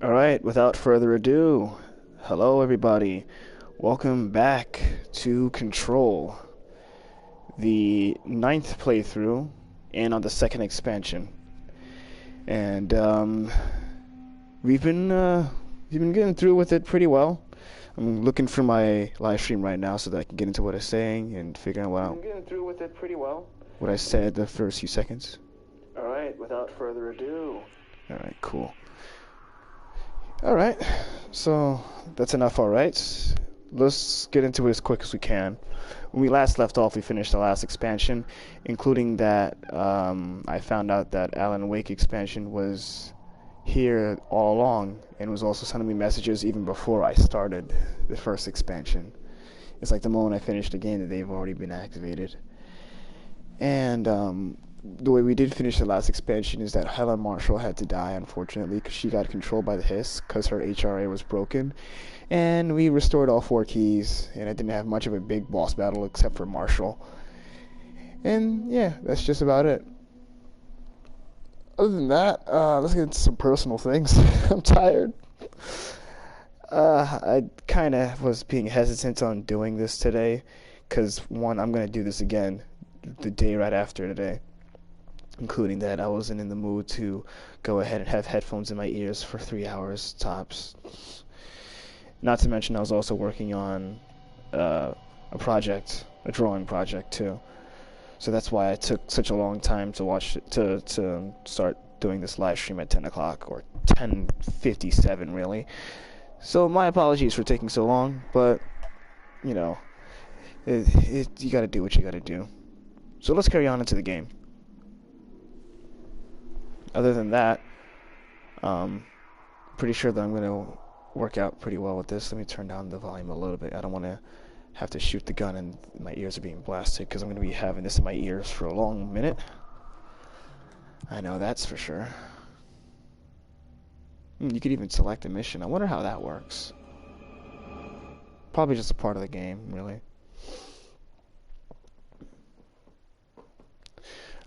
Alright, without further ado, hello everybody. Welcome back to Control, the ninth playthrough, and on the second expansion. And we've been getting through with it pretty well. I'm looking for my live stream right now so that I can get into what I'm saying and figure out what I said the first few seconds. Alright, without further ado. Alright, cool. Alright, so that's enough, alright. Let's get into it as quick as we can. When we last left off, we finished the last expansion, including that I found out that Alan Wake expansion was here all along and was also sending me messages even before I started the first expansion. It's like the moment I finished the game that they've already been activated. And the way we did finish the last expansion is that Hellen Marshall had to die, unfortunately, because she got controlled by the Hiss, because her HRA was broken. And we restored all 4 keys, and I didn't have much of a big boss battle except for Marshall. And yeah, that's just about it. Other than that, let's get into some personal things. I'm tired. I kind of was being hesitant on doing this today, because one, I'm going to do this again the day right after today. Including that I wasn't in the mood to go ahead and have headphones in my ears for 3 hours tops. Not to mention I was also working on a drawing project too. So that's why I took such a long time to start doing this live stream at 10 o'clock, or 10:57 really. So my apologies for taking so long, but you know, you gotta do what you gotta do. So let's carry on into the game. Other than that, pretty sure that I'm going to work out pretty well with this. Let me turn down the volume a little bit. I don't want to have to shoot the gun and my ears are being blasted, because I'm going to be having this in my ears for a long minute. I know that's for sure. You could even select a mission. I wonder how that works. Probably just a part of the game, really.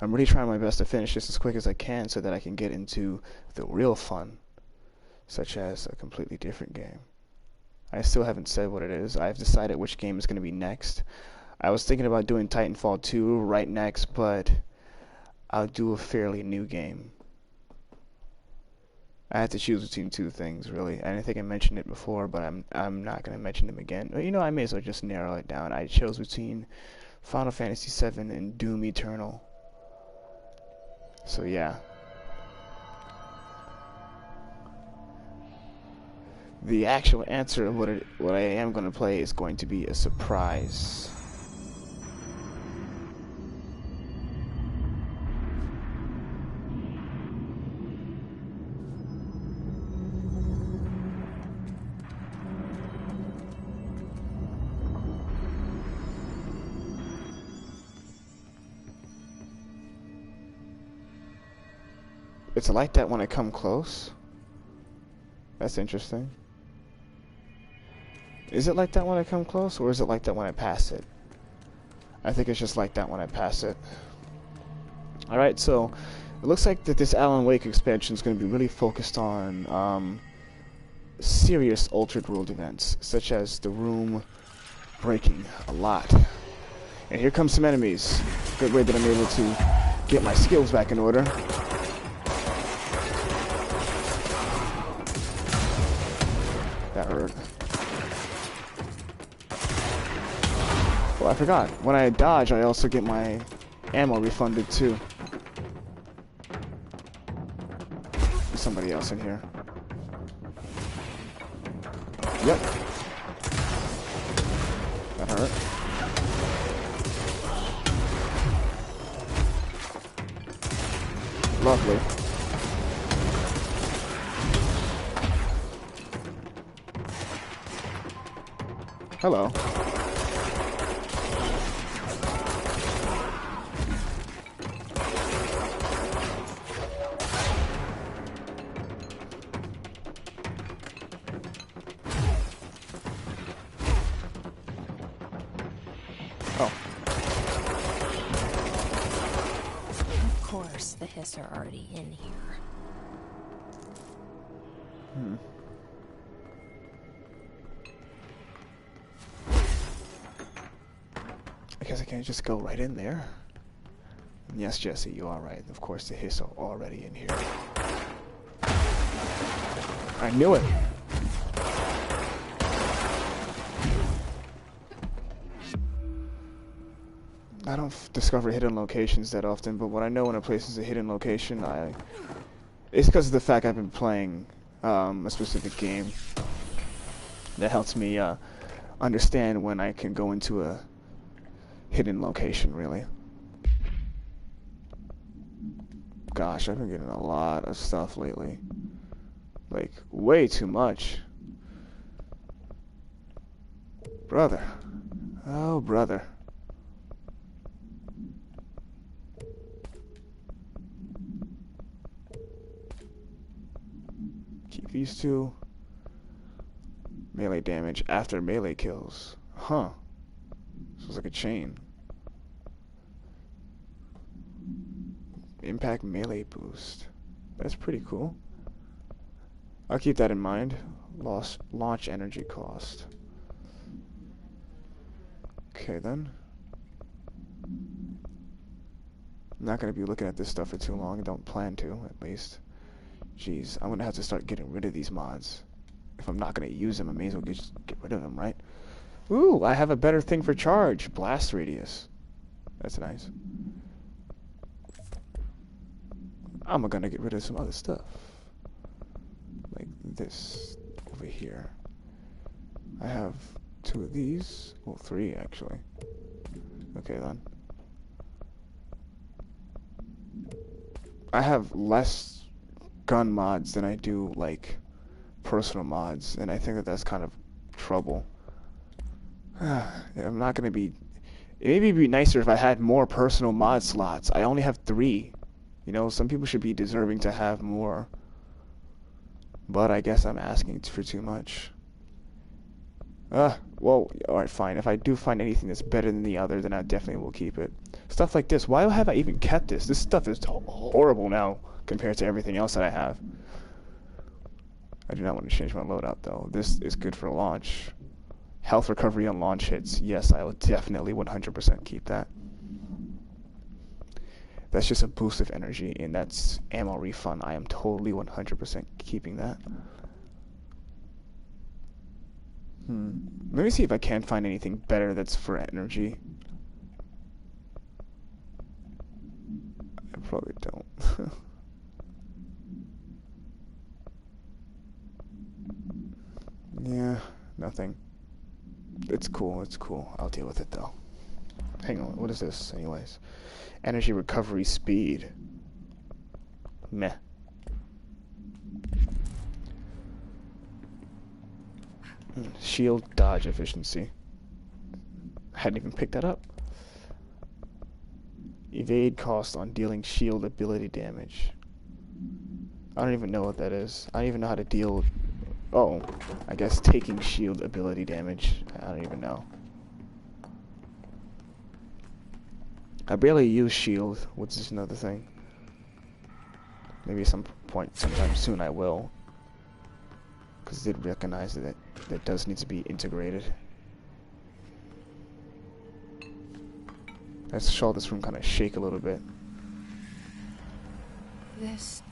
I'm really trying my best to finish this as quick as I can so that I can get into the real fun, such as a completely different game. I still haven't said what it is. I've decided which game is going to be next. I was thinking about doing Titanfall 2 right next, but I'll do a fairly new game. I had to choose between 2 things, really. And I think I mentioned it before, but I'm not going to mention them again. You know, I may as well just narrow it down. I chose between Final Fantasy VII and Doom Eternal. So yeah. The actual answer of what I am going to play is going to be a surprise. It's like that when I come close. That's interesting. Is it like that when I come close, or is it like that when I pass it? I think it's just like that when I pass it. Alright, so it looks like that this Alan Wake expansion is going to be really focused on serious altered world events, such as the room breaking a lot. And here come some enemies. Good way that I'm able to get my skills back in order. That hurt. Oh, I forgot. When I dodge, I also get my ammo refunded too. There's somebody else in here. Yep. That hurt. Lovely. Hello. Oh. Of course, the Hiss are already in here. Hmm. I guess I can't just go right in there. Yes, Jesse, you are right. Of course, the hiss are already in here. I knew it. I don't discover hidden locations that often, but what I know when a place is a hidden location, it's because of the fact I've been playing a specific game that helps me understand when I can go into a hidden location, really. Gosh, I've been getting a lot of stuff lately. Like, way too much. Brother. Oh, brother. Keep these two. Melee damage after melee kills. Huh. This was like a chain. Impact melee boost. That's pretty cool. I'll keep that in mind. Launch energy cost. Okay then. I'm not going to be looking at this stuff for too long. I don't plan to, at least. Jeez, I'm going to have to start getting rid of these mods. If I'm not going to use them, I may as well just get rid of them, right? Ooh, I have a better thing for charge. Blast radius. That's nice. I'm going to get rid of some other stuff. Like this over here. I have 2 of these. Well, 3 actually. Okay then. I have less gun mods than I do like personal mods, and I think that that's kind of trouble. I'm not gonna be. Maybe it'd be nicer if I had more personal mod slots. I only have 3. You know, some people should be deserving to have more. But I guess I'm asking for too much. Well, alright, fine. If I do find anything that's better than the other, then I definitely will keep it. Stuff like this. Why have I even kept this? This stuff is horrible now compared to everything else that I have. I do not want to change my loadout, though. This is good for launch. Health recovery on launch hits. Yes, I will definitely 100% keep that. That's just a boost of energy, and that's ammo refund. I am totally 100% keeping that. Let me see if I can find anything better that's for energy. I probably don't. Yeah, nothing. It's cool, it's cool. I'll deal with it, though. Hang on, what is this, anyways? Energy recovery speed. Meh. Shield dodge efficiency. I hadn't even picked that up. Evade cost on dealing shield ability damage. I don't even know what that is. I don't even know how to deal. Oh, I guess taking shield ability damage. I don't even know. I barely use shield, which is another thing. Maybe at some point, sometime soon I will. Because it did recognize that that does need to be integrated. I saw this room kind of shake a little bit. This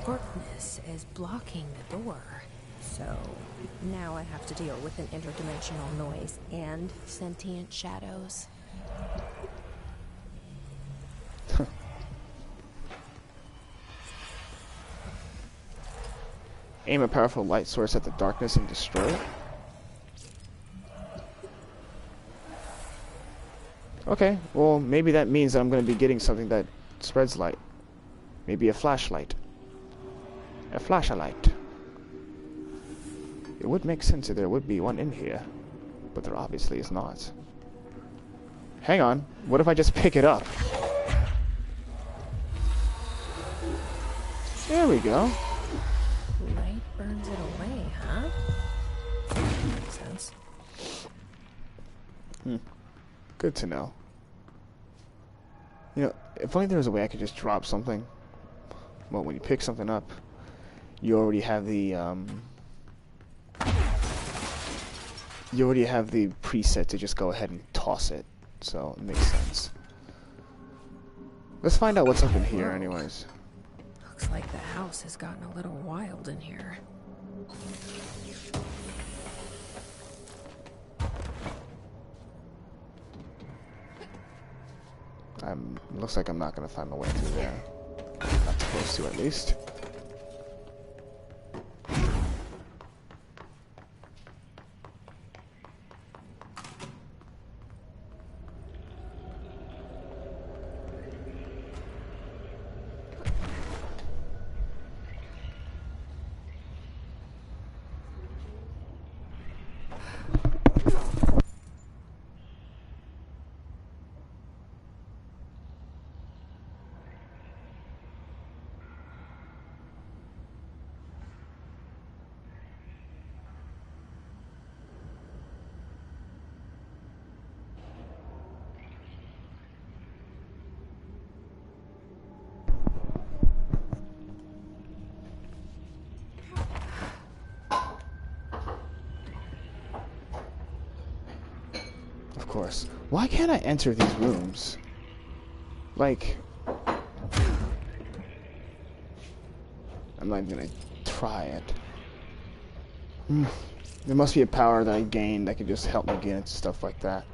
darkness is blocking the door. So now I have to deal with an interdimensional noise and sentient shadows. Aim a powerful light source at the darkness and destroy it. Okay, well, maybe that means that I'm going to be getting something that spreads light. Maybe a flashlight. A flashlight. It would make sense that there would be one in here, but there obviously is not. Hang on, what if I just pick it up? There we go. Light burns it away, huh? Makes sense. Good to know. You know, if only there was a way I could just drop something. Well, when you pick something up, you already have the preset to just go ahead and toss it, so it makes sense. Let's find out what's up in here, anyways. Looks like the house has gotten a little wild in here. Looks like I'm not gonna find my way through there. Not supposed to, at least. Of course. Why can't I enter these rooms? Like, I'm not even gonna try it. There must be a power that I gained that could just help me get into stuff like that.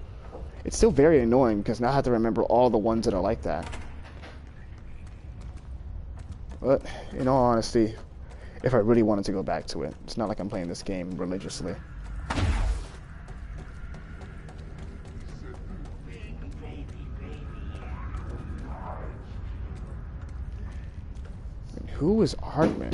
It's still very annoying because now I have to remember all the ones that are like that. But, in all honesty, if I really wanted to go back to it, it's not like I'm playing this game religiously. Who is Hartman?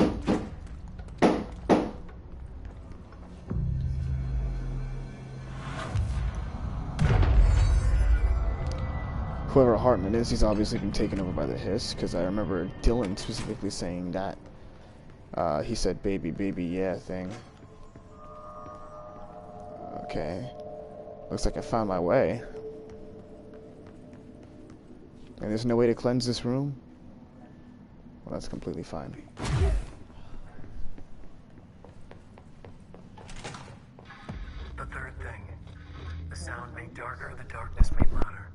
Whoever Hartman is, he's obviously been taken over by the Hiss, because I remember Dylan specifically saying that. He said baby, baby, yeah thing. Okay. Looks like I found my way. And there's no way to cleanse this room? Well, that's completely fine. The third thing. The sound made darker, the darkness made louder.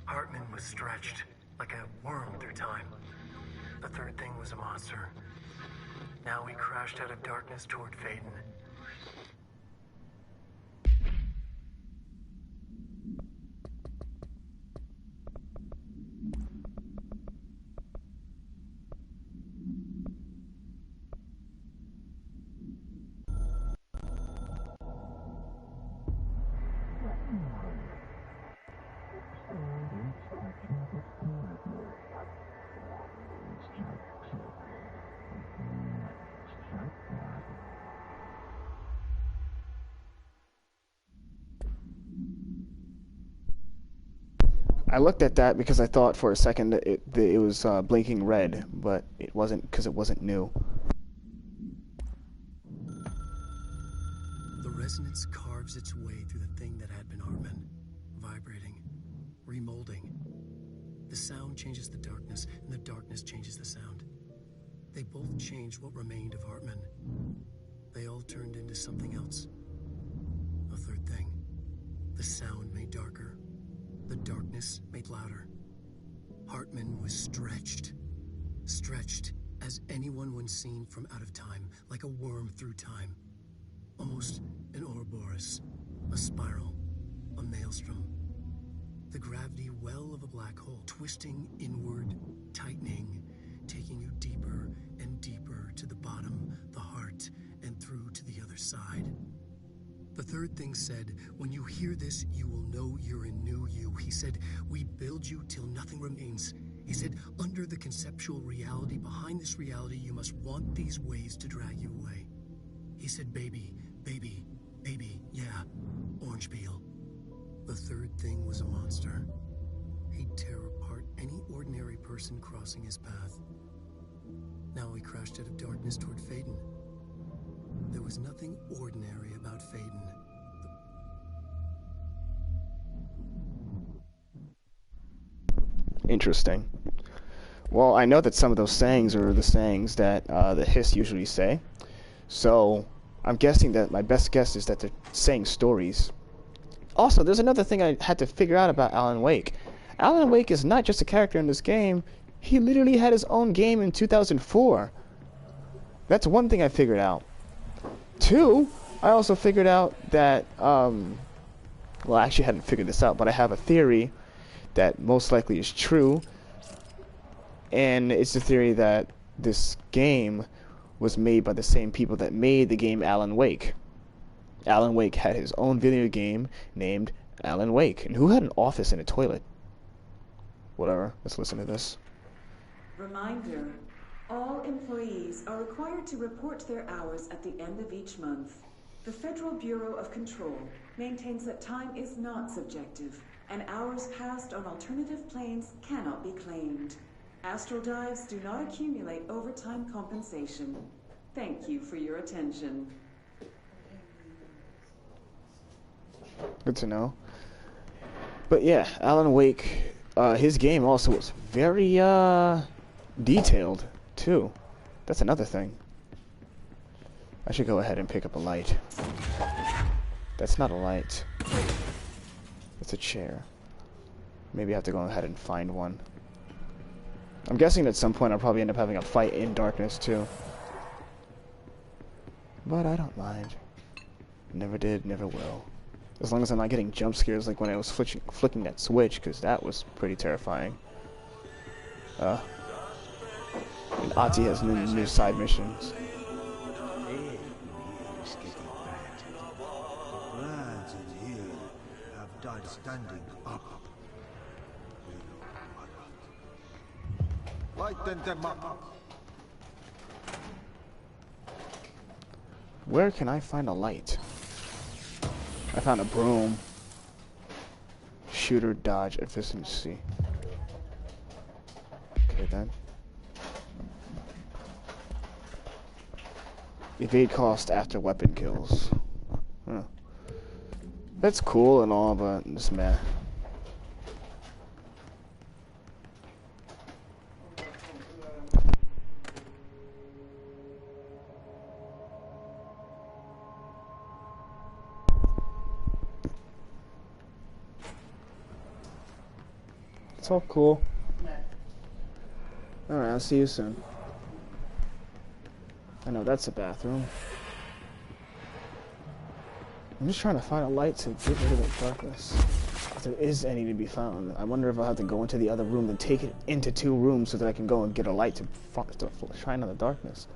Hartman was stretched, like a worm through time. The third thing was a monster. Now he crashed out of darkness toward Faden. I looked at that because I thought for a second that it was blinking red, but it wasn't because it wasn't new. The resonance carves its way through the thing that had been Hartman, vibrating, remolding. The sound changes the darkness, and the darkness changes the sound. They both changed what remained of Hartman. They all turned into something else. A third thing. The sound made darker. The darkness made louder. Hartman was stretched. Stretched as anyone once seen from out of time, like a worm through time. Almost an Ouroboros, a spiral, a maelstrom. The gravity well of a black hole, twisting inward, tightening, taking you deeper and deeper to the bottom, the heart, and through to the other side. The third thing said, when you hear this, you will know you're in new you. He said, we build you till nothing remains. He said, under the conceptual reality, behind this reality, you must want these waves to drag you away. He said, baby, baby, baby, yeah, orange peel. The third thing was a monster. He'd tear apart any ordinary person crossing his path. Now he crashed out of darkness toward Faden. There was nothing ordinary about Faden. Interesting. Well, I know that some of those sayings are the sayings that the Hiss usually say. So, I'm guessing that my best guess is that they're saying stories. Also, there's another thing I had to figure out about Alan Wake. Alan Wake is not just a character in this game. He literally had his own game in 2004. That's one thing I figured out. Two, I also figured out that, well, I actually hadn't figured this out, but I have a theory that most likely is true. And it's the theory that this game was made by the same people that made the game Alan Wake. Alan Wake had his own video game named Alan Wake. And who had an office in a toilet? Whatever, let's listen to this. Reminder, all employees are required to report their hours at the end of each month. The Federal Bureau of Control maintains that time is not subjective, and hours passed on alternative planes cannot be claimed. Astral dives do not accumulate overtime compensation. Thank you for your attention. Good to know. But yeah, Alan Wake, his game also was very detailed too. That's another thing. I should go ahead and pick up a light. That's not a light. It's a chair. Maybe I have to go ahead and find one. I'm guessing at some point I'll probably end up having a fight in darkness too. But I don't mind. Never did, never will. As long as I'm not getting jump scares like when I was flicking that switch, because that was pretty terrifying. And Ati has new side missions. Standing up. Lighten them up. Where can I find a light? I found a broom. Shooter, dodge, efficiency. Okay then. Evade cost after weapon kills. Huh. That's cool and all, but just meh. It's all cool. Alright, I'll see you soon. I know that's a bathroom. I'm just trying to find a light to get rid of the darkness. If there is any to be found. I wonder if I'll have to go into the other room and take it into two rooms so that I can go and get a light to shine on the darkness.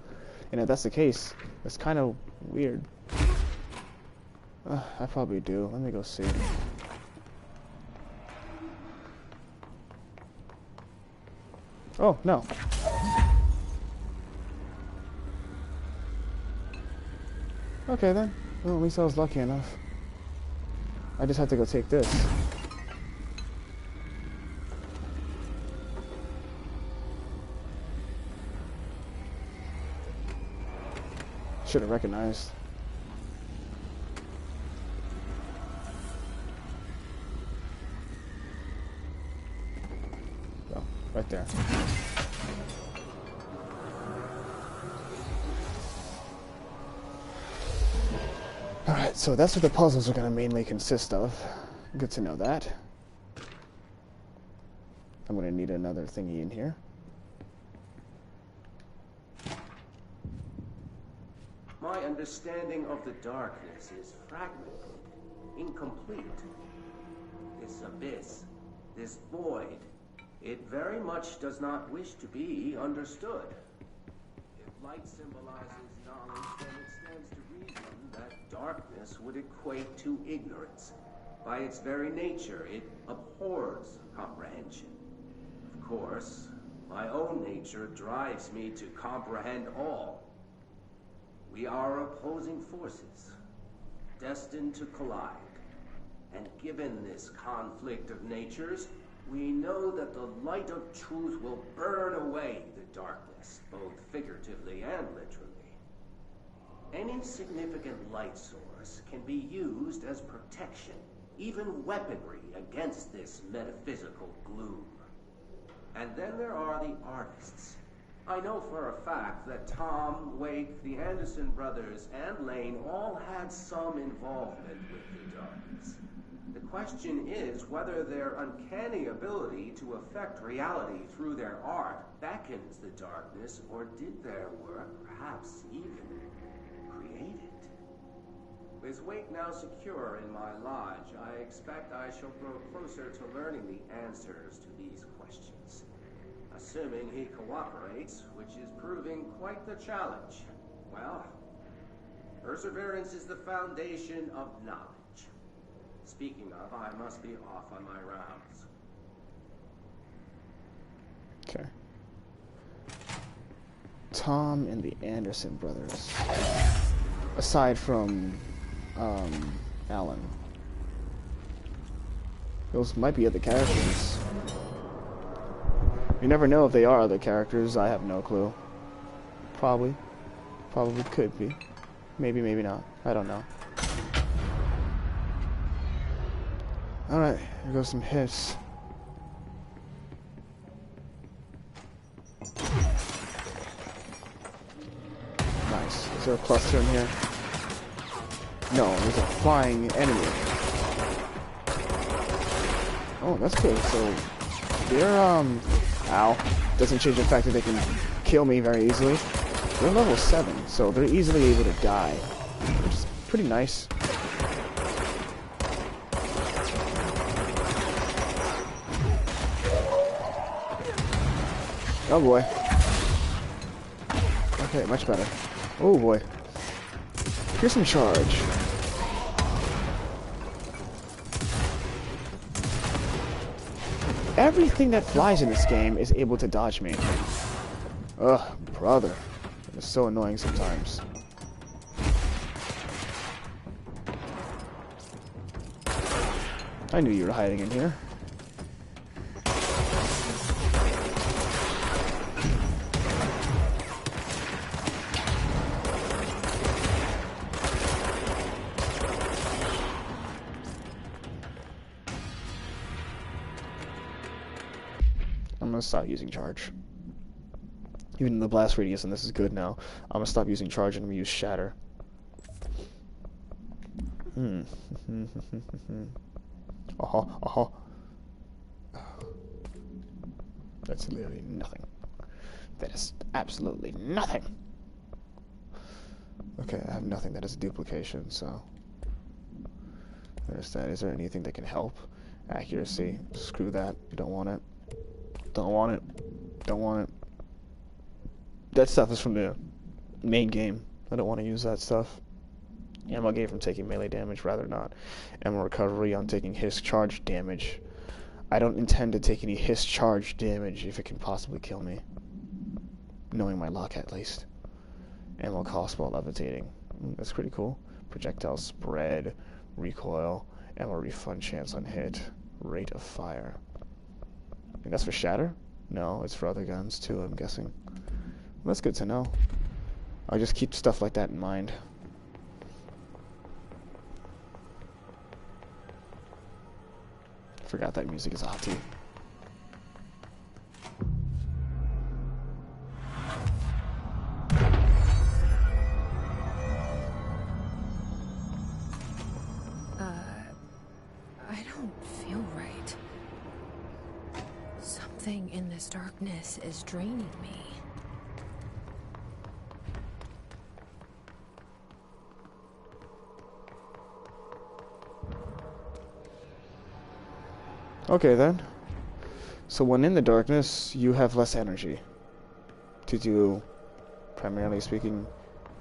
And if that's the case, that's kind of weird. I probably do. Let me go see. Oh, no. Okay then. Well, at least I was lucky enough. I just have to go take this. Should have recognized. Oh, right there. Alright, so that's what the puzzles are going to mainly consist of. Good to know that. I'm going to need another thingy in here. My understanding of the darkness is fragmented, incomplete. This abyss, this void, it very much does not wish to be understood. If light symbolizes knowledge, then it stands to reason that darkness would equate to ignorance. By its very nature, it abhors comprehension. Of course, my own nature drives me to comprehend all. We are opposing forces, destined to collide. And given this conflict of natures, we know that the light of truth will burn away the darkness, both figuratively and literally. Any significant light source can be used as protection, even weaponry against this metaphysical gloom. And then there are the artists. I know for a fact that Tom, Wake, the Anderson brothers, and Lane all had some involvement with the darkness. The question is whether their uncanny ability to affect reality through their art beckons the darkness, or did their work perhaps even create it? With Wake now secure in my lodge, I expect I shall grow closer to learning the answers to these questions. Assuming he cooperates, which is proving quite the challenge. Well, perseverance is the foundation of knowledge. Speaking of, I must be off on my rounds. Okay. Tom and the Anderson brothers. Aside from Alan. Those might be other characters. You never know if they are other characters. I have no clue. Probably could be. Maybe, maybe not. I don't know. Alright, here goes some hits. Nice. Is there a cluster in here? No, there's a flying enemy. Oh, that's good. So, they're, ow. Doesn't change the fact that they can kill me very easily. They're level 7, so they're easily able to die. Which is pretty nice. Oh boy. Okay, much better. Oh boy. Here's some charge. Everything that flies in this game is able to dodge me. Ugh, brother. It's so annoying sometimes. I knew you were hiding in here. I'm gonna stop using charge. Even the blast radius, and this is good now. I'm gonna stop using charge and I'm gonna use shatter. That's literally nothing. That is absolutely nothing. Okay, I have nothing that is a duplication, so there's that. Is there anything that can help? Accuracy. Screw that. Don't want it. Don't want it. Don't want it. That stuff is from the main game. I don't want to use that stuff. Ammo gain from taking melee damage, rather not. Ammo recovery on taking hiss charge damage. I don't intend to take any hiss charge damage if it can possibly kill me. Knowing my luck, at least. Ammo cost while levitating. That's pretty cool. Projectile spread, recoil, ammo refund chance on hit, rate of fire. I think that's for shatter? No, it's for other guns too, I'm guessing. That's good to know. I'll just keep stuff like that in mind. Forgot that music is a hottie. I don't feel right. Something in this darkness is draining me. Okay then. So when in the darkness, you have less energy to do, primarily speaking,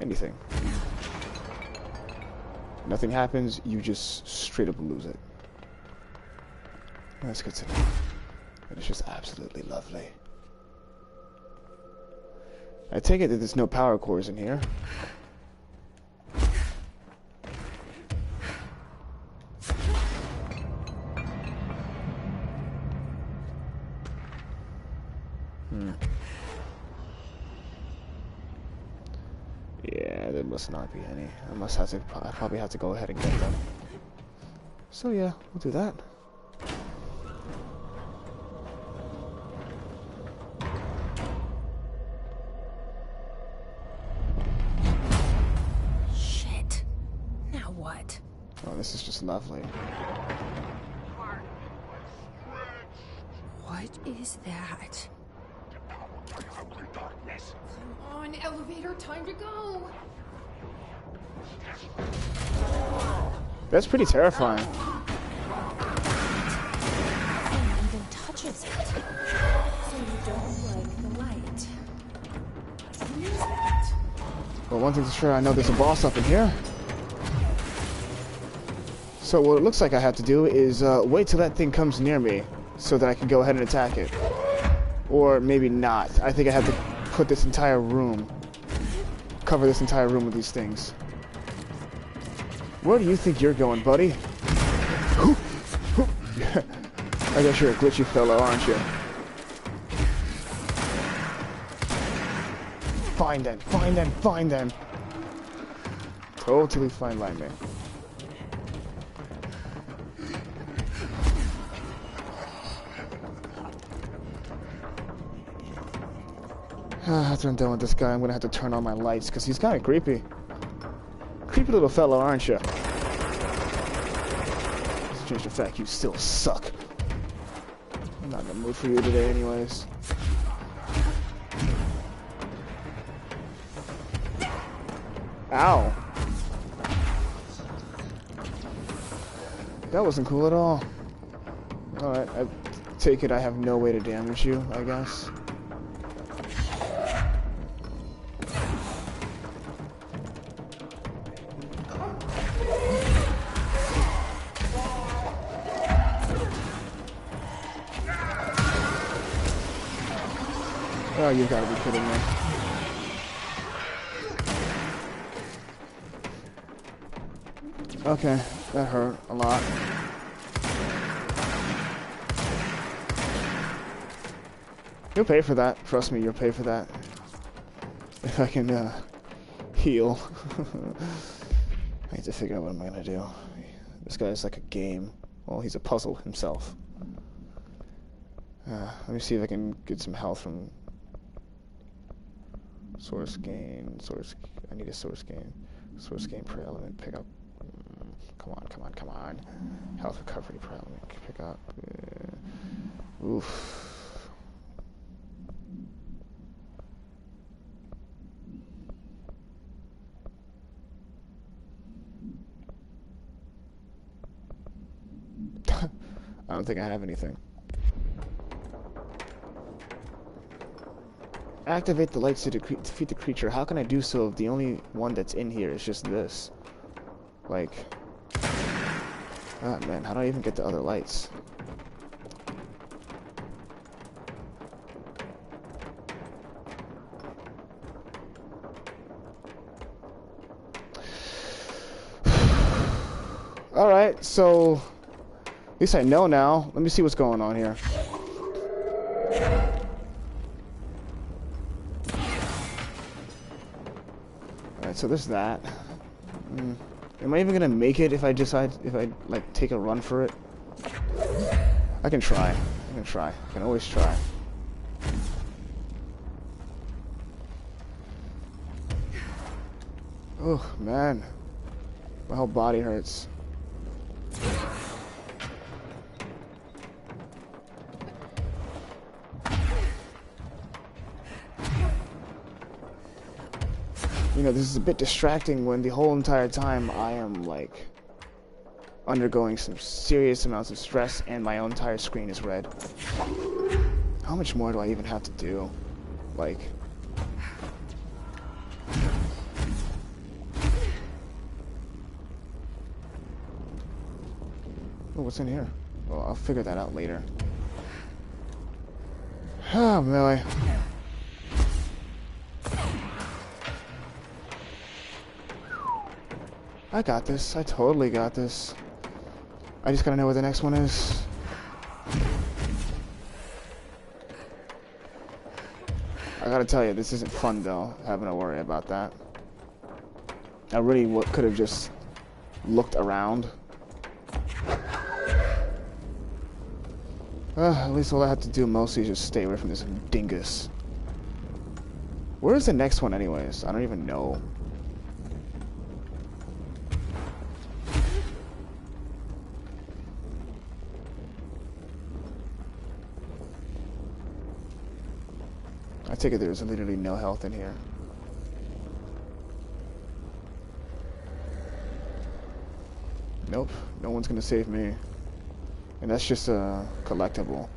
anything. Nothing happens, you just straight up lose it. That's good to know. It is just absolutely lovely. I take it that there's no power cores in here. Yeah, there must not be any. I probably have to go ahead and get them. So yeah, we'll do that. what? Oh, this is just lovely. What is that? Come on, elevator, time to go. That's pretty terrifying. Nothing even touches it. So you don't like the light. What is that? Well, one thing's sure, I know there's a boss up in here. So what it looks like I have to do is wait till that thing comes near me so that I can go ahead and attack it. Or maybe not. I think I have to put this entire room, cover this entire room with these things. Where do you think you're going, buddy? I guess you're a glitchy fellow, aren't you? Find them, find them, find them. Totally fine by me. After I'm done with this guy, I'm gonna have to turn on my lights because he's kind of creepy. Creepy little fellow, aren't you? Let's change the fact you still suck. I'm not in the mood for you today, anyways. Ow. That wasn't cool at all. Alright, I take it I have no way to damage you, I guess. Oh, you gotta be kidding me. Okay, that hurt a lot. You'll pay for that. Trust me, you'll pay for that. If I can, heal. I need to figure out what I'm gonna do. This guy's like a game. Well, he's a puzzle himself. Let me see if I can get some health from... Source gain, I need a source gain. Source gain per element, pick up. Come on, come on, come on. Health recovery per element, pick up. Oof. I don't think I have anything. Activate the lights to defeat the creature. How can I do so if the only one that's in here is just this? Like... Ah, man, how do I even get the other lights? Alright, so... At least I know now. Let me see what's going on here. Alright, so there's that. Am I even gonna make it if I like take a run for it? I can try. I can always try. Oh man, my whole body hurts. You know, this is a bit distracting when the whole entire time I am, like, undergoing some serious amounts of stress and my own entire screen is red. How much more do I even have to do? Like... Oh, what's in here? Well, I'll figure that out later. Oh, Millie. I got this. I totally got this. I just gotta know where the next one is. I gotta tell you, this isn't fun though, having to worry about that. I really could have just looked around. At least all I have to do mostly is just stay away from this dingus. Where's the next one anyways? I don't even know. I take it there's literally no health in here. Nope, no one's gonna save me. And that's just a collectible.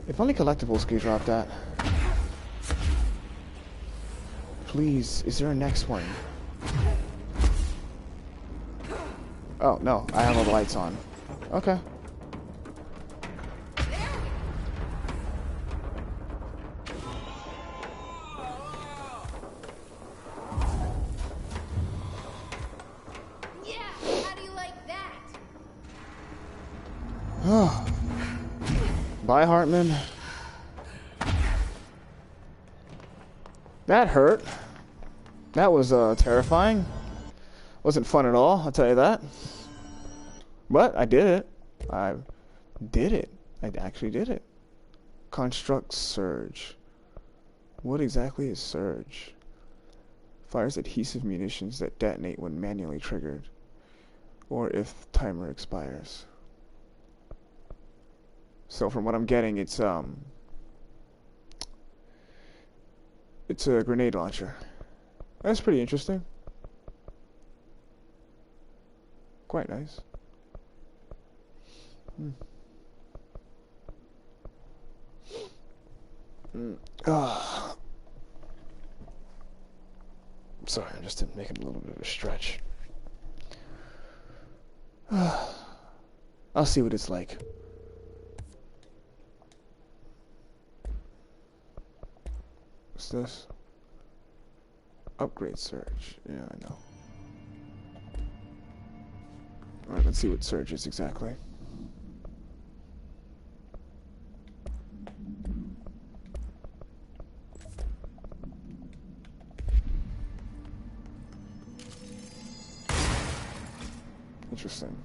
If only collectibles could drop that. Please, is there a next one? Oh, no, I have all the lights on. Okay. Yeah, how do you like that? Bye, Hartman. That hurt. That was terrifying. Wasn't fun at all, I'll tell you that. But I did it. I did it. I actually did it. Construct surge. What exactly is surge? Fires adhesive munitions that detonate when manually triggered, or if timer expires. So from what I'm getting, it's a grenade launcher. That's pretty interesting. Quite nice. Sorry, I'm just making a little bit of a stretch. I'll see what it's like. What's this? Upgrade surge. Yeah, I know. Alright, let's see what surge is exactly. Interesting.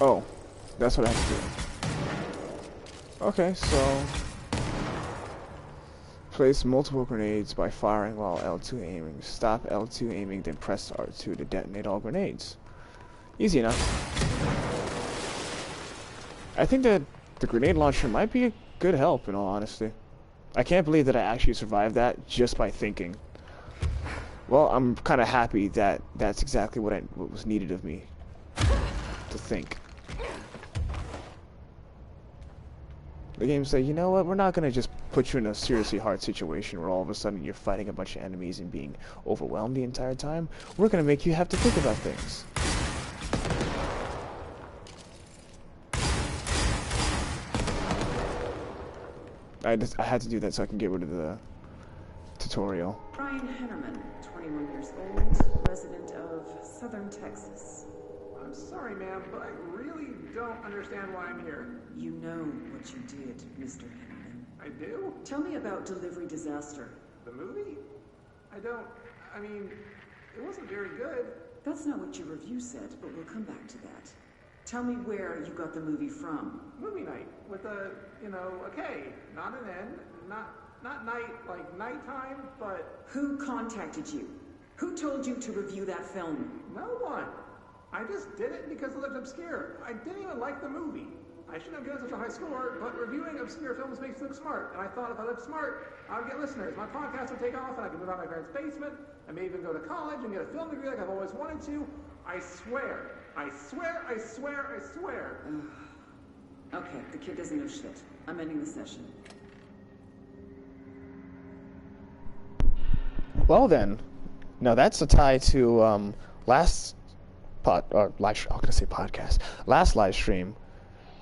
Oh, that's what I have to do. Okay, so place multiple grenades by firing while L2 aiming. Stop L2 aiming, then press R2 to detonate all grenades. Easy enough. I think that the grenade launcher might be a good help, in all honesty. I can't believe that I actually survived that just by thinking. Well, I'm kind of happy that that's exactly what was needed of me to think. The game said, you know what, we're not going to just put you in a seriously hard situation where all of a sudden you're fighting a bunch of enemies and being overwhelmed the entire time. We're going to make you have to think about things. I had to do that so I can get rid of the tutorial. Brian Hennerman, 21 years old, resident of Southern Texas. I'm sorry, ma'am, but I really don't understand why I'm here. You know what you did, Mr. Hennerman. I do? Tell me about Delivery Disaster. The movie? I mean, it wasn't very good. That's not what your review said, but we'll come back to that. Tell me where you got the movie from. Movie night with a K, not an N, not night like nighttime, but... Who contacted you? Who told you to review that film? No one. I just did it because it looked obscure. I didn't even like the movie. I shouldn't have given such a high score, but reviewing obscure films makes you look smart. And I thought if I looked smart, I would get listeners. My podcast would take off, and I could move out of my parents' basement. I may even go to college and get a film degree like I've always wanted to. I swear. I swear, I swear, I swear. Okay, the kid doesn't know shit. I'm ending the session. Well then, now that's a tie to last live stream.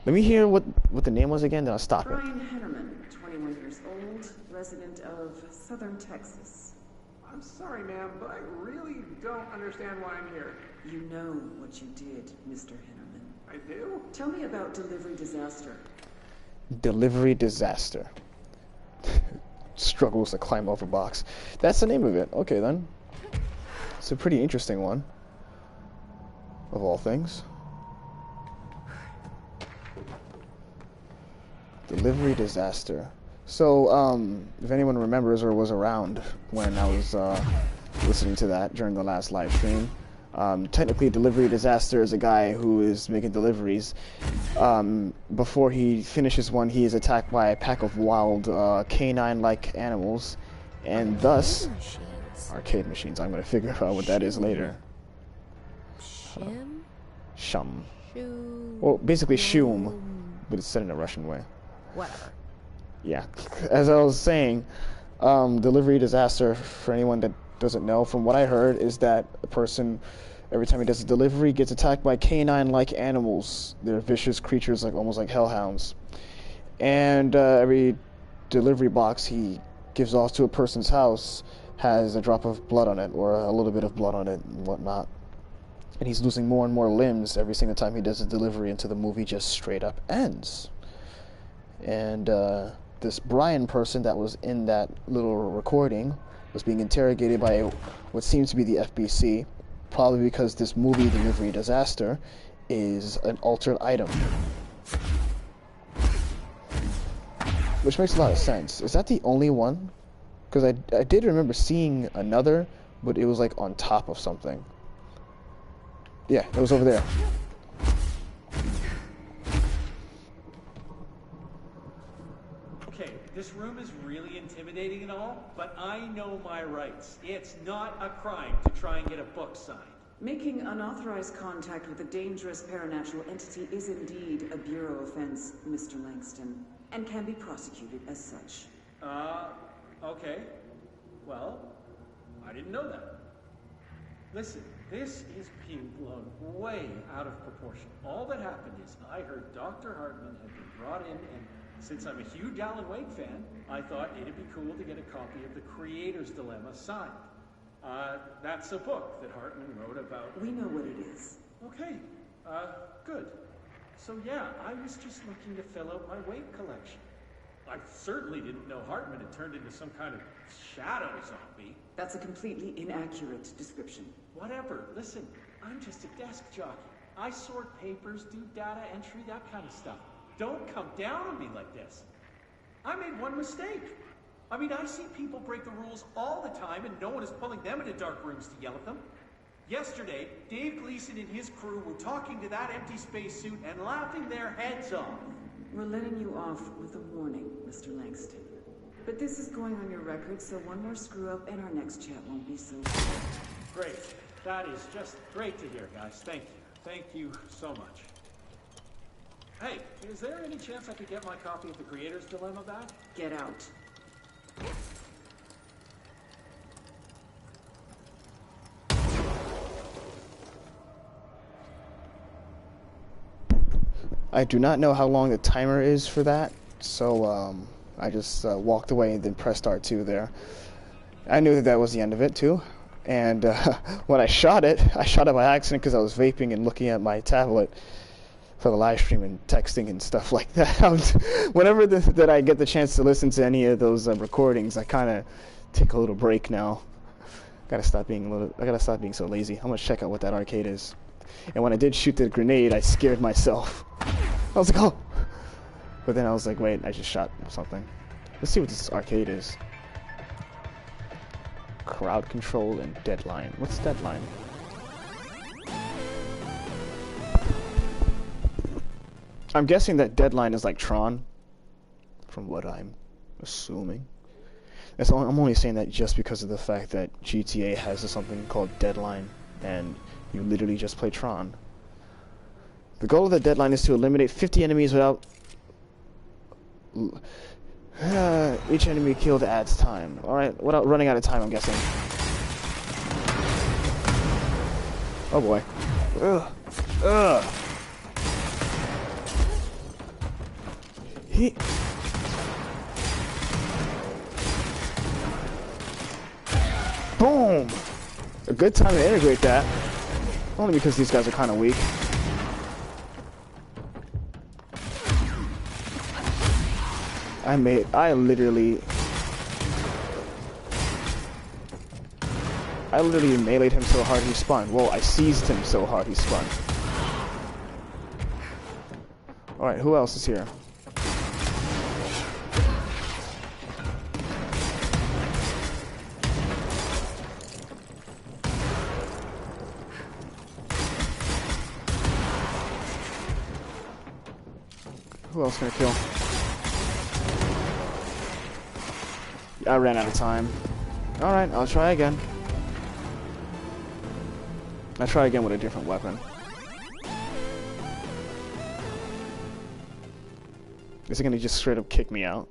Let me hear what the name was again, then I'll stop it. Brian Hennerman, 21 years old, resident of Southern Texas. I'm sorry, ma'am, but I really don't understand why I'm here. You know what you did, Mr. Hennerman. I do? Tell me about Delivery Disaster. Delivery Disaster. struggles to climb over box. That's the name of it. Okay, then. It's a pretty interesting one. Of all things. Delivery disaster. So, if anyone remembers or was around when I was listening to that during the last live stream, technically delivery disaster is a guy who is making deliveries. Before he finishes one, he is attacked by a pack of wild canine-like animals, and thus... Arcade machines. I'm going to figure out what that is later. Shum. Well, basically shum, but it's said in a Russian way. Whatever. Yeah. As I was saying, delivery disaster, for anyone that doesn't know, from what I heard, is that a person, every time he does a delivery, gets attacked by canine-like animals. They're vicious creatures, like almost like hellhounds. And every delivery box he gives off to a person's house has a drop of blood on it, or a little bit of blood on it, and whatnot. And he's losing more and more limbs every single time he does a delivery until the movie just straight up ends. And this Brian person that was in that little recording was being interrogated by what seems to be the FBC, probably because this movie, Delivery Disaster, is an altered item. Which makes a lot of sense. Is that the only one? Because I did remember seeing another, but it was like on top of something. Yeah, it was over there. Okay, this room is really intimidating and all, but I know my rights. It's not a crime to try and get a book signed. Making unauthorized contact with a dangerous paranatural entity is indeed a Bureau offense, Mr. Langston, and can be prosecuted as such. Okay. Well, I didn't know that. Listen, this is being blown way out of proportion. All that happened is I heard Dr. Hartman had been brought in, and since I'm a huge Alan Wake fan, I thought it'd be cool to get a copy of The Creator's Dilemma signed. That's a book that Hartman wrote about... We know what it is. Okay, good. So yeah, I was just looking to fill out my Wake collection. I certainly didn't know Hartman had turned into some kind of shadow zombie. That's a completely inaccurate description. Whatever. Listen, I'm just a desk jockey. I sort papers, do data entry, that kind of stuff. Don't come down on me like this. I made one mistake. I mean, I see people break the rules all the time and no one is pulling them into dark rooms to yell at them. Yesterday, Dave Gleason and his crew were talking to that empty spacesuit and laughing their heads off. We're letting you off with a warning, Mr. Langston. But this is going on your record, so one more screw-up and our next chat won't be so bad. Great. That is just great to hear, guys. Thank you. Thank you so much. Hey, is there any chance I could get my copy of The Creator's Dilemma back? Get out. I do not know how long the timer is for that, so I just walked away and then pressed R2 there. I knew that that was the end of it too, and when I shot it by accident because I was vaping and looking at my tablet for the live stream and texting and stuff like that. Whenever that I get the chance to listen to any of those recordings, I kind of take a little break now. I gotta stop being so lazy. I'm gonna check out what that arcade is. And when I did shoot the grenade, I scared myself. I was like, oh! But then I was like, wait, I just shot something. Let's see what this arcade is. Crowd control and deadline. What's deadline? I'm guessing that deadline is like Tron, from what I'm assuming. I'm only saying that just because of the fact that GTA has something called deadline, and you literally just play Tron. The goal of the deadline is to eliminate 50 enemies without... each enemy killed adds time. Alright, without running out of time, I'm guessing. Oh boy. Ugh. Ugh. Boom! A good time to integrate that. Only because these guys are kind of weak. I literally I literally meleeed him so hard he spun. Whoa, I seized him so hard he spun. Alright, who else is here? Who else can I kill? I ran out of time. Alright, I'll try again. I'll try again with a different weapon. Is it gonna just straight up kick me out?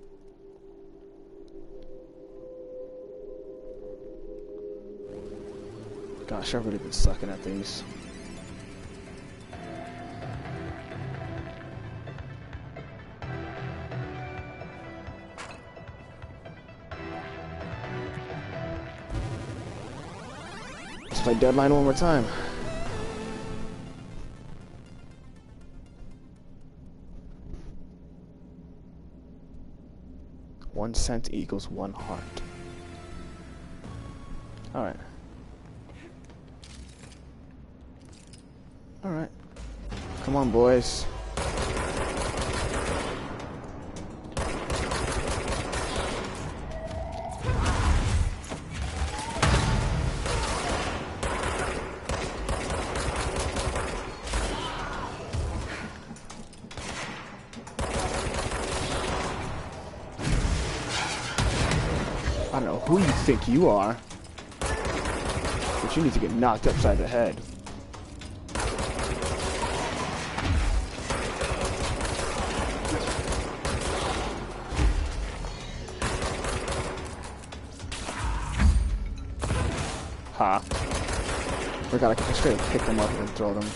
Gosh, I've really been sucking at these. Let's play Deadline one more time. $1 equals 1 heart. Alright. Alright. Come on, boys. I don't know who you think you are, but you need to get knocked upside the head. Ha. Forgot I could just straight up pick them up and throw them.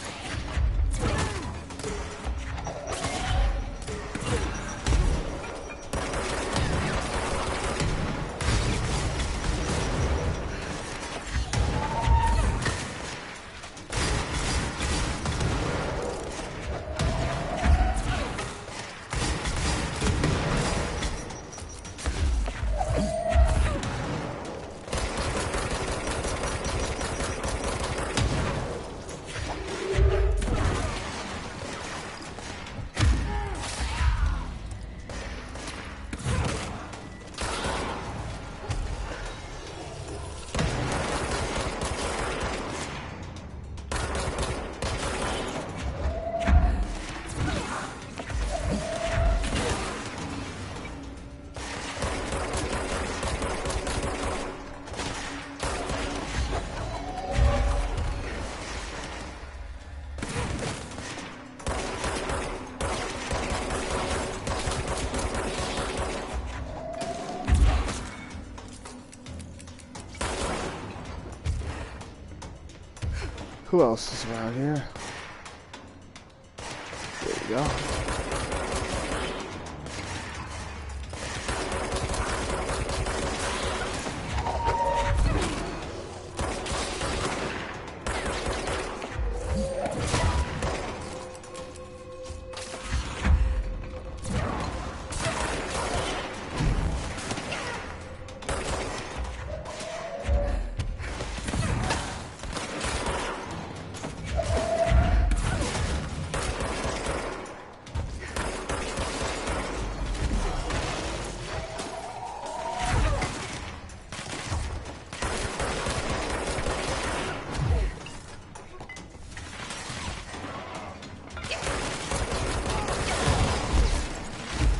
Who else is around here? There we go.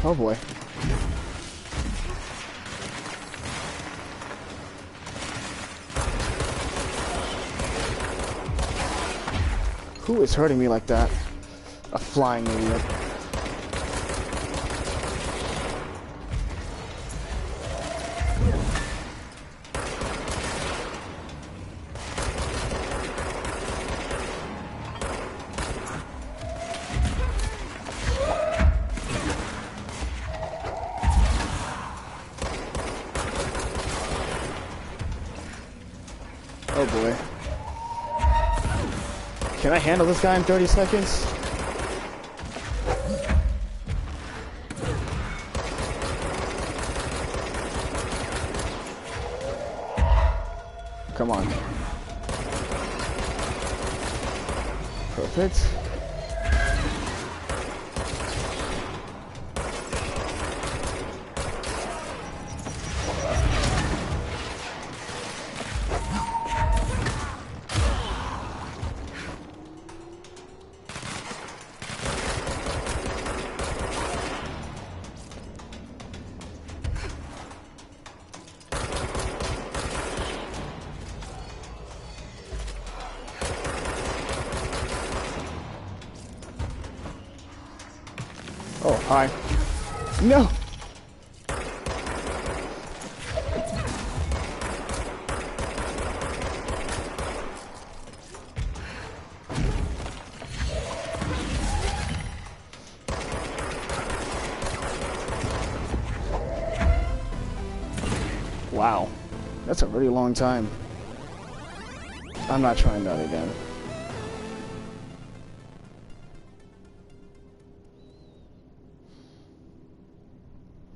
Oh boy. Who is hurting me like that? A flying idiot. Oh boy. Can I handle this guy in 30 seconds? Come on. Perfect. Oh, hi. No! Wow. That's a really long time. I'm not trying that again.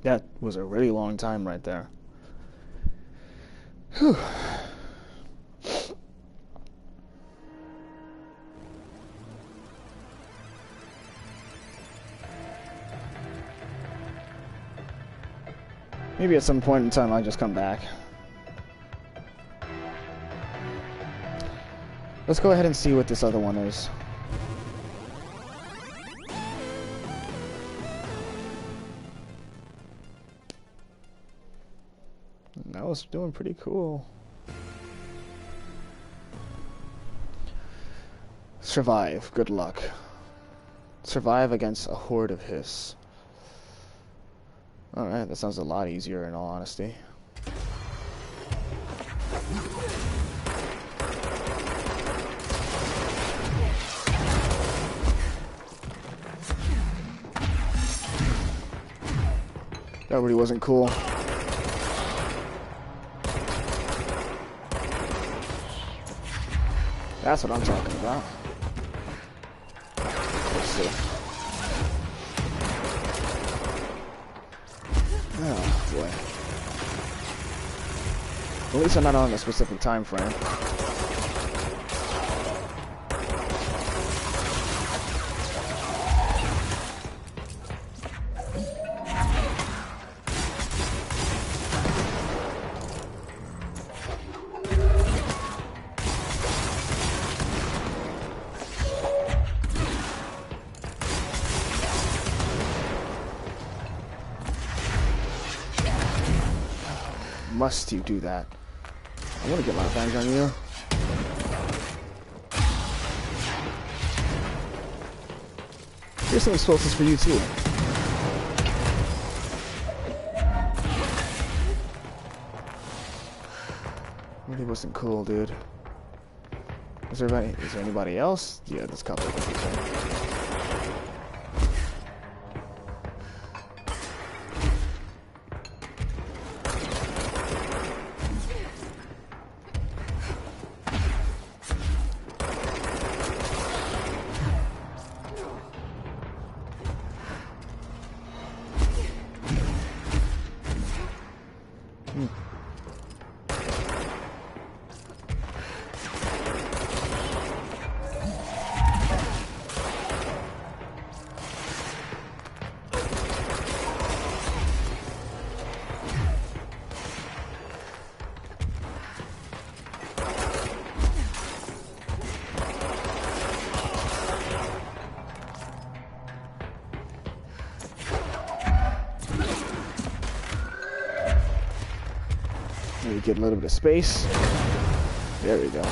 That was a really long time right there. Whew. Maybe at some point in time I'll just come back. Let's go ahead and see what this other one is. That was doing pretty cool. Survive. Good luck. Survive against a horde of hiss. Alright, that sounds a lot easier in all honesty. That really wasn't cool. That's what I'm talking about. Let's see. Oh boy. At least I'm not on a specific time frame. Must you do that? I want to get my fangs on you. Here's some explosives for you too. Really wasn't cool, dude. Is there anybody else? Yeah, there's a couple of people. Maybe get a little bit of space. There we go.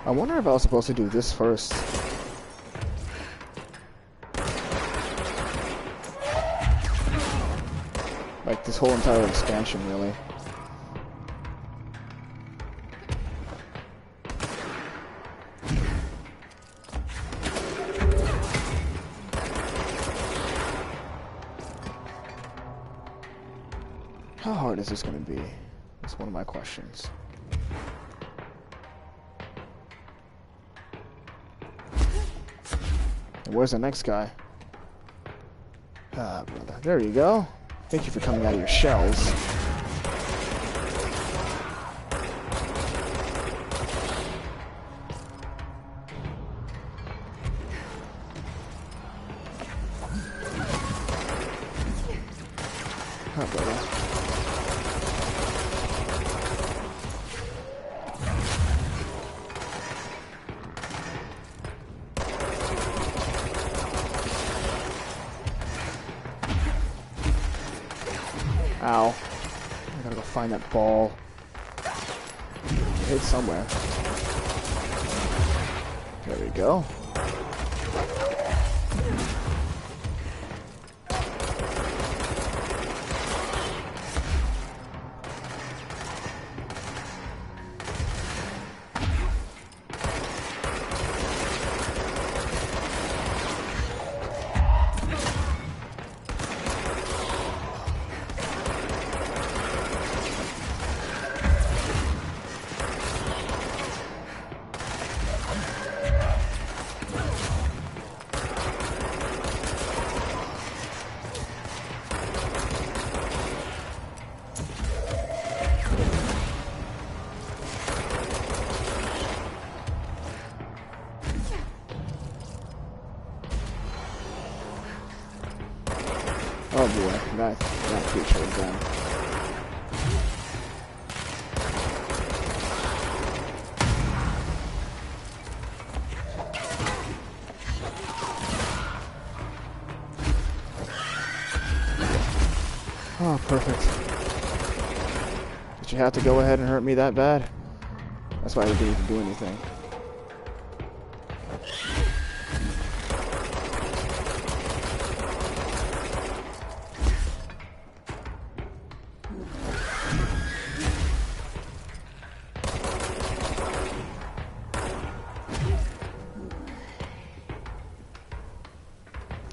I wonder if I was supposed to do this first. Like this whole entire expansion, really. How hard is this going to be? That's one of my questions. And where's the next guy? Ah, brother. There you go. Thank you for coming out of your shells. Ah, brother. Ow. I gotta go find that ball. It hid somewhere. There we go. Oh boy, that creature again. Oh, perfect. Did you have to go ahead and hurt me that bad? That's why I didn't even do anything.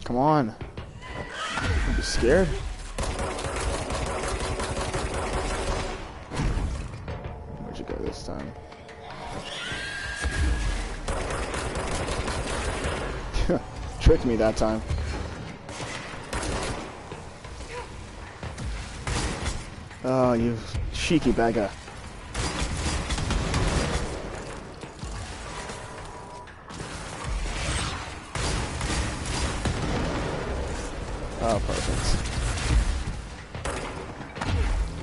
Come on. Are you scared? Where'd you go this time? Tricked me that time. Oh, you cheeky beggar. Oh, perfect.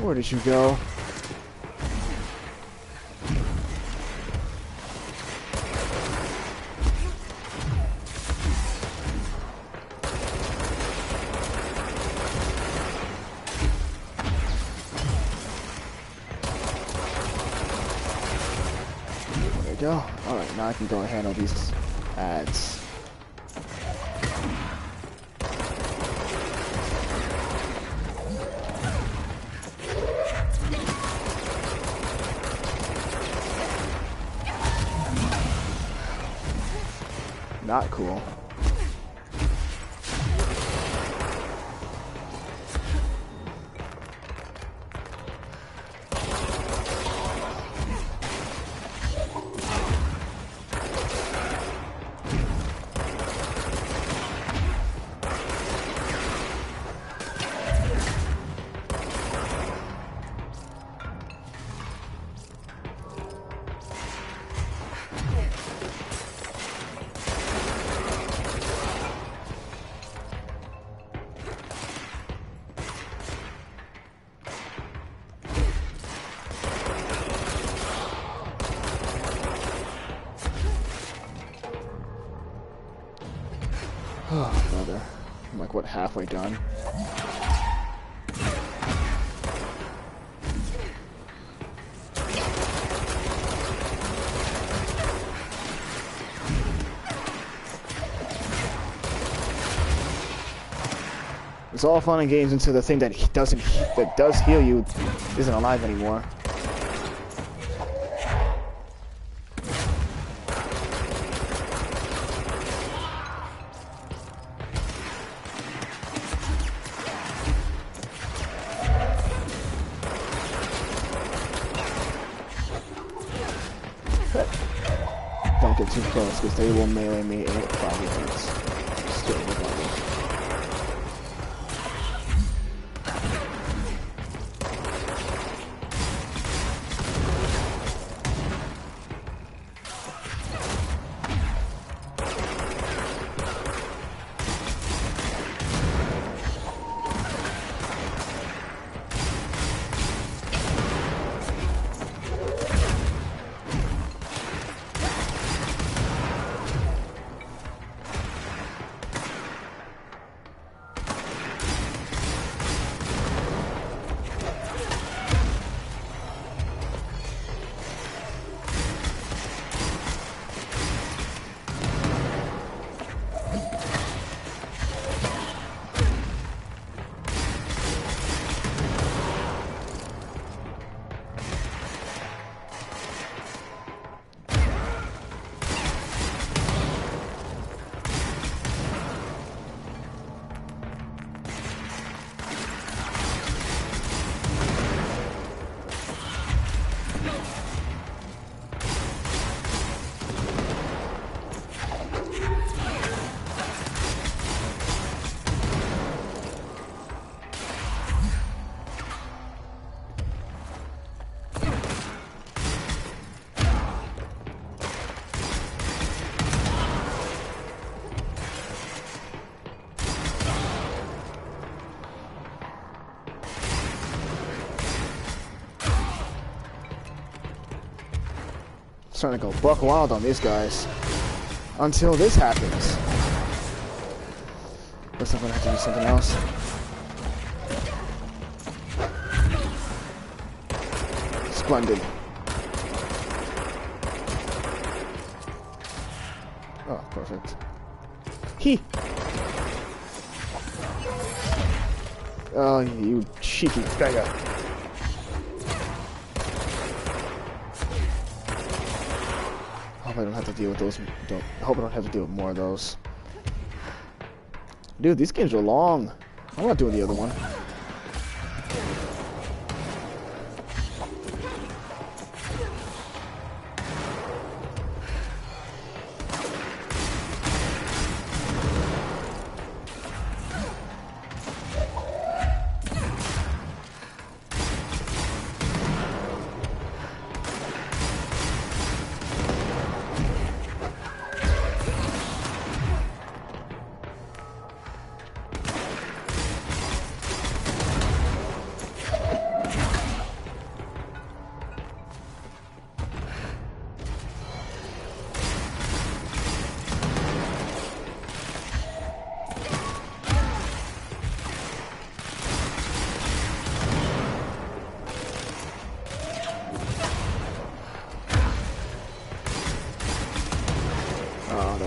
Where did you go? There we go. Alright, now I can go and handle these ads. Not cool. Oh, brother. I'm like, what, halfway done? It's all fun and games until the thing that does heal you isn't alive anymore. Don't get too close, because they will melee me in 5 minutes. Still regardless. Trying to go buck wild on these guys until this happens. Guess I'm gonna have to do something else. Splendid. Oh, perfect. He. Oh, you cheeky beggar. I hope I don't have to deal with those. I hope I don't have to deal with more of those. Dude, these games are long. I'm not doing the other one.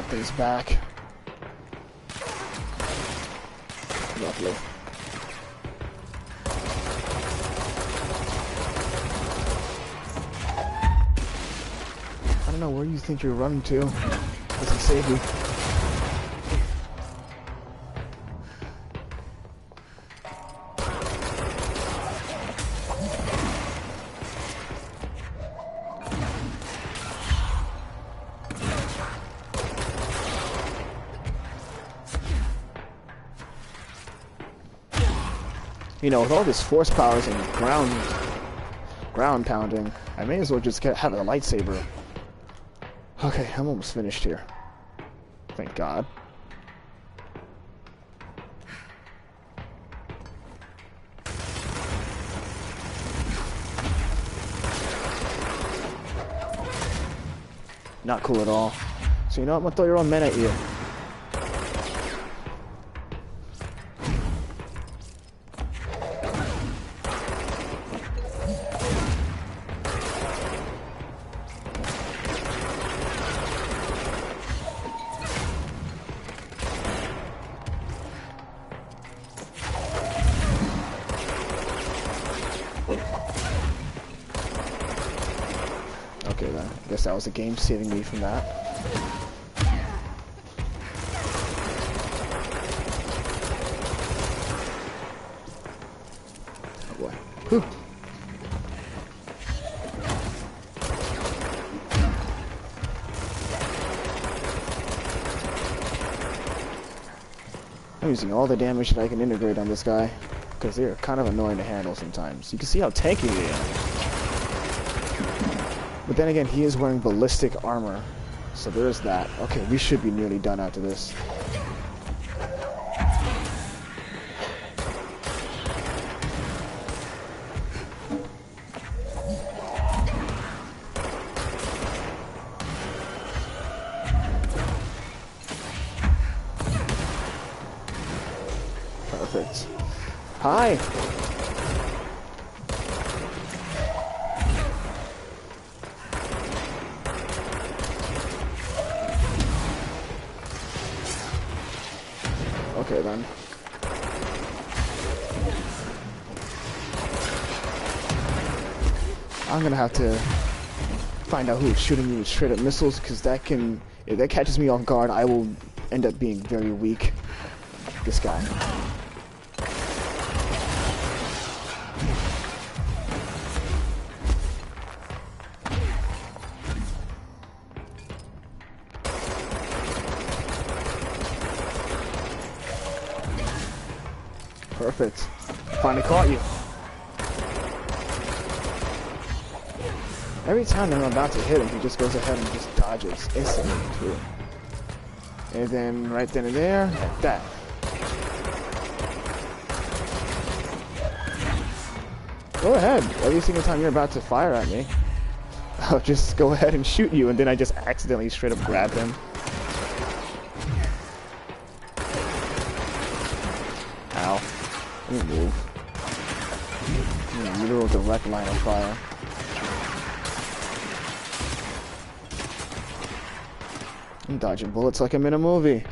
Things back. Lovely. I don't know where you think you're running to. Doesn't save you. You know, with all this force powers and ground pounding, I may as well just have a lightsaber. Okay, I'm almost finished here. Thank God. Not cool at all. So you know what? I'm gonna throw your own men at you. Okay then, I guess that was the game saving me from that. Oh boy. Whew. I'm using all the damage that I can integrate on this guy, because they're kind of annoying to handle sometimes. You can see how tanky they are. But then again, he is wearing ballistic armor, so there's that. Okay, we should be nearly done after this. Perfect. Hi! Okay then. I'm gonna have to find out who's shooting me with straight up missiles, because that can, if that catches me off guard, I will end up being very weak. This guy. Perfect. Finally caught you. Every time I'm about to hit him, he just goes ahead and just dodges instantly too. And then right then and there, like that. Go ahead. Every single time you're about to fire at me, I'll just go ahead and shoot you, and then I just accidentally straight up grab him. Ow. Let me move. Literal direct line of fire. I'm dodging bullets like I'm in a movie.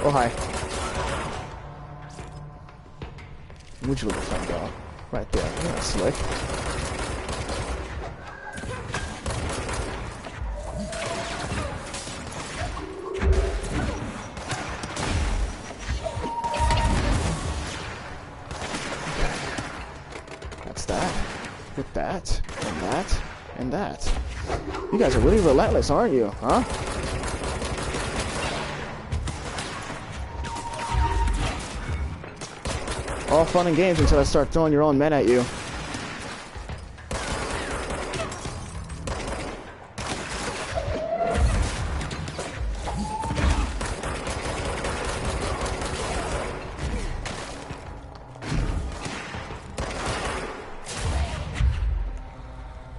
Oh, hi. Would you look at that dog? Right there. Yeah, that's slick. That's that. With that, and that, and that. You guys are really relentless, aren't you? Huh? All fun and games until I start throwing your own men at you.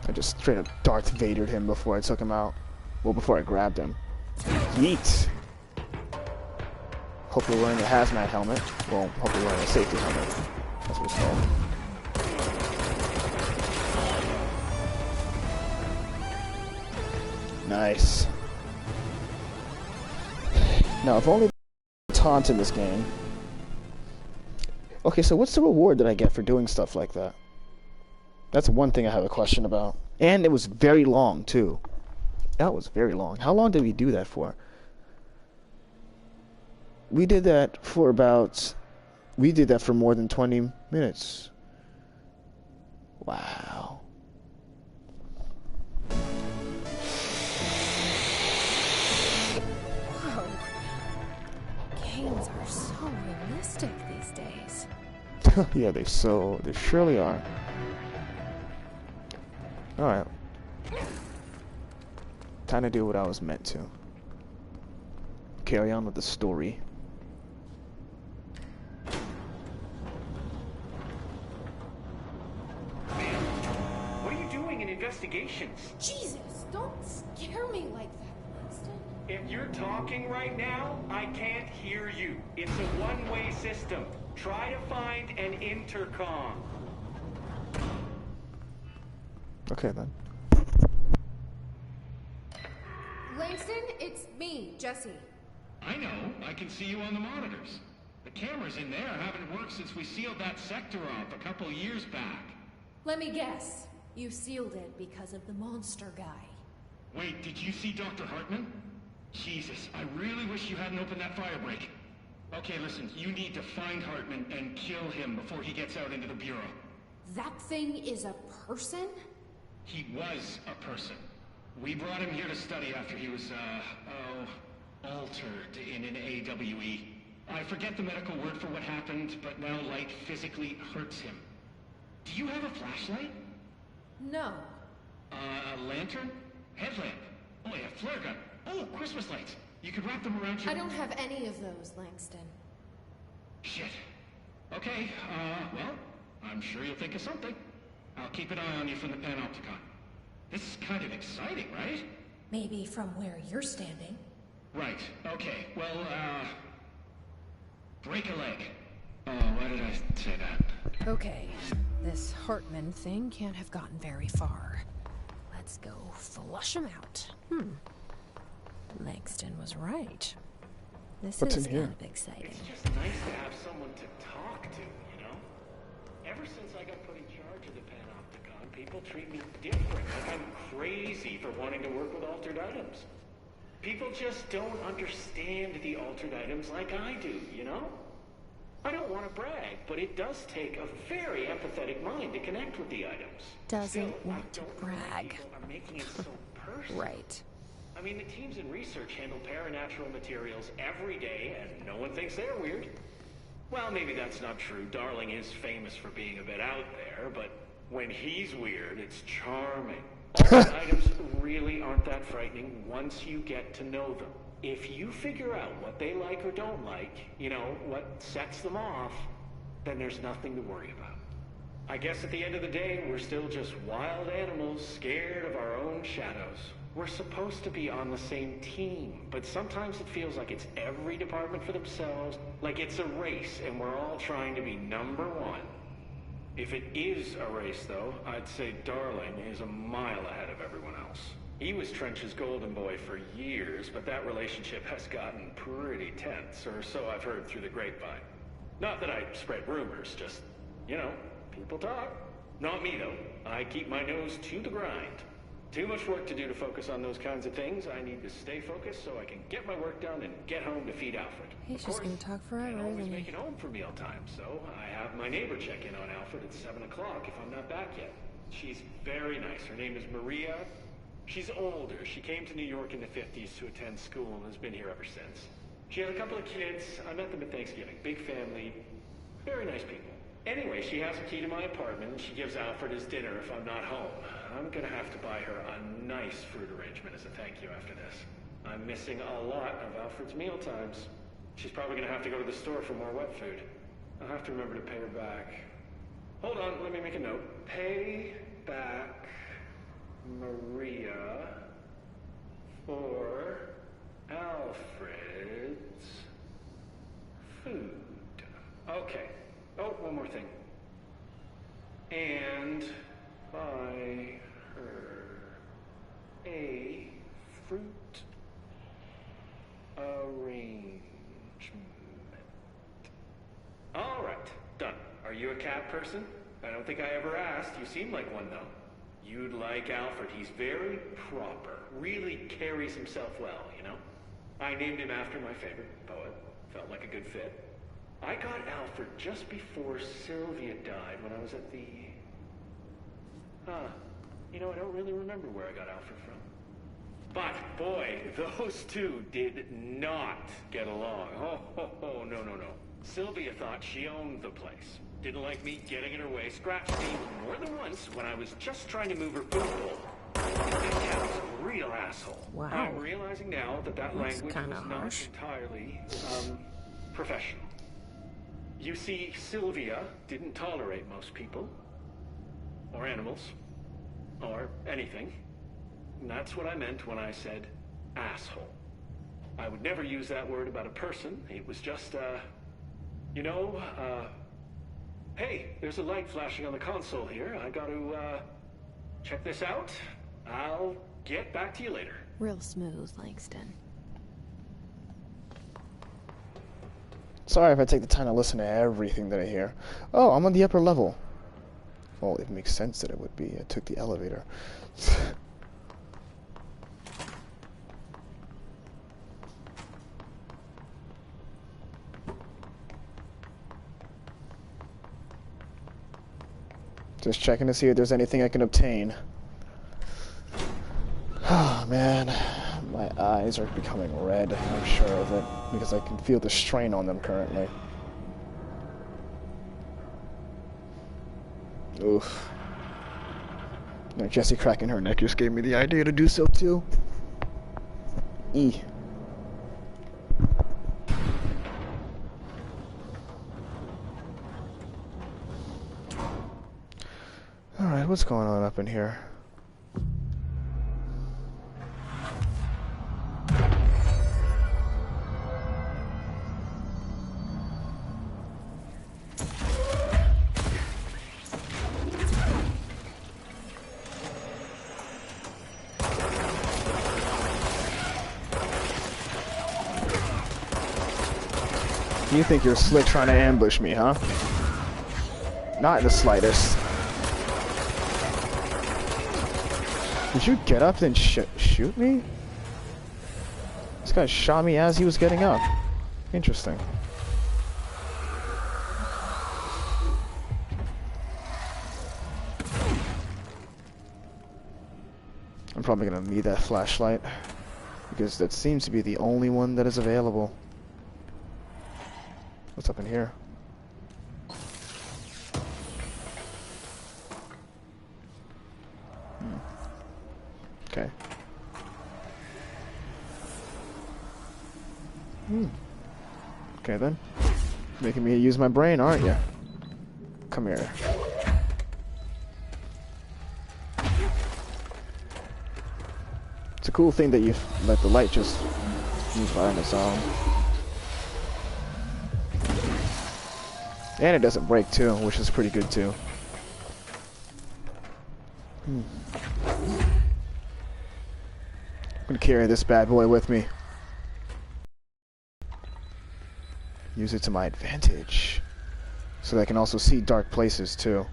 I just straight up Darth Vadered him before I took him out. Well, before I grabbed him. Yeet! Hopefully wearing a hazmat helmet. Well, hopefully wearing a safety helmet. That's what it's called. Nice. Now, if only taunt in this game. Okay, so what's the reward that I get for doing stuff like that? That's one thing I have a question about. And it was very long, too. That was very long. How long did we do that for? We did that for more than 20 minutes. Wow. Whoa. Games are so realistic these days. Yeah, they surely are. Alright. Time to do what I was meant to. Carry on with the story. Investigations. Jesus, don't scare me like that, Winston. If you're talking right now, I can't hear you. It's a one-way system. Try to find an intercom. Okay then. Langston, it's me, Jesse. I know. I can see you on the monitors. The cameras in there haven't worked since we sealed that sector off a couple years back. Let me guess. You sealed it because of the monster guy. Wait, did you see Dr. Hartman? Jesus, I really wish you hadn't opened that fire break. Okay, listen, you need to find Hartman and kill him before he gets out into the Bureau. That thing is a person? He was a person. We brought him here to study after he was, altered in an AWE. I forget the medical word for what happened, but now light physically hurts him. Do you have a flashlight? No. A lantern? Headlamp? Oh, yeah, flare gun. Oh, Christmas lights. You could wrap them around your... I don't have any of those, Langston. Shit. Okay, well, I'm sure you'll think of something. I'll keep an eye on you from the panopticon. This is kind of exciting, right? Maybe from where you're standing. Right, okay. Well, break a leg. Oh, why did I say that? Okay, this Hartman thing can't have gotten very far. Let's go flush him out. Langston was right. This What's is in here? kind of exciting. It's just nice to have someone to talk to, you know? Ever since I got put in charge of the Panopticon, people treat me different, like I'm crazy for wanting to work with altered items. People just don't understand the altered items like I do, you know? I don't want to brag, but it does take a very empathetic mind to connect with the items. Doesn't Still, want to brag. People are making it so personal. Right. I mean, the teams in research handle paranatural materials every day, and no one thinks they're weird. Well, maybe that's not true. Darling is famous for being a bit out there, but when he's weird, it's charming. Altered items really aren't that frightening once you get to know them. If you figure out what they like or don't like, you know, what sets them off, then there's nothing to worry about. I guess at the end of the day, we're still just wild animals scared of our own shadows. We're supposed to be on the same team, but sometimes it feels like it's every department for themselves, like it's a race and we're all trying to be number one. If it is a race, though, I'd say Darling is a mile ahead of everyone else. He was Trench's golden boy for years, but that relationship has gotten pretty tense, or so I've heard through the grapevine. Not that I spread rumors, just, you know, people talk. Not me, though. I keep my nose to the grind. Too much work to do to focus on those kinds of things. I need to stay focused so I can get my work done and get home to feed Alfred. He's just gonna talk forever, can't always isn't make he? it home for mealtime, so I have my neighbor check in on Alfred at 7 o'clock if I'm not back yet. She's very nice. Her name is Maria. She's older. She came to New York in the 50s to attend school and has been here ever since. She has a couple of kids. I met them at Thanksgiving. Big family. Very nice people. Anyway, she has a key to my apartment, and she gives Alfred his dinner if I'm not home. I'm gonna have to buy her a nice fruit arrangement as a thank you after this. I'm missing a lot of Alfred's meal times. She's probably gonna have to go to the store for more wet food. I'll have to remember to pay her back. Hold on, let me make a note. Pay back Maria for Alfred's food. Okay. Oh, one more thing. And buy her a fruit arrangement. All right, done. Are you a cat person? I don't think I ever asked. You seem like one, though. You'd like Alfred. He's very proper. Really carries himself well, you know? I named him after my favorite poet. Felt like a good fit. I got Alfred just before Sylvia died when I was at the... You know, I don't really remember where I got Alfred from. But, boy, those two did not get along. Oh, no. Sylvia thought she owned the place. Didn't like me getting in her way, scratched me more than once when I was just trying to move her food bowl. That cat was a real asshole. Wow. I'm realizing now that That's language was kinda not harsh. entirely, professional. You see, Sylvia didn't tolerate most people, or animals, or anything. And that's what I meant when I said asshole. I would never use that word about a person. It was just, hey, there's a light flashing on the console here. I gotta, check this out. I'll get back to you later. Real smooth, Langston. Sorry if I take the time to listen to everything that I hear. Oh, I'm on the upper level. Well, it makes sense that it would be. I took the elevator. Just checking to see if there's anything I can obtain. Oh, man. My eyes are becoming red, I'm sure of it, because I can feel the strain on them currently. Oof. Now, Jessie cracking her neck just gave me the idea to do so too. E. Alright, what's going on up in here? You think you're slick trying to ambush me, huh? Not in the slightest. Did you get up and shoot me? This guy shot me as he was getting up. Interesting. I'm probably gonna need that flashlight, because that seems to be the only one that is available. What's up in here? Okay. Okay then. Making me use my brain, aren't you? Come here. It's a cool thing that you let the light just move by on its own. And it doesn't break too, which is pretty good too. I'm gonna carry this bad boy with me. Use it to my advantage, so that I can also see dark places too.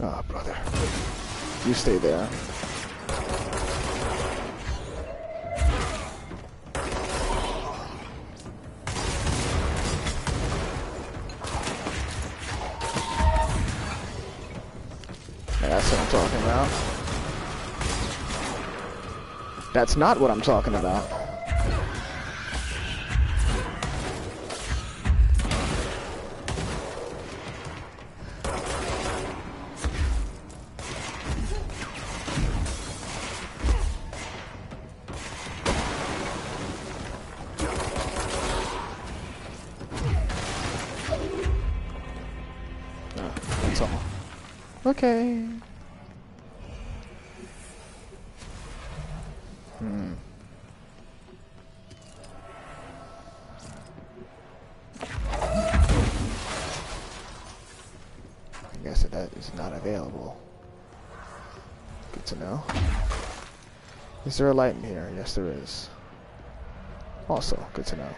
Ah, oh, brother. You stay there. That's what I'm talking about. That's not what I'm talking about. That's all. Okay. I guess that is not available. Good to know. Is there a light in here? Yes, there is. Also, good to know.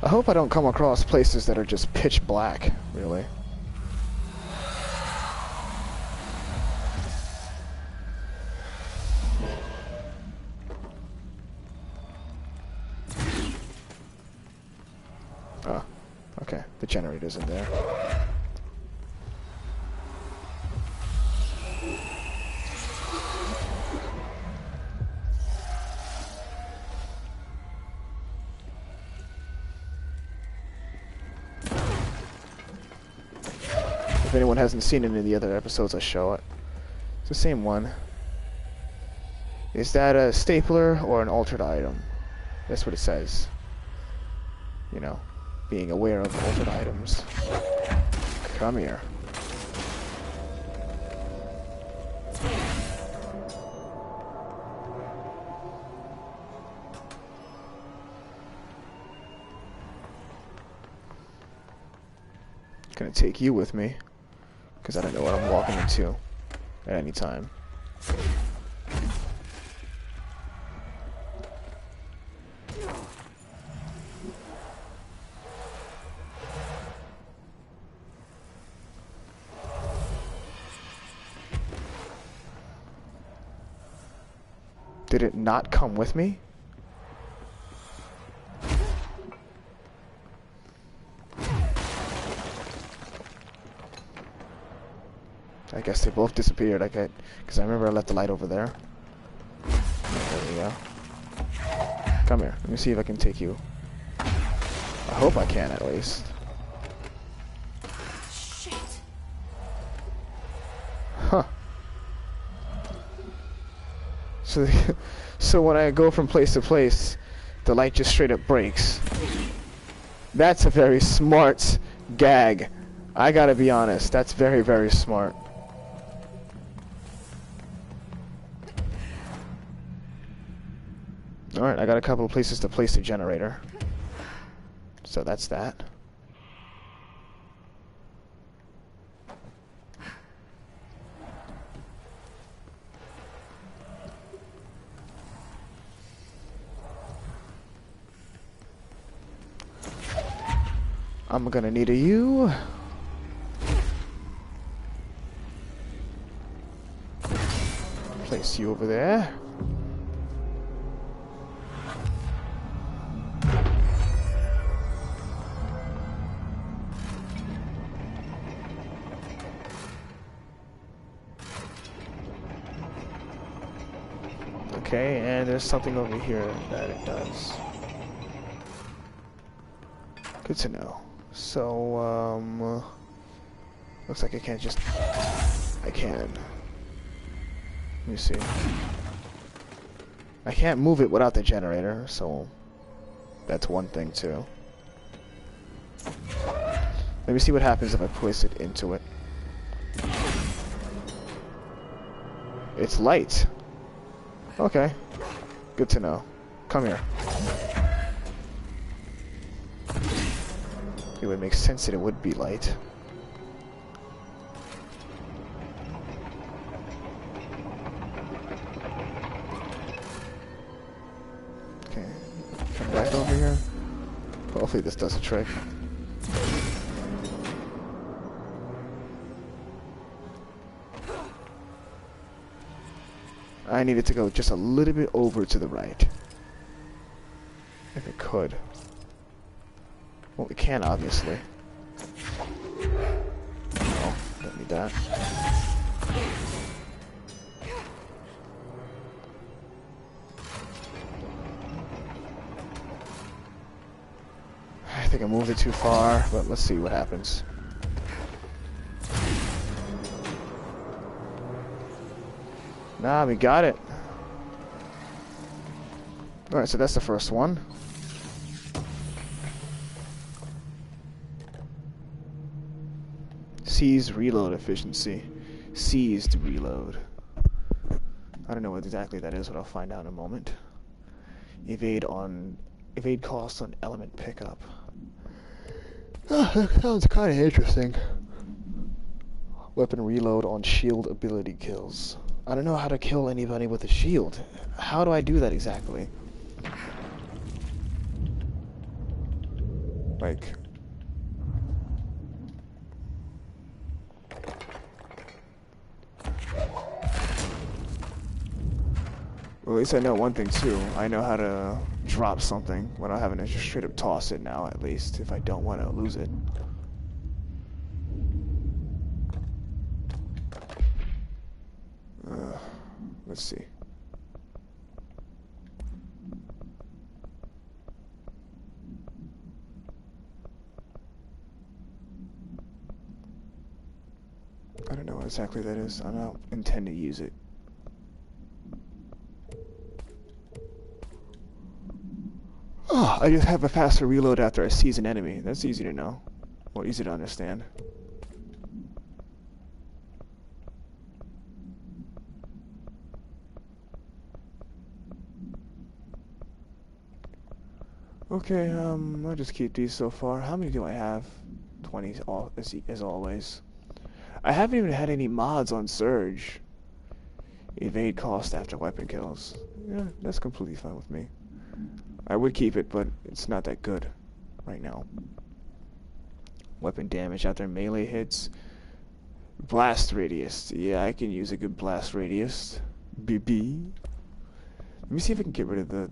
I hope I don't come across places that are just pitch black, really. Oh, okay. The generator's in there. If anyone hasn't seen any of the other episodes, I show it. It's the same one. Is that a stapler or an altered item? That's what it says. You know, being aware of altered items. Come here. Gonna take you with me, because I don't know what I'm walking into at any time. Did it not come with me? I guess they both disappeared. Because I remember I left the light over there. There we go. Come here. Let me see if I can take you. I hope I can, at least. Shit. Huh. So when I go from place to place, the light just straight up breaks. That's a very smart gag. I gotta be honest. That's very, very smart. Alright, I got a couple of places to place the generator. So that's that. I'm gonna need a U. Place you over there. Okay, and there's something over here that it does. Good to know. So, looks like I can't just... I can. Let me see. I can't move it without the generator, so that's one thing too. Let me see what happens if I place it into it. It's light. Okay. Good to know. Come here. It would make sense that it would be light. Okay. Come back over here. Hopefully this does a trick. I needed to go just a little bit over to the right. If it could. Well, we can, obviously. Oh, don't need that. I think I moved it too far, but let's see what happens. Nah, we got it. Alright, so that's the first one. Seized reload efficiency. Seized reload. I don't know what exactly that is, but I'll find out in a moment. Evade cost on element pickup. Oh, that sounds kind of interesting. Weapon reload on shield ability kills. I don't know how to kill anybody with a shield. How do I do that exactly? Like... Well, at least I know one thing too. I know how to drop something without having to just straight up toss it now, at least, if I don't want to lose it. Let's see. I don't know what exactly that is. I don't intend to use it. Oh, I just have a faster reload after I seize an enemy. That's easy to know. Or easy to understand. Okay, I'll just keep these so far. How many do I have? 20 as always. I haven't even had any mods on Surge. Evade cost after weapon kills. Yeah, that's completely fine with me. I would keep it, but it's not that good right now. Weapon damage after melee hits. Blast radius. Yeah, I can use a good blast radius. BB. Let me see if I can get rid of the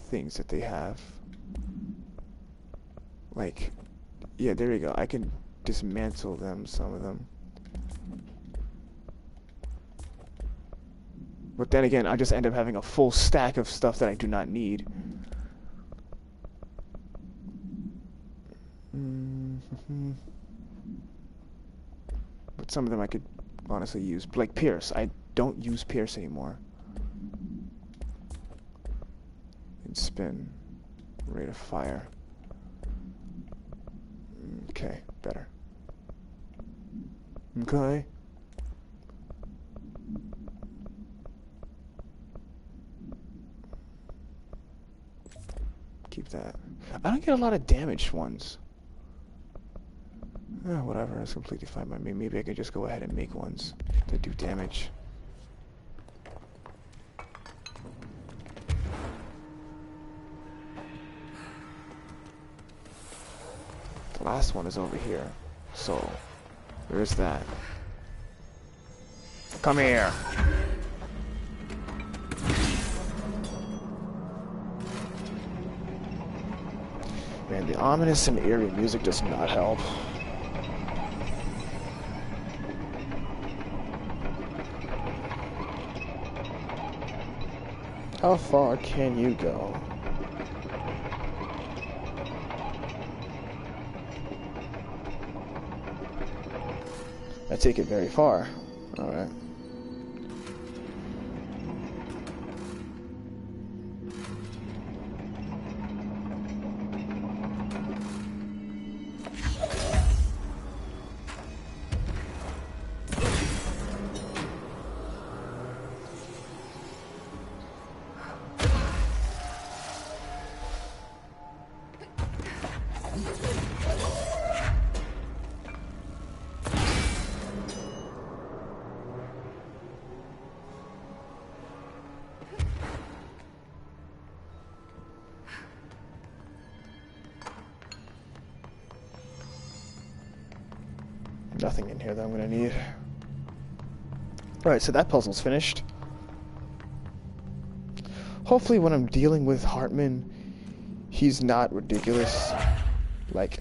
things that they have. Like, yeah, there you go. I can dismantle them, some of them. But then again, I just end up having a full stack of stuff that I do not need. But some of them I could honestly use. Like Pierce. I don't use Pierce anymore. And spin. Rate of fire. Okay, better. Okay. Keep that. I don't get a lot of damaged ones. Whatever, that's completely fine by me. Maybe I could just go ahead and make ones that do damage. The last one is over here. So, there's that. Come here! Man, the ominous and eerie music does not help. How far can you go? I take it very far. Alright. Nothing in here that I'm gonna need. Alright, so that puzzle's finished. Hopefully when I'm dealing with Hartman, he's not ridiculous. Like,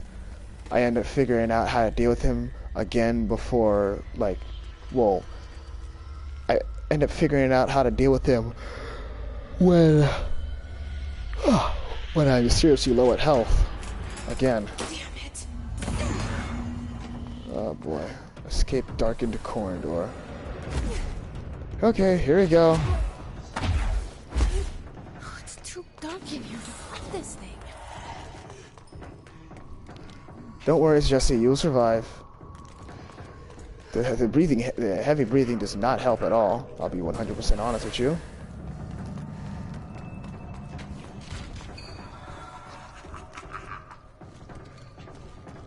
I end up figuring out how to deal with him again before, like, well, I end up figuring out how to deal with him when I'm seriously low at health. Again. Oh boy. Escape darkened corridor. Okay, here we go. Oh, it's too dark in here to fight this thing. Don't worry, Jesse, you'll survive. The heavy breathing does not help at all. I'll be 100% honest with you.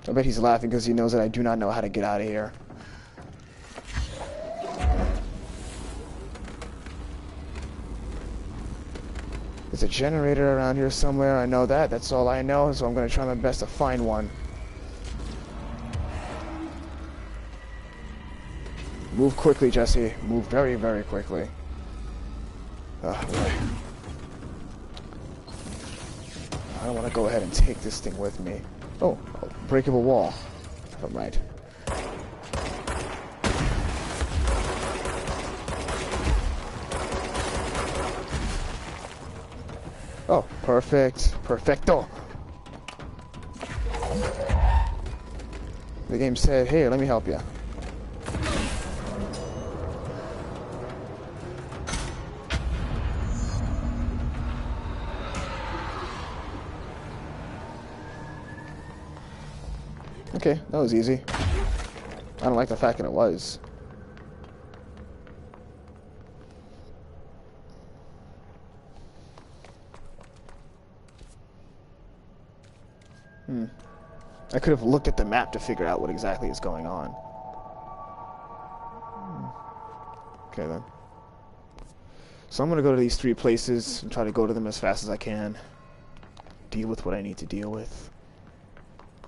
I bet he's laughing because he knows that I do not know how to get out of here. There's a generator around here somewhere, I know that. That's all I know, so I'm going to try my best to find one. Move quickly, Jesse. Move very, very quickly. Oh, boy. I don't want to go ahead and take this thing with me. Oh, breakable wall. All right. Oh, perfect. Perfecto. The game said, "Hey, let me help you." Okay, that was easy. I don't like the fact that it was. I could have looked at the map to figure out what exactly is going on. Okay then. So I'm going to go to these 3 places and try to go to them as fast as I can. Deal with what I need to deal with.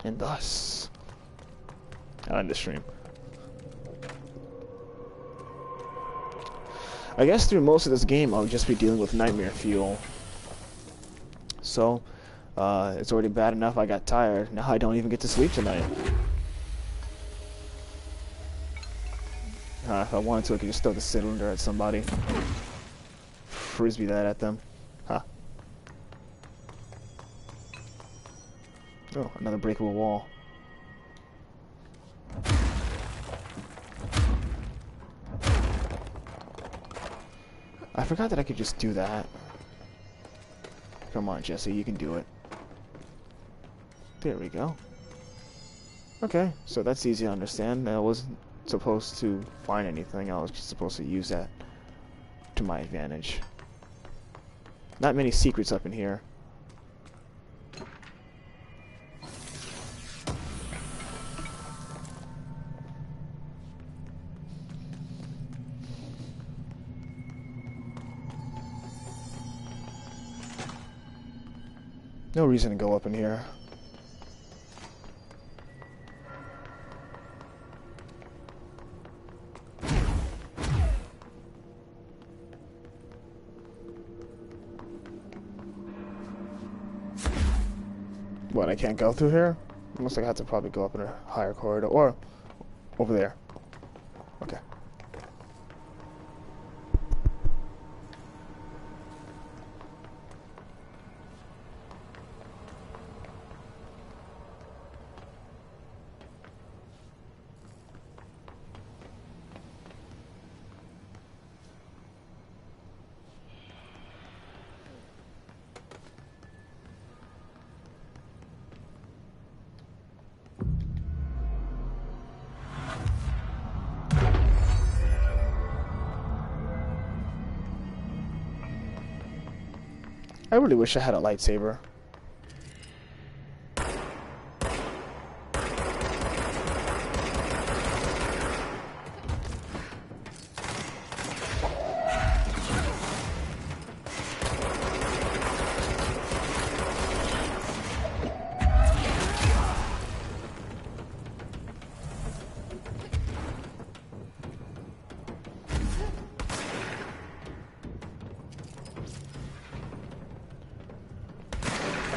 And thus, I'll end the stream. I guess through most of this game, I'll just be dealing with nightmare fuel. So, it's already bad enough I got tired. Now I don't even get to sleep tonight. If I wanted to, I could just throw the cylinder at somebody. Frisbee that at them. Huh. Oh, another breakable wall. I forgot that I could just do that. Come on, Jesse, you can do it. There we go. Okay, so that's easy to understand. I wasn't supposed to find anything. I was just supposed to use that to my advantage. Not many secrets up in here. No reason to go up in here. What, I can't go through here? Looks like I have to probably go up in a higher corridor. Or over there. Okay. I really wish I had a lightsaber.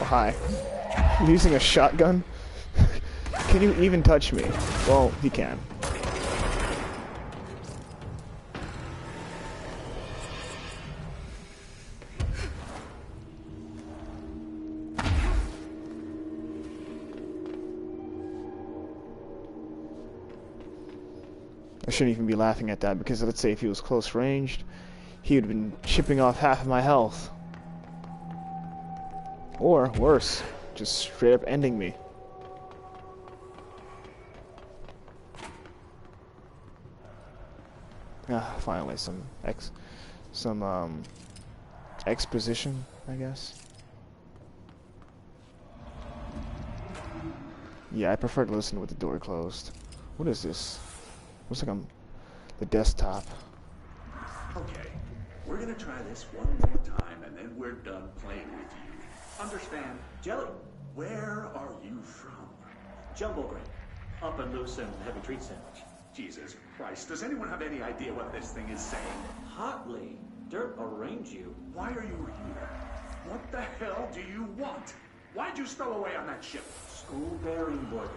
Hi. I'm using a shotgun? Can you even touch me? Well, he can. I shouldn't even be laughing at that, because let's say if he was close ranged, he would have been chipping off half of my health. Or, worse, just straight up ending me. Finally, some exposition, I guess. Yeah, I prefer to listen with the door closed. What is this? Looks like I'm the desktop. Okay, we're gonna try this one more time, and then we're done playing with you. Understand? Jelly. Where are you from? Jumbo grain. Up and loose and heavy treat sandwich. Jesus Christ, does anyone have any idea what this thing is saying? Hotly. Dirt arrange you. Why are you here? What the hell do you want? Why'd you stow away on that ship? School bearing boiler.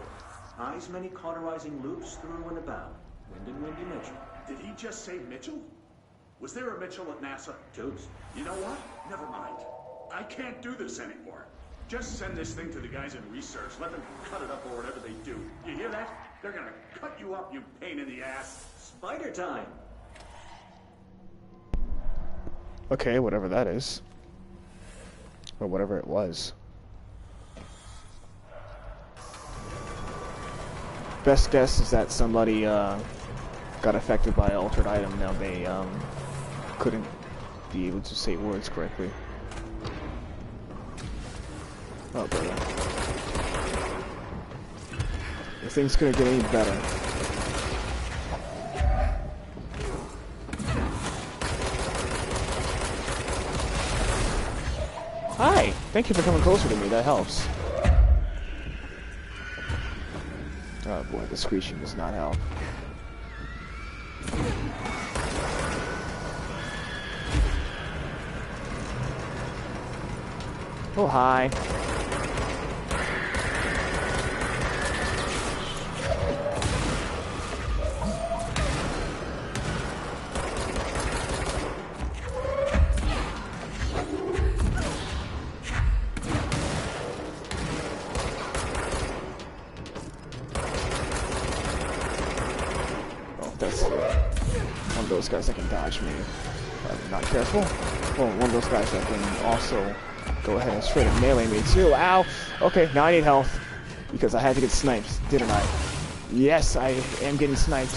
Eyes many cauterizing loops through and about. Wind and Windy Mitchell. Did he just say Mitchell? Was there a Mitchell at NASA? Tubes. You know what? Never mind. I can't do this anymore. Just send this thing to the guys in research. Let them cut it up or whatever they do. You hear that? They're gonna cut you up, you pain in the ass. Spider time. Okay, whatever that is. Or whatever it was. Best guess is that somebody got affected by an altered item. Now they couldn't be able to say words correctly. Oh, brother. If things couldn't get any better. Hi! Thank you for coming closer to me, that helps. Oh boy, the screeching does not help. Oh, hi. Oh, that's one of those guys that can dodge me if I'm not careful. Well, one of those guys that can also go ahead and straight up melee me too. Ow! Okay, now I need health. Because I had to get sniped, didn't I? Yes, I am getting sniped.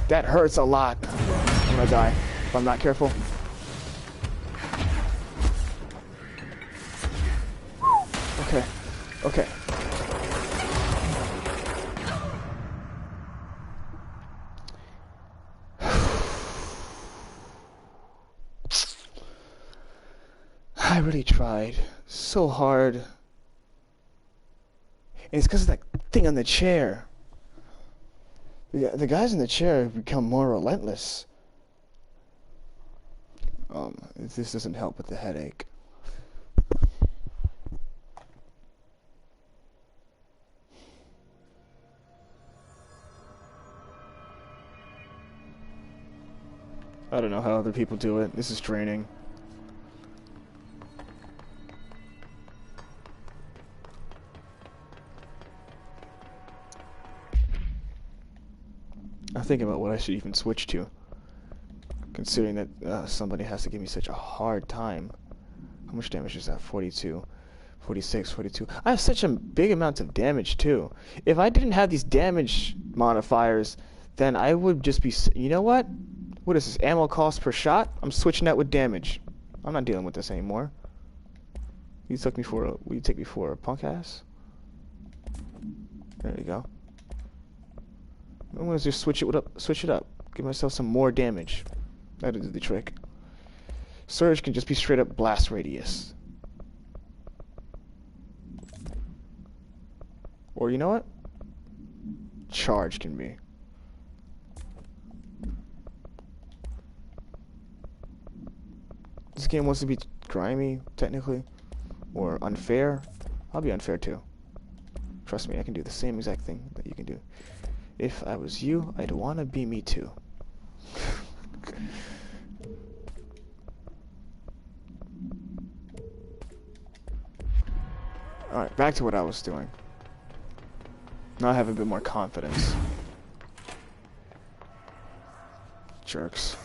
That hurts a lot. I'm gonna die if I'm not careful. Okay, okay. I really tried so hard. And it's because of that thing on the chair. The guys in the chair have become more relentless. This doesn't help with the headache. I don't know how other people do it. This is draining. I'm thinking about what I should even switch to, considering that somebody has to give me such a hard time. How much damage is that? 42, 46, 42. I have such a big amount of damage too. If I didn't have these damage modifiers, then I would just be, you know what? What is this, ammo cost per shot? I'm switching that with damage. I'm not dealing with this anymore. You take me for a punk ass? There you go. I'm gonna just switch it up. Give myself some more damage. That'll do the trick. Surge can just be straight up blast radius. Or you know what? Charge can be. This game wants to be grimy, technically, or unfair. I'll be unfair too. Trust me, I can do the same exact thing that you can do. If I was you, I'd want to be me too. Alright, back to what I was doing. Now I have a bit more confidence. Jerks.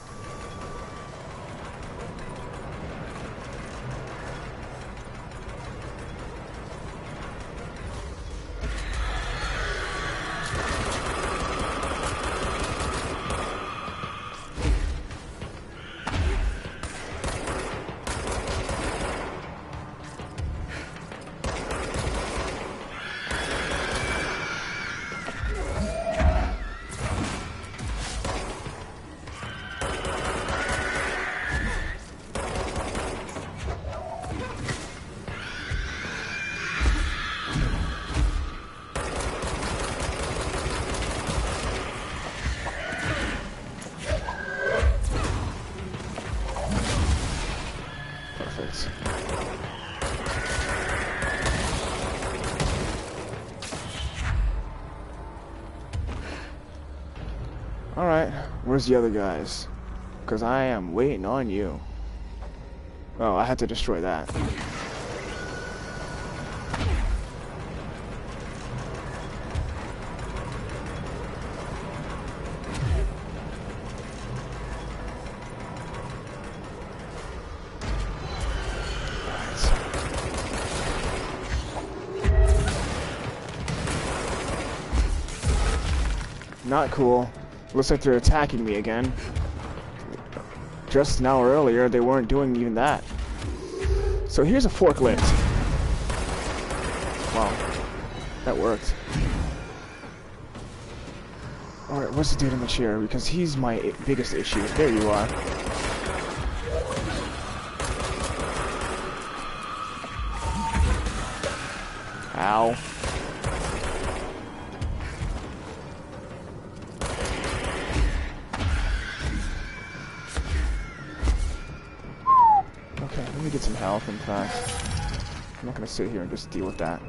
Alright, where's the other guys? Because I am waiting on you. Oh, I had to destroy that. Not cool. Looks like they're attacking me again. Just an hour earlier, they weren't doing even that. So here's a forklift. Wow. That worked. Alright, what's the dude in the chair? Because he's my biggest issue. There you are. Ow. Okay, let me get some health, in fact. I'm not gonna sit here and just deal with that.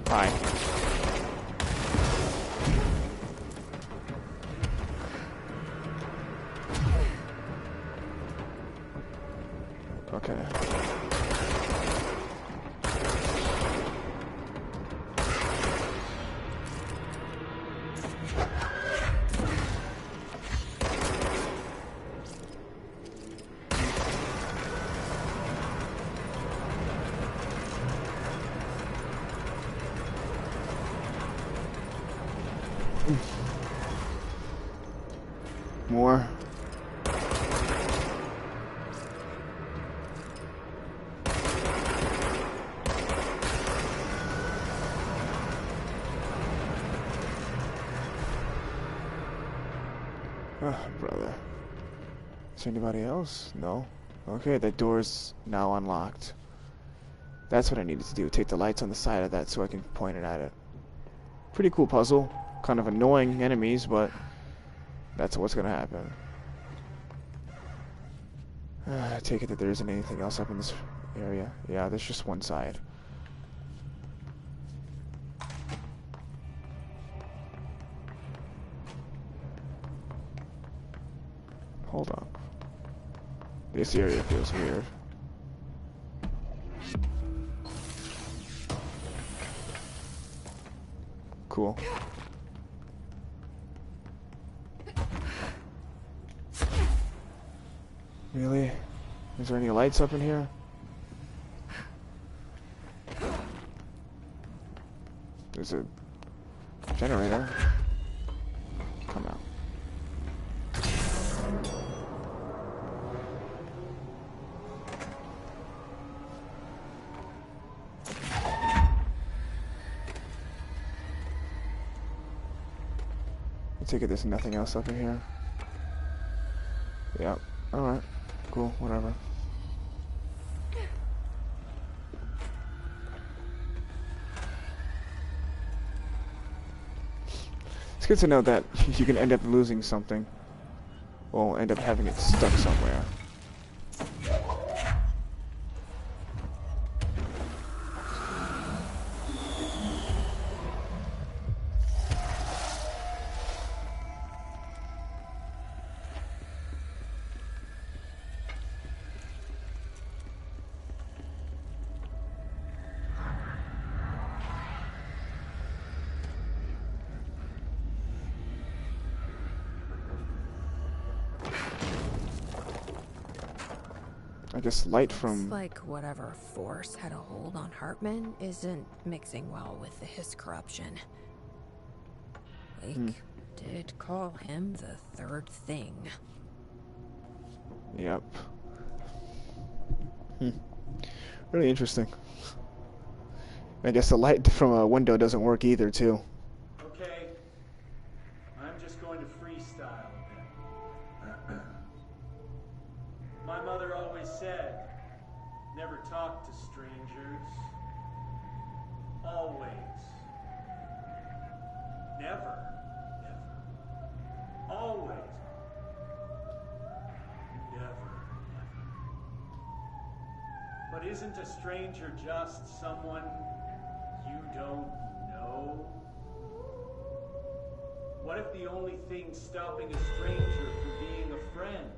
Hi. Okay. More. Oh, brother. Is there anybody else? No. Okay, that door's now unlocked. That's what I needed to do. Take the lights on the side of that so I can point it at it. Pretty cool puzzle. Kind of annoying enemies, but that's what's gonna happen. I take it that there isn't anything else up in this area. Yeah, there's just one side. Hold on. This area feels weird. Cool. Really? Is there any lights up in here? There's a generator. Come out. I take it there's nothing else up in here. Yep. Alright. Cool. Whatever. It's good to know that you can end up losing something. Or end up having it stuck somewhere. I guess light from... Looks like whatever force had a hold on Hartman isn't mixing well with his corruption. Lake did call him the third thing. Yep. Really interesting. I guess the light from a window doesn't work either, too. Okay. I'm just going to freestyle a bit. My mother always said, never talk to strangers. Always. Never. Never. Always. Never. But isn't a stranger just someone you don't know? What if the only thing stopping a stranger from being a friend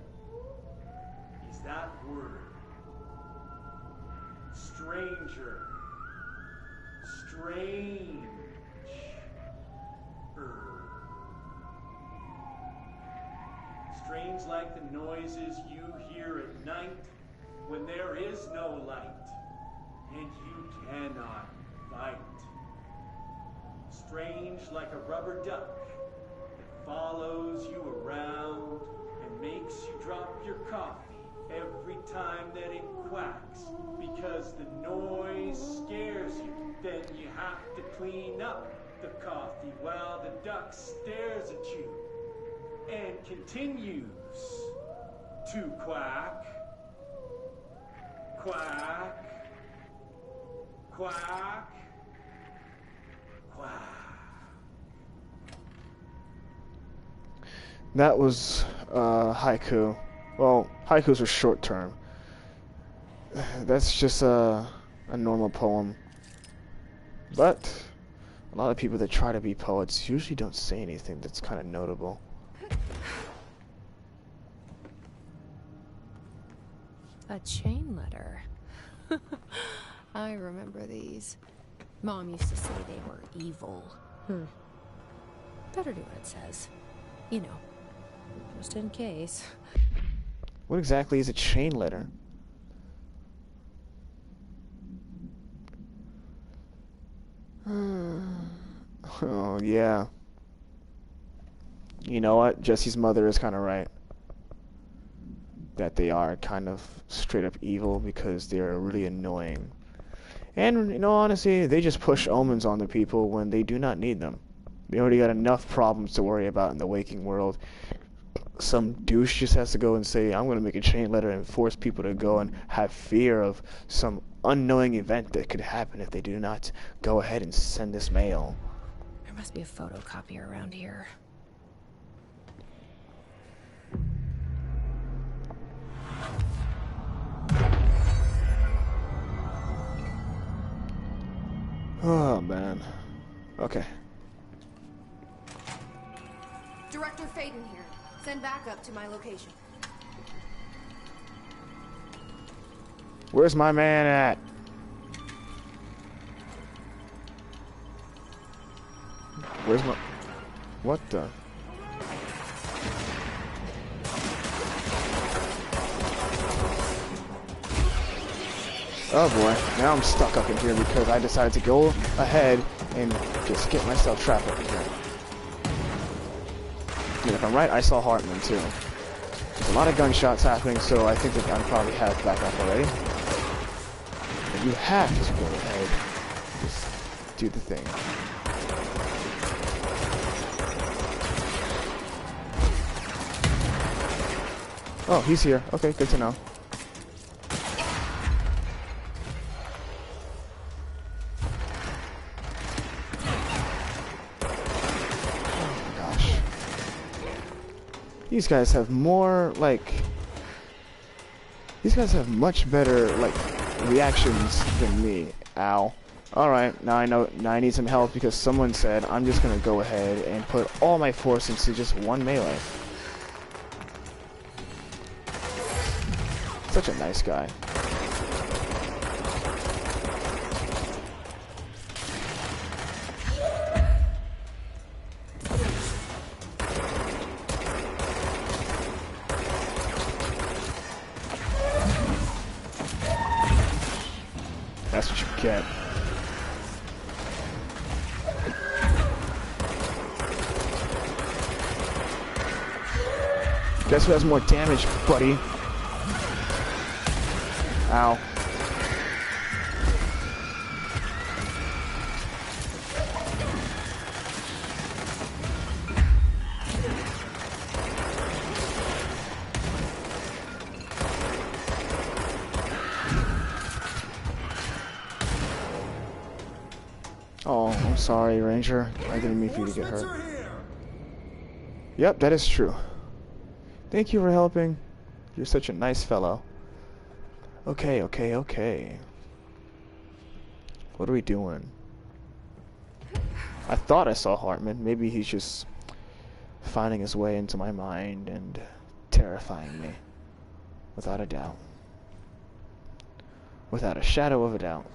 is that word? Stranger. Strange. Strange like the noises you hear at night when there is no light and you cannot fight. Strange like a rubber duck that follows you around and makes you drop your coffee every time that it quacks because the noise scares you. Then you have to clean up the coffee while the duck stares at you and continues to quack, quack, quack, That was haiku. Well, haikus are short term. That's just a normal poem. But a lot of people that try to be poets usually don't say anything that's kind of notable. A chain letter. I remember these. Mom used to say they were evil. Better do what it says. You know, just in case. What exactly is a chain letter? Oh, yeah. You know what? Jesse's mother is kind of right. That they are kind of straight up evil because they're really annoying. And, in all honesty, they just push omens on the people when they do not need them. They already got enough problems to worry about in the waking world. Some douche just has to go and say, I'm going to make a chain letter and force people to go and have fear of some unknowing event that could happen if they do not go ahead and send this mail. There must be a photocopier around here. Oh, man. Okay. Director Faden here. Send backup to my location. Where's my man at? Where's my... What the... Oh boy, now I'm stuck up in here because I decided to go ahead and just get myself trapped up in here. I mean, if I'm right, I saw Hartman too. There's a lot of gunshots happening, so I think that I probably have backup already. But you have to go ahead and just do the thing. Oh, he's here. Okay, good to know. These guys have more, like... These guys have much better, like, reactions than me. Ow. Alright, now I know, now I need some help because someone said I'm just gonna go ahead and put all my force into just one melee. Such a nice guy. That's what you get. Guess who has more damage, buddy? Ow. Oh, I'm sorry, Ranger. I didn't mean for you to get hurt. Yep, that is true. Thank you for helping. You're such a nice fellow. Okay. What are we doing? I thought I saw Hartman. Maybe he's just finding his way into my mind and terrifying me. Without a doubt. Without a shadow of a doubt.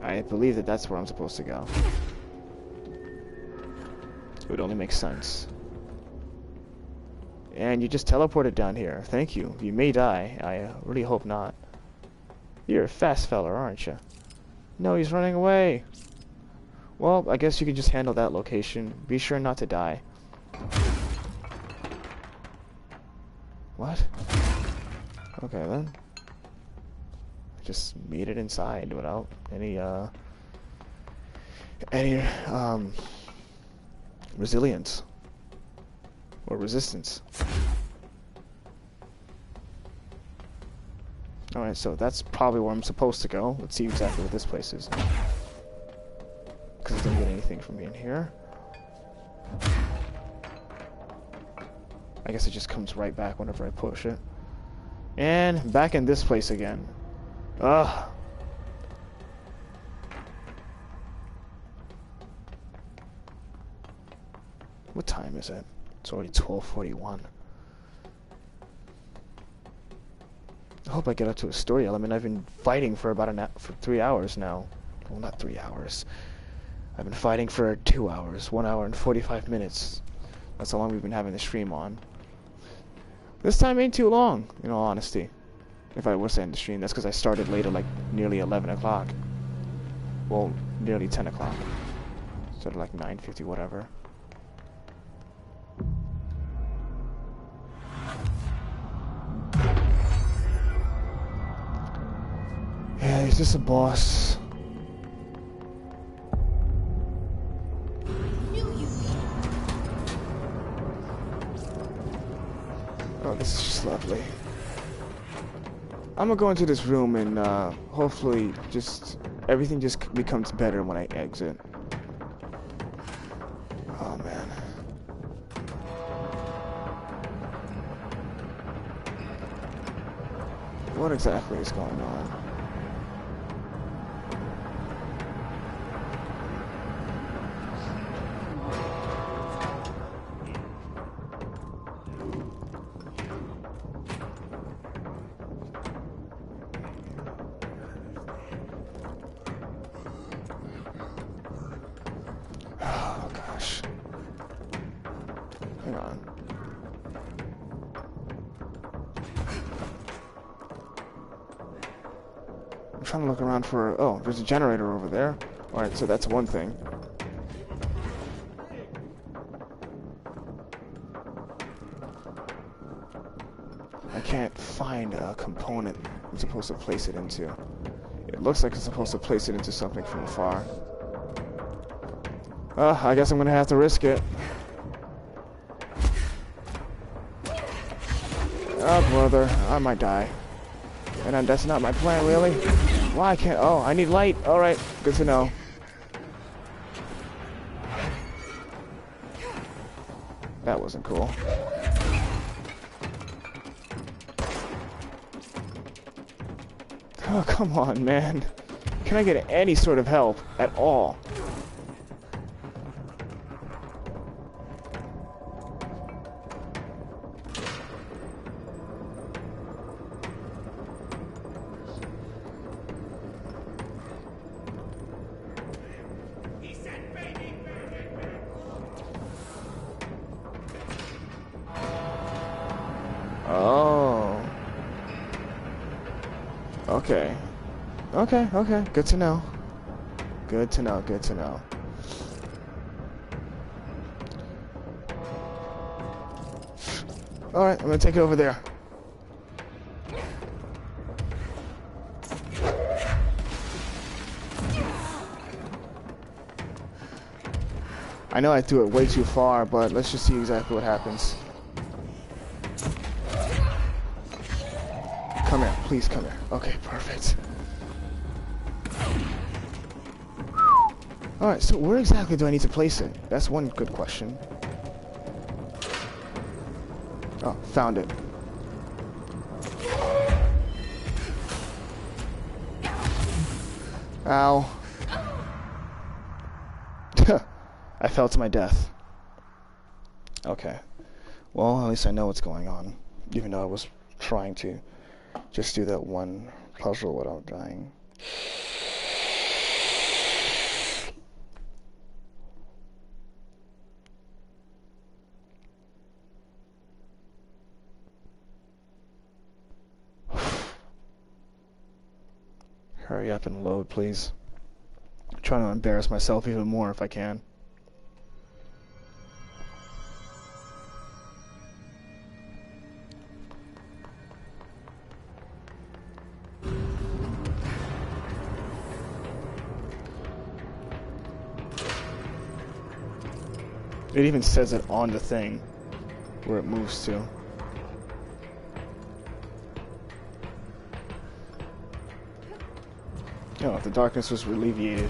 I believe that that's where I'm supposed to go. It would only make sense. And you just teleported down here. Thank you. You may die. I really hope not. You're a fast fella, aren't you? No, he's running away. Well, I guess you could just handle that location. Be sure not to die. What? Okay, then. Just made it inside without any resilience or resistance. Alright, so that's probably where I'm supposed to go. Let's see exactly what this place is. Because I didn't get anything from being here. I guess it just comes right back whenever I push it. And back in this place again. Ugh. What time is it? It's already 12:41. I hope I get up to a story element. I've been fighting for about for 3 hours now. Well, not 3 hours. I've been fighting for 2 hours, 1 hour and 45 minutes. That's how long we've been having the stream on. This time ain't too long, in all honesty. If I was to end the stream, that's because I started later, like nearly 11 o'clock. Well, nearly 10 o'clock. Started like 9:50, whatever. Yeah, he's just a boss. Oh, this is just lovely. I'm gonna go into this room and hopefully just everything just becomes better when I exit. Oh man. What exactly is going on? Trying to look around for... Oh, there's a generator over there. Alright, so that's one thing. I can't find a component I'm supposed to place it into. It looks like I'm supposed to place it into something from afar. I guess I'm gonna have to risk it. Oh, brother. I might die. And that's not my plan, really. Why can't... Oh, I need light. Alright, good to know. That wasn't cool. Oh, come on, man. Can I get any sort of help at all? Okay. Okay. Good to know. Good to know. Alright, I'm gonna take it over there. I know I threw it way too far, but let's just see exactly what happens. Come here, please come here. Okay, perfect. Alright, so where exactly do I need to place it? That's one good question. Oh, found it. Ow. I fell to my death. Okay. Well, at least I know what's going on. Even though I was trying to just do that one puzzle without dying. Hurry up and load, please. I'm trying to embarrass myself even more if I can. It even says it on the thing where it moves to. No, the darkness was alleviated.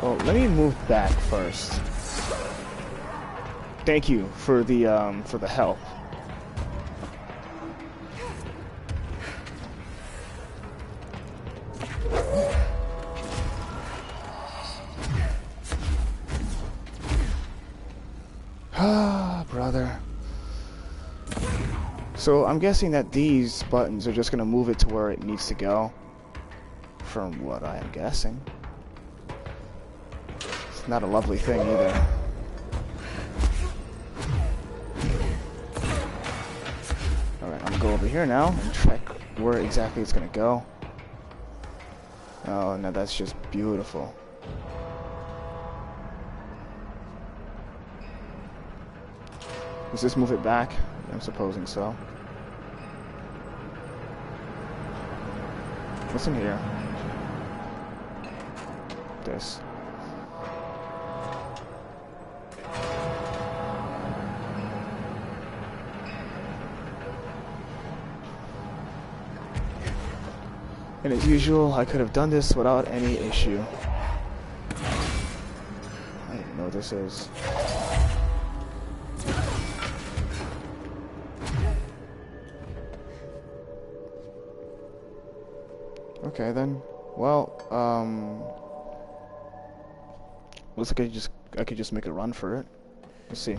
Well, let me move back first. Thank you for the help. Ah, brother. So I'm guessing that these buttons are just gonna move it to where it needs to go. From what I am guessing. It's not a lovely thing either. Alright, I'm gonna go over here now and check where exactly it's gonna go. Oh, no, that's just beautiful. Does this move it back? I'm supposing so. What's in here? This. And as usual, I could have done this without any issue. I don't even know what this is. Okay then. Well, looks like I could just make a run for it. Let's see.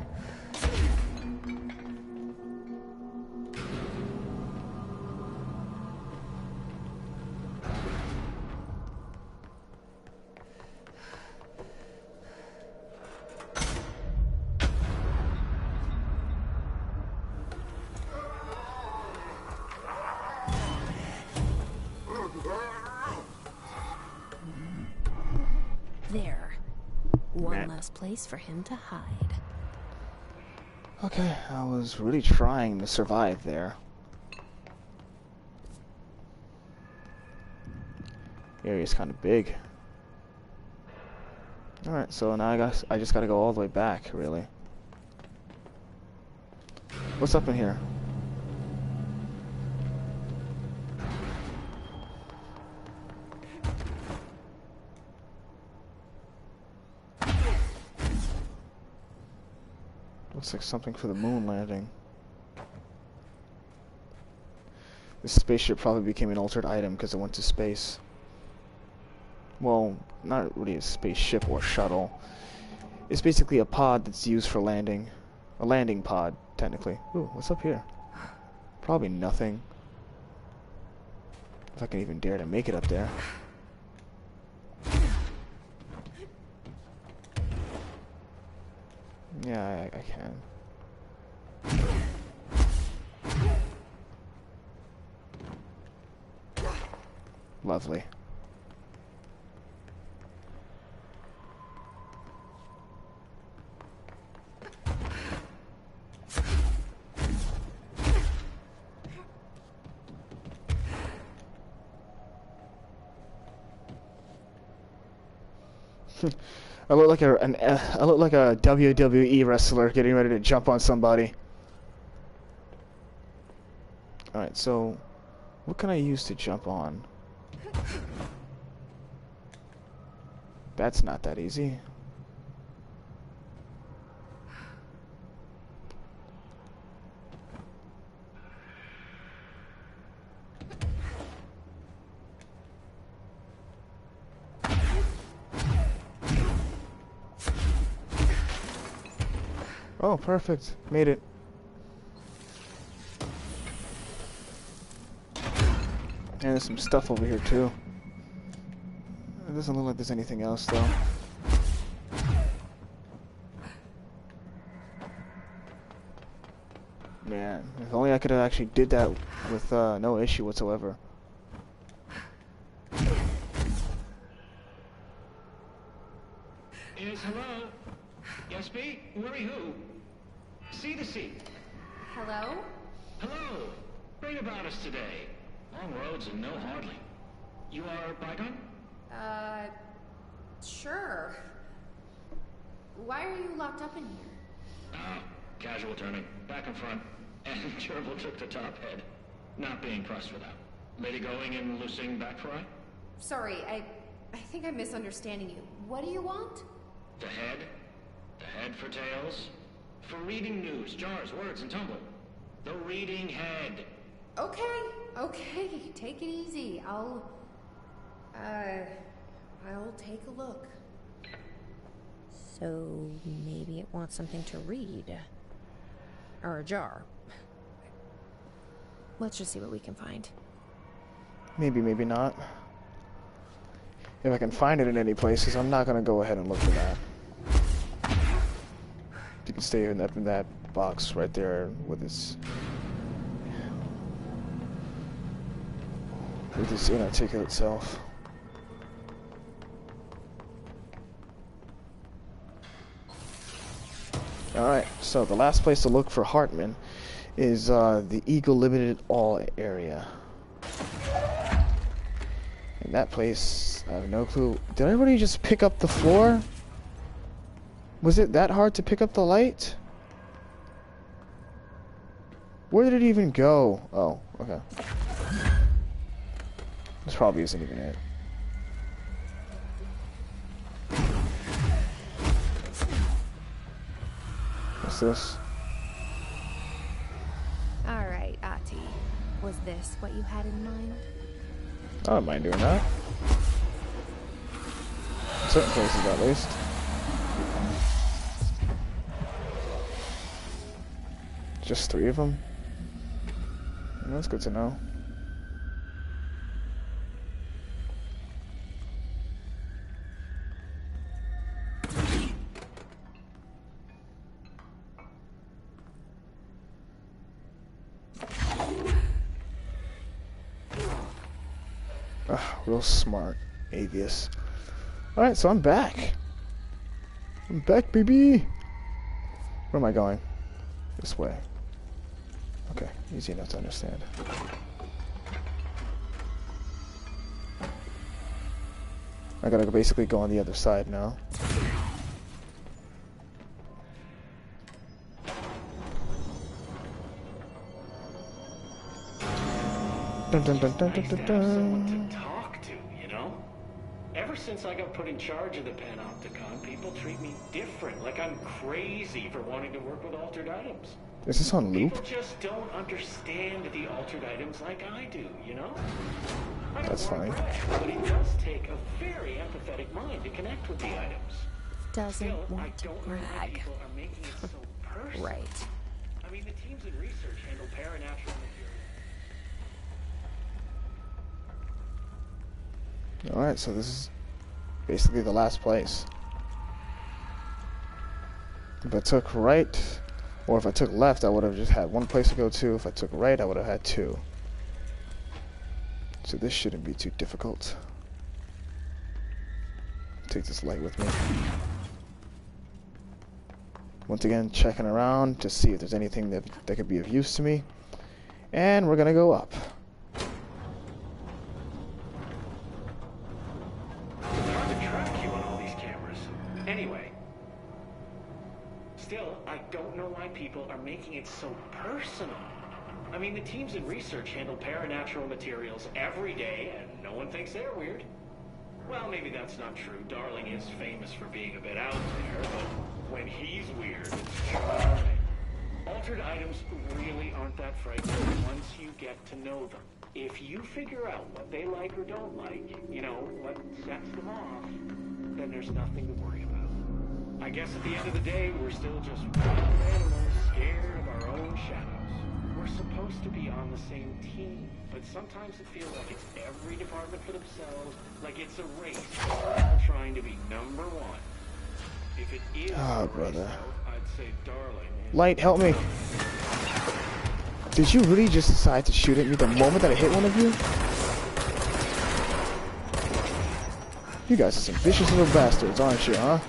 There. One less place for him to hide. Okay, I was really trying to survive there. The area's kind of big. Alright, so now I just gotta go all the way back, really. What's up in here? Looks like something for the moon landing. This spaceship probably became an altered item because it went to space. Well, not really a spaceship or shuttle. It's basically a pod that's used for landing. A landing pod, technically. Ooh, what's up here? Probably nothing. If I can even dare to make it up there. Yeah, I can. Lovely. I look like I look like a WWE wrestler getting ready to jump on somebody. All right, so what can I use to jump on? That's not that easy. Oh, perfect. Made it. And there's some stuff over here, too. It doesn't look like there's anything else, though. Man, if only I could have actually did that with no issue whatsoever. Yes, hello? Yes, B? Worry who? See the seat. Hello? Hello. Bring about us today. Long roads and no hardly. You are Bygone? Sure. Why are you locked up in here? Ah, casual turning. Back and front. And Gerbil took the top head. Not being pressed for that. Lady going and loosing back fry? Sorry, I think I'm misunderstanding you. What do you want? The head? The head for Tails? For reading news, jars, words, and tumble. The reading head. Okay, take it easy. I'll take a look. So maybe it wants something to read. Or a jar. Let's just see what we can find. Maybe, maybe not. If I can find it in any places, I'm not gonna go ahead and look for that. You can stay in that box right there with this inarticulate self. Alright, so the last place to look for Hartman is the Eagle Limited All area. And that place, I have no clue. Did everybody just pick up the floor? Was it that hard to pick up the light? Where did it even go? Oh, okay. This probably isn't even it. What's this? Alright, Ati. Was this what you had in mind? I don't mind doing that. In certain places, at least. Just 3 of them? That's good to know. Real smart, Avius. Alright, so I'm back. I'm back, baby! Where am I going? This way. Okay, easy enough to understand. I gotta basically go on the other side now. Dun, dun, dun, dun, dun, dun, dun. Ever since I got put in charge of the Panopticon, people treat me different, like I'm crazy for wanting to work with altered items. Is this on loop? People just don't understand the altered items like I do, you know? That's fine. But it does take a very empathetic mind to connect with the items. Doesn't want to brag. People are making it so personal. Right. I mean, the teams in research handle paranatural materials. Alright, so this is basically the last place. If I took right, or if I took left, I would have just had one place to go to. If I took right, I would have had 2. So this shouldn't be too difficult. Take this light with me. Once again, checking around to see if there's anything that could be of use to me. And we're gonna go up. Still, I don't know why people are making it so personal. I mean, the teams in research handle paranatural materials every day, and no one thinks they're weird. Well, maybe that's not true. Darling is famous for being a bit out there, but when he's weird, it's charming. Altered items really aren't that frightening once you get to know them. If you figure out what they like or don't like, you know, what sets them off, then there's nothing to worry about. I guess at the end of the day, we're still just wild animals scared of our own shadows. We're supposed to be on the same team, but sometimes it feels like it's every department for themselves, like it's a race, all trying to be #1. If it is brother. I'd say Darling. Light, help me. Did you really just decide to shoot at me the moment that I hit one of you? You guys are some vicious little bastards, aren't you, huh?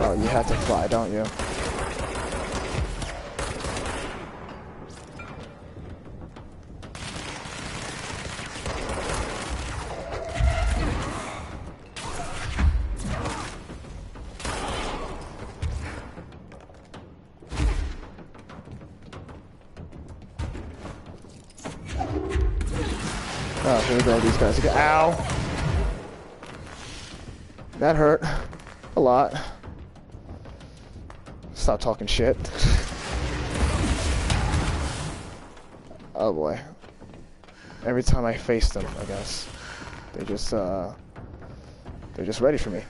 Oh, you have to fly, don't you? Oh, here we go, these guys again. Ow! That hurt. A lot. Stop talking shit. Oh boy. Every time I face them, I guess, they're just ready for me.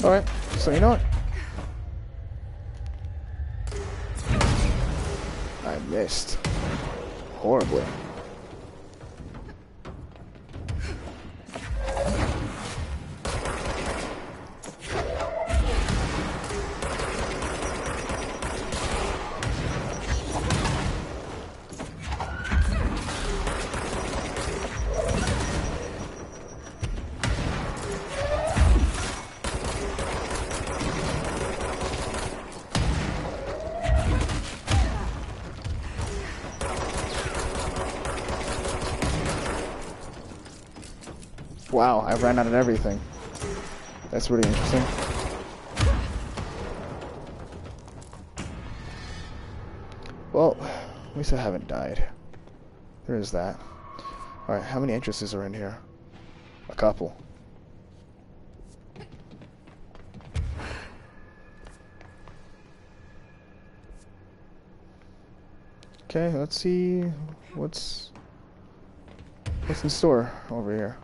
Alright, so you know what? I missed. Horribly. Wow, I ran out of everything. That's really interesting. Well, at least I haven't died. There is that. Alright, how many entrances are in here? A couple. Okay, let's see what's in store over here.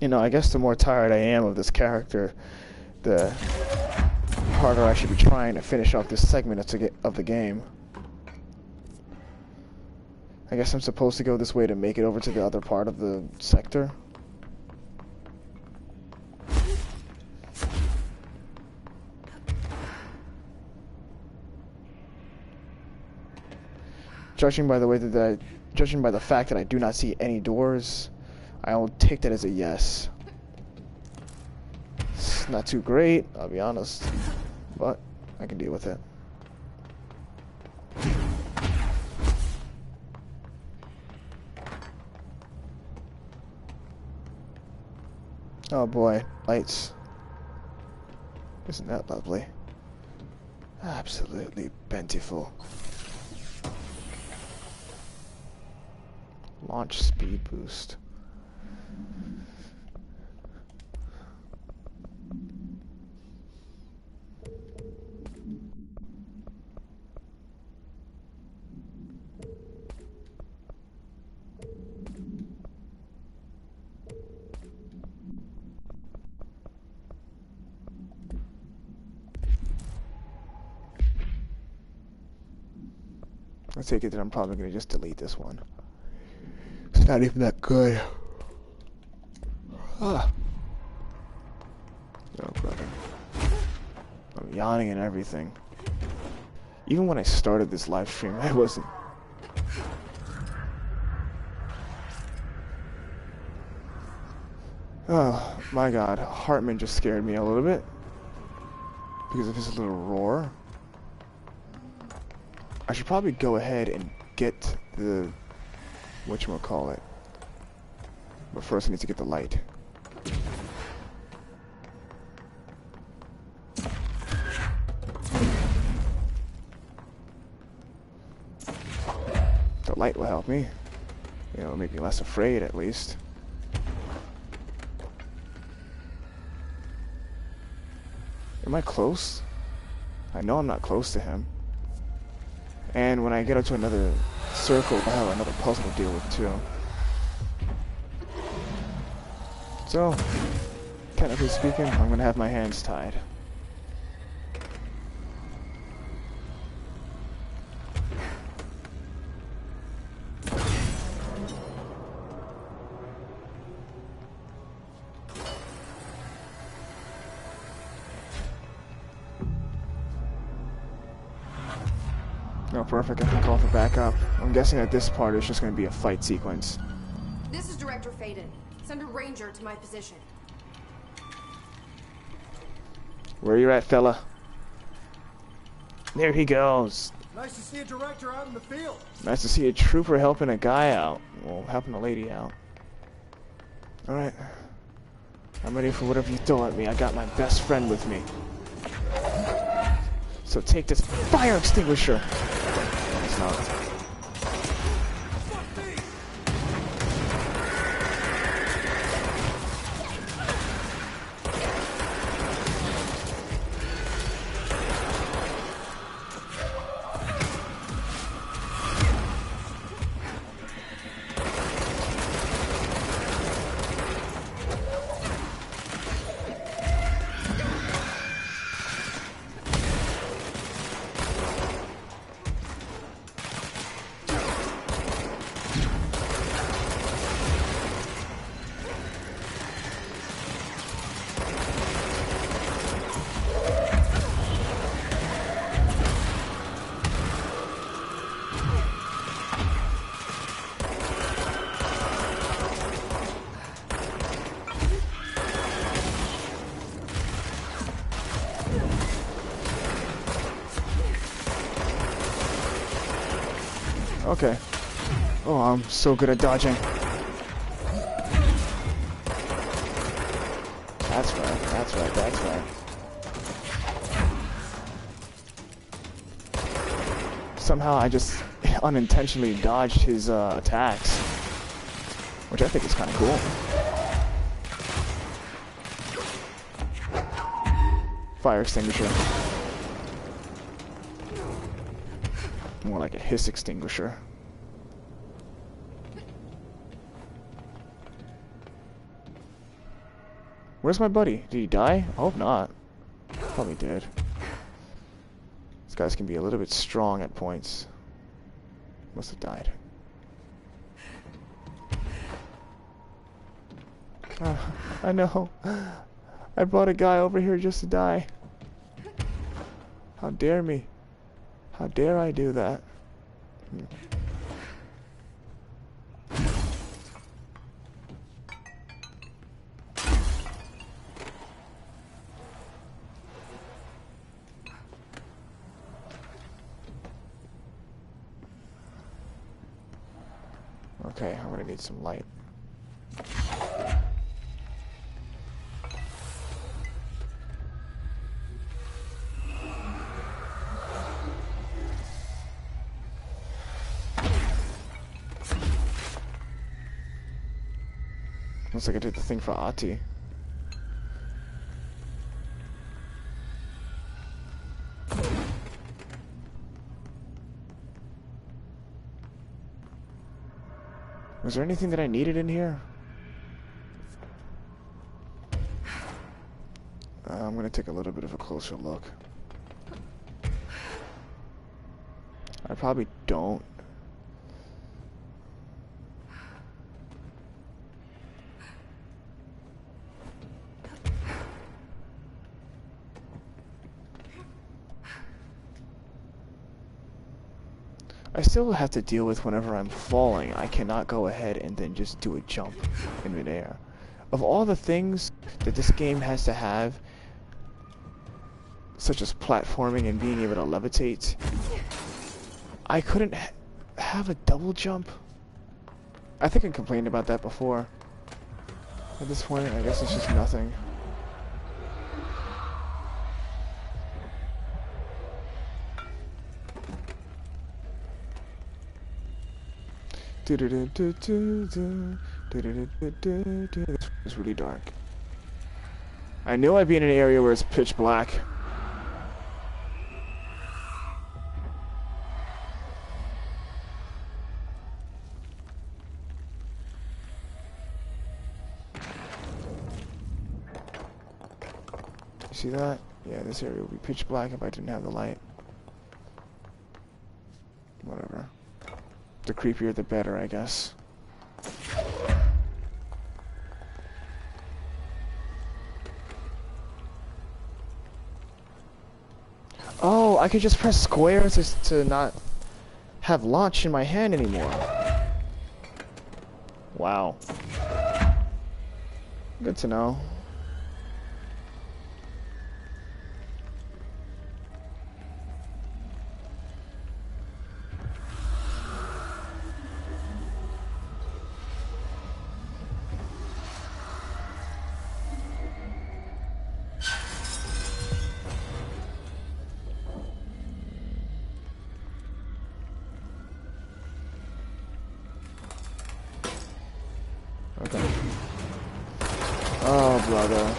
You know, I guess the more tired I am of this character, the harder I should be trying to finish off this segment of the game. I guess I'm supposed to go this way to make it over to the other part of the sector. Judging by the fact that I do not see any doors, I'll take that as a yes. It's not too great, I'll be honest, but I can deal with it. Oh boy, lights. Isn't that lovely? Absolutely bountiful. Launch speed boost. I take it that I'm probably going to just delete this one. It's not even that good. Ah. Oh, brother. I'm yawning and everything. Even when I started this live stream, I wasn't. Oh, my God. Hartman just scared me a little bit. Because of his little roar. I should probably go ahead and get the whatchamacallit. But first I need to get the light. The light will help me. You know, make me less afraid at least. Am I close? I know I'm not close to him. And when I get up to another circle, I have another puzzle to deal with too. So, technically speaking, I'm gonna have my hands tied. Oh, perfect. I can call for backup. I'm guessing that this part is just going to be a fight sequence. This is Director Faden. Send a ranger to my position. Where you at, fella? There he goes. Nice to see a director out in the field. Nice to see a trooper helping a guy out. Well, helping a lady out. Alright. I'm ready for whatever you throw at me. I got my best friend with me. So take this fire extinguisher. It's not. Okay. Oh, I'm so good at dodging. That's right, that's right, that's right. Somehow I just unintentionally dodged his attacks, which I think is kind of cool. Fire extinguisher. More like a hiss extinguisher. Where's my buddy? Did he die? I hope not. Probably did. These guys can be a little bit strong at points. Must have died. I know. I brought a guy over here just to die. How dare me? How dare I do that? Okay, I'm gonna need some light. Looks like I did the thing for Ahti. Was there anything that I needed in here? I'm gonna take a little bit of a closer look. I probably don't. I still have to deal with whenever I'm falling. I cannot go ahead and then just do a jump in midair. Of all the things that this game has to have, such as platforming and being able to levitate, I couldn't have a double jump. I think I complained about that before. At this point, I guess it's just nothing. It's really dark. I knew I'd be in an area where it's pitch black. You see that? Yeah, this area would be pitch black if I didn't have the light. Whatever. The creepier the better, I guess. Oh, I could just press square to not have launch in my hand anymore. Wow. Good to know. Okay. Oh, brother.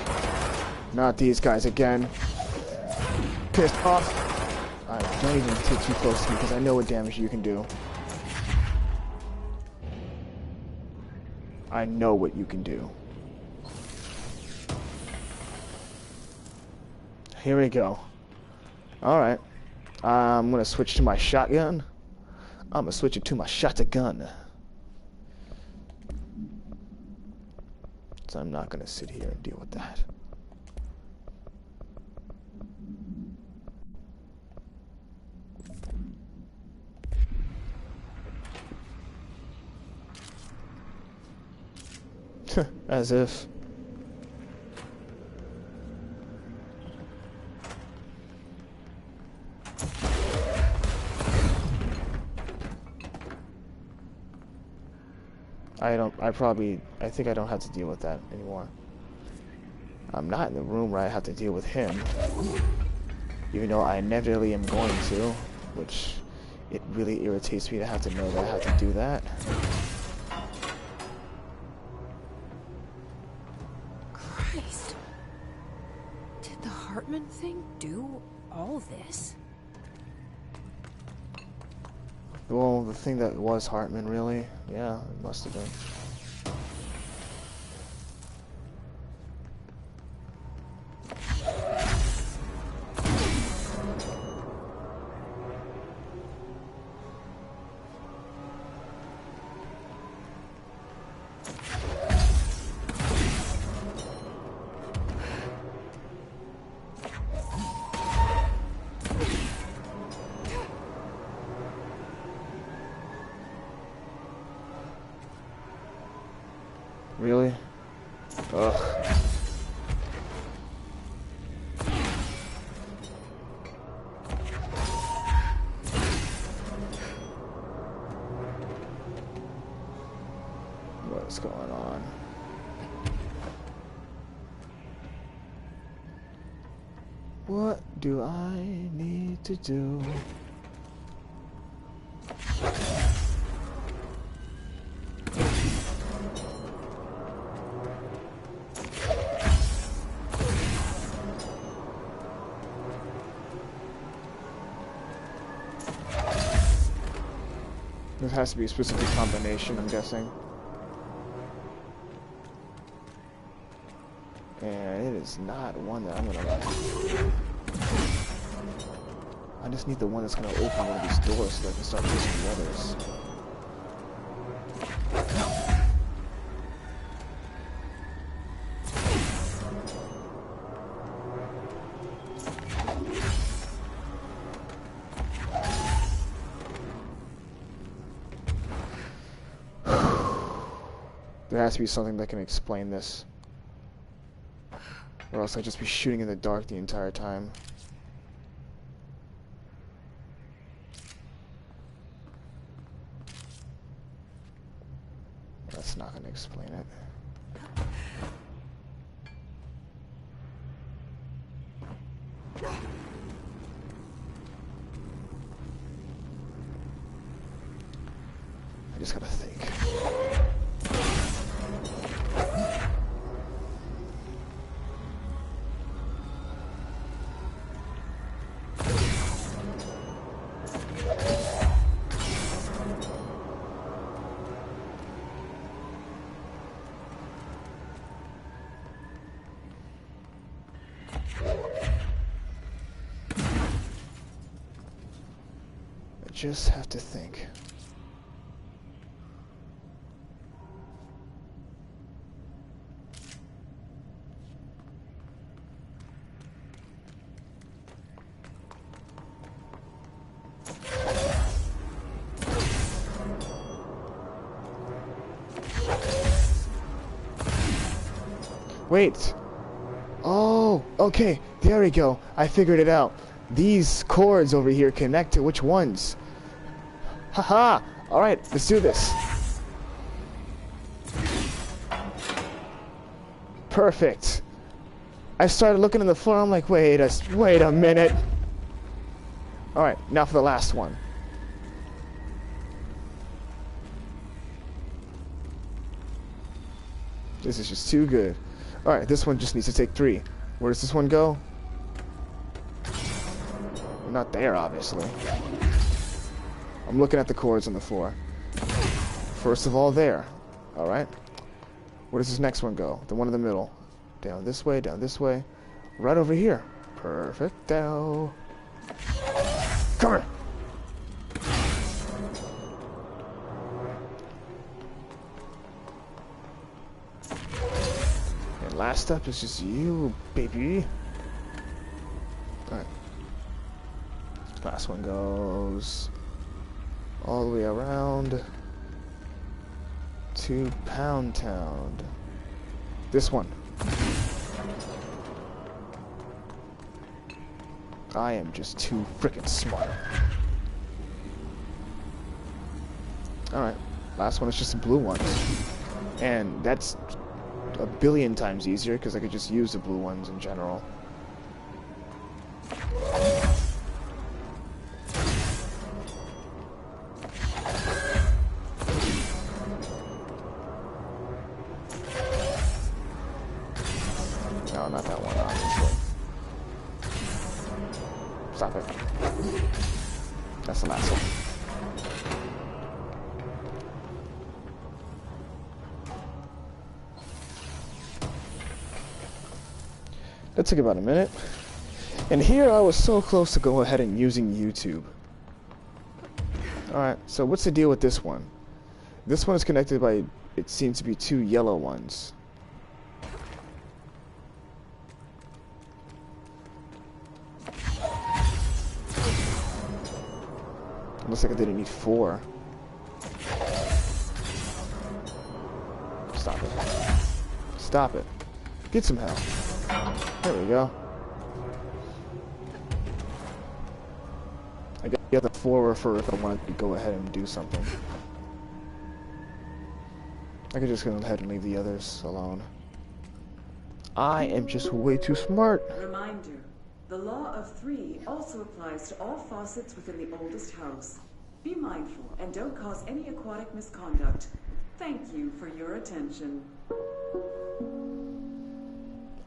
Not these guys again. Pissed off. Alright, don't even take too close to me because I know what damage you can do. I know what you can do. Here we go. Alright. I'm gonna switch to my shotgun. I'm gonna switch it to my shotgun. So I'm not gonna sit here and deal with that. As if. I think I don't have to deal with that anymore. I'm not in the room where I have to deal with him. Even though I inevitably am going to, which it really irritates me to have to know that I have to do that. Christ. Did the Hartman thing do all this? Well, the thing that was Hartman, really? Yeah, it must have been. Really? Ugh. What's going on? What do I need to do? There has to be a specific combination, I'm guessing. And it is not one that I'm gonna like. I just need the one that's gonna open one of these doors so I can start pushing the others. There has to be something that can explain this. Or else I'd just be shooting in the dark the entire time. That's not gonna explain it. I just gotta think. Just have to think. Wait. Oh, okay. There we go. I figured it out. These cords over here connect to which ones? Haha. All right, let's do this. Perfect. I started looking on the floor. I'm like, wait a minute. All right, now for the last one. This is just too good. All right, this one just needs to take 3. Where does this one go? Not there, obviously. I'm looking at the cords on the floor. First of all, there. All right. Where does this next one go? The one in the middle. Down this way, right over here. Perfecto. Come here. And last up is just you, baby. Alright. Last one goes all the way around to Pound Town. This one. I am just too freaking smart. Alright, last one is just the blue ones. And that's a billion times easier because I could just use the blue ones in general. No, not that one, obviously. Stop it. That's the last one. That took about a minute. And here I was so close to go ahead and using YouTube. Alright, so what's the deal with this one? This one is connected by, it seems to be 2 yellow ones. Looks like I didn't need 4. Stop it. Stop it. Get some help. There we go. I got the 4 for if I wanted to go ahead and do something. I could just go ahead and leave the others alone. I am just way too smart. Reminder. The law of 3 also applies to all faucets within the oldest house. Be mindful and don't cause any aquatic misconduct. Thank you for your attention.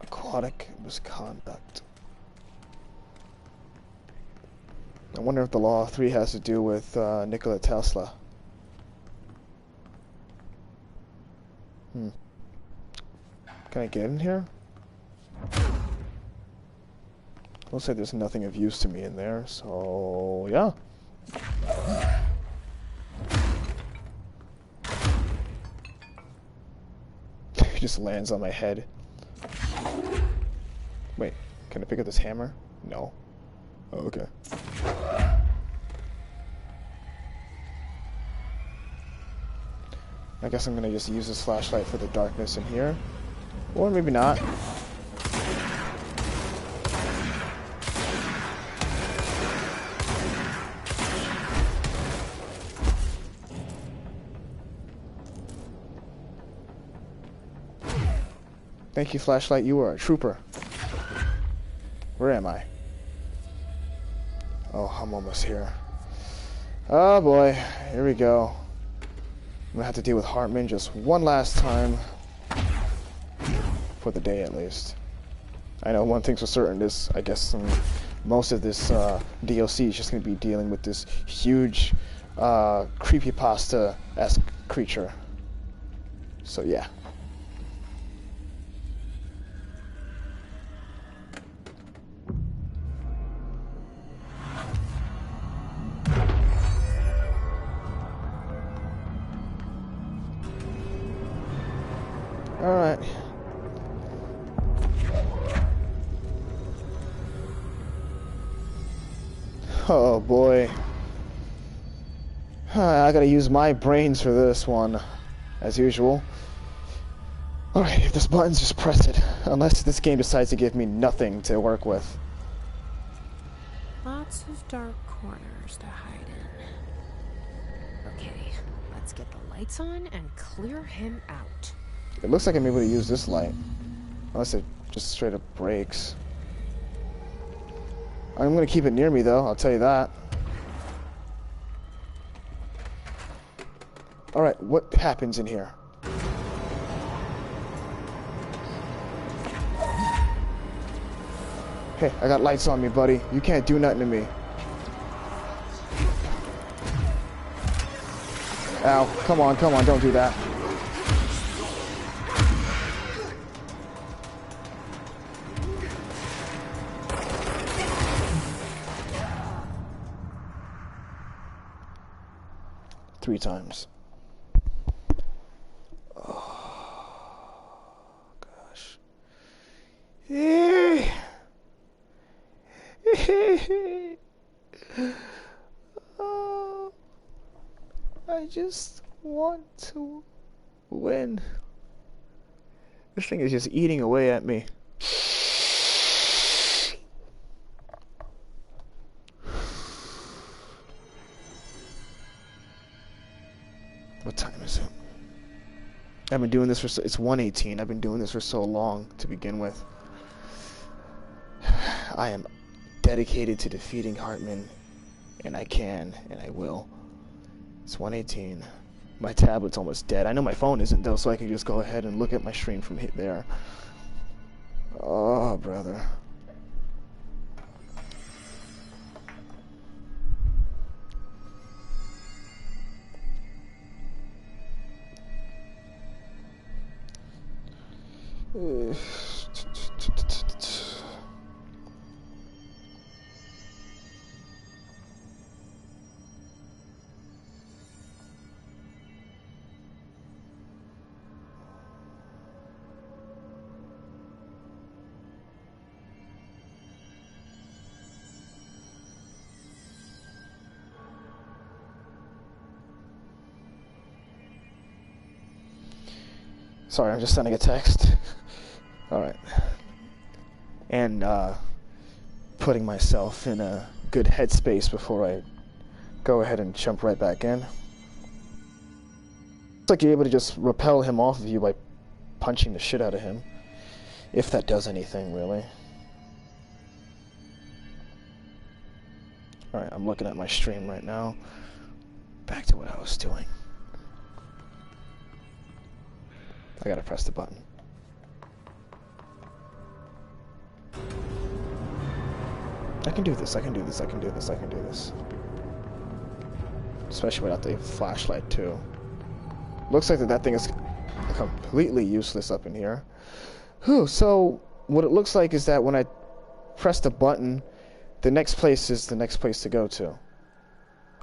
Aquatic misconduct. I wonder if the law of 3 has to do with Nikola Tesla. Can I get in here? Looks like there's nothing of use to me in there, so yeah. It just lands on my head. Wait, can I pick up this hammer? No. Oh, okay. I guess I'm gonna just use this flashlight for the darkness in here. Or maybe not. Thank you, flashlight. You are a trooper. Where am I? Oh, I'm almost here. Oh boy, here we go. I'm gonna have to deal with Hartman just one last time. For the day, at least. I know one thing's for certain, this, I guess, most of this DLC is just gonna be dealing with this huge, creepypasta-esque creature. So yeah. Alright. Oh boy. I gotta use my brains for this one, as usual. Alright, if this button's just press it. Unless this game decides to give me nothing to work with. Lots of dark corners to hide in. Okay, let's get the lights on and clear him out. It looks like I'm able to use this light. Unless it just straight up breaks. I'm gonna keep it near me though, I'll tell you that. Alright, what happens in here? Hey, I got lights on me, buddy. You can't do nothing to me. Ow, come on, don't do that. Three times. Oh, gosh. Oh, I just want to win. This thing is just eating away at me. What time is it? I've been doing this for it's 1:18. I've been doing this for so long to begin with. I am dedicated to defeating Hartman, and I can, and I will. It's 1:18. My tablet's almost dead. I know my phone isn't though, so I can just go ahead and look at my stream from there. Oh, brother. Sorry, I'm just sending a text. Alright. And, putting myself in a good headspace before I go ahead and jump right back in. It's like you're able to just repel him off of you by punching the shit out of him. If that does anything, really. Alright, I'm looking at my stream right now. Back to what I was doing. I gotta press the button. I can do this, I can do this, I can do this, I can do this. Especially without the flashlight, too. Looks like that thing is completely useless up in here. Whew, so, what it looks like is that when I press the button, the next place is the next place to go to.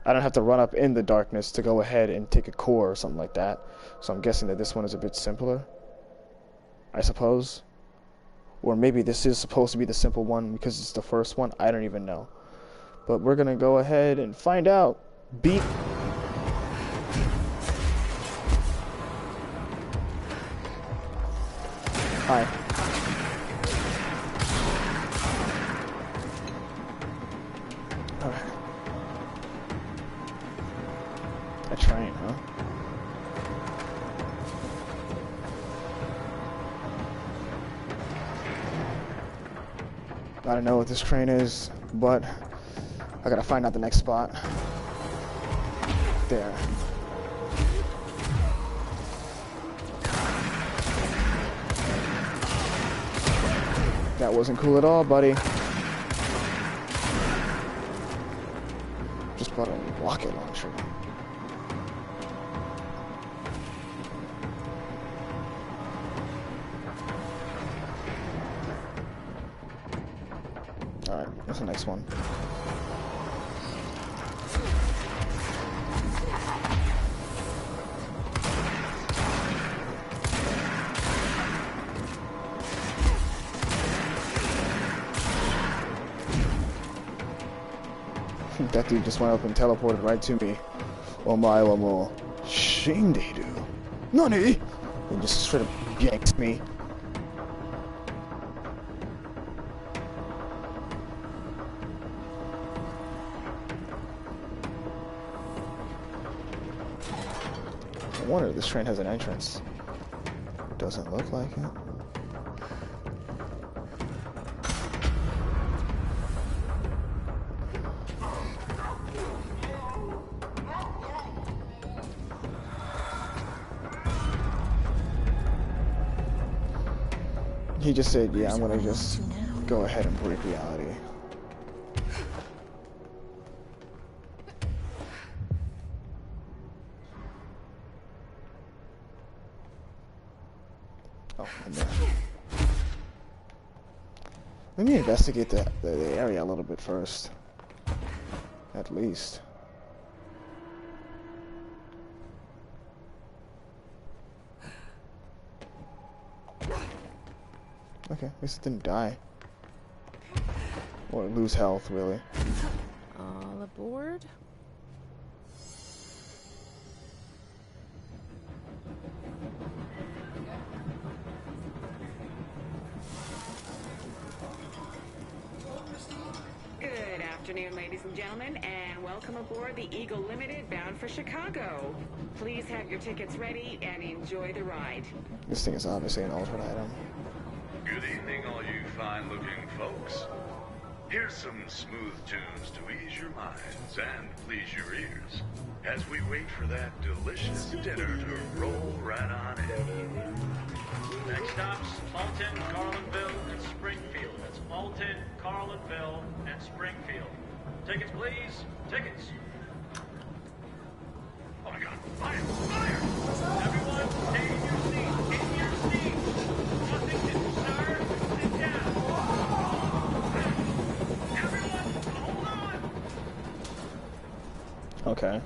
I don't have to run up in the darkness to go ahead and take a core or something like that. So I'm guessing that this one is a bit simpler, I suppose. Or maybe this is supposed to be the simple one because it's the first one. I don't even know. But we're going to go ahead and find out. Beat. Hi. Alright. A train, huh? I don't know what this train is, but I gotta find out the next spot. There. That wasn't cool at all, buddy. Just bought a rocket launcher. Alright, what's the next one? That dude just went up and teleported right to me. Oh my, oh my. Shinderu. Nani? He just straight up yanks me. I wonder if this train has an entrance. Doesn't look like it. He just said, yeah, I'm gonna just go ahead and break reality. Oh, and there. Let me investigate the area a little bit first. At least. Okay, at least it didn't die. Or lose health, really. All aboard. Good afternoon, ladies and gentlemen, and welcome aboard the Eagle Limited bound for Chicago. Please have your tickets ready and enjoy the ride. This thing is obviously an altered item. Good evening, all you fine-looking folks. Here's some smooth tunes to ease your minds and please your ears as we wait for that delicious dinner to roll right on in. Next stops, Alton, Carlinville, and Springfield. That's Alton, Carlinville, and Springfield. Tickets, please. Tickets. Oh my God! Fire! Fire! Everyone, stay in your seats. In your seats. Nothing to do, sir. Sit down. Everyone, hold on. Okay.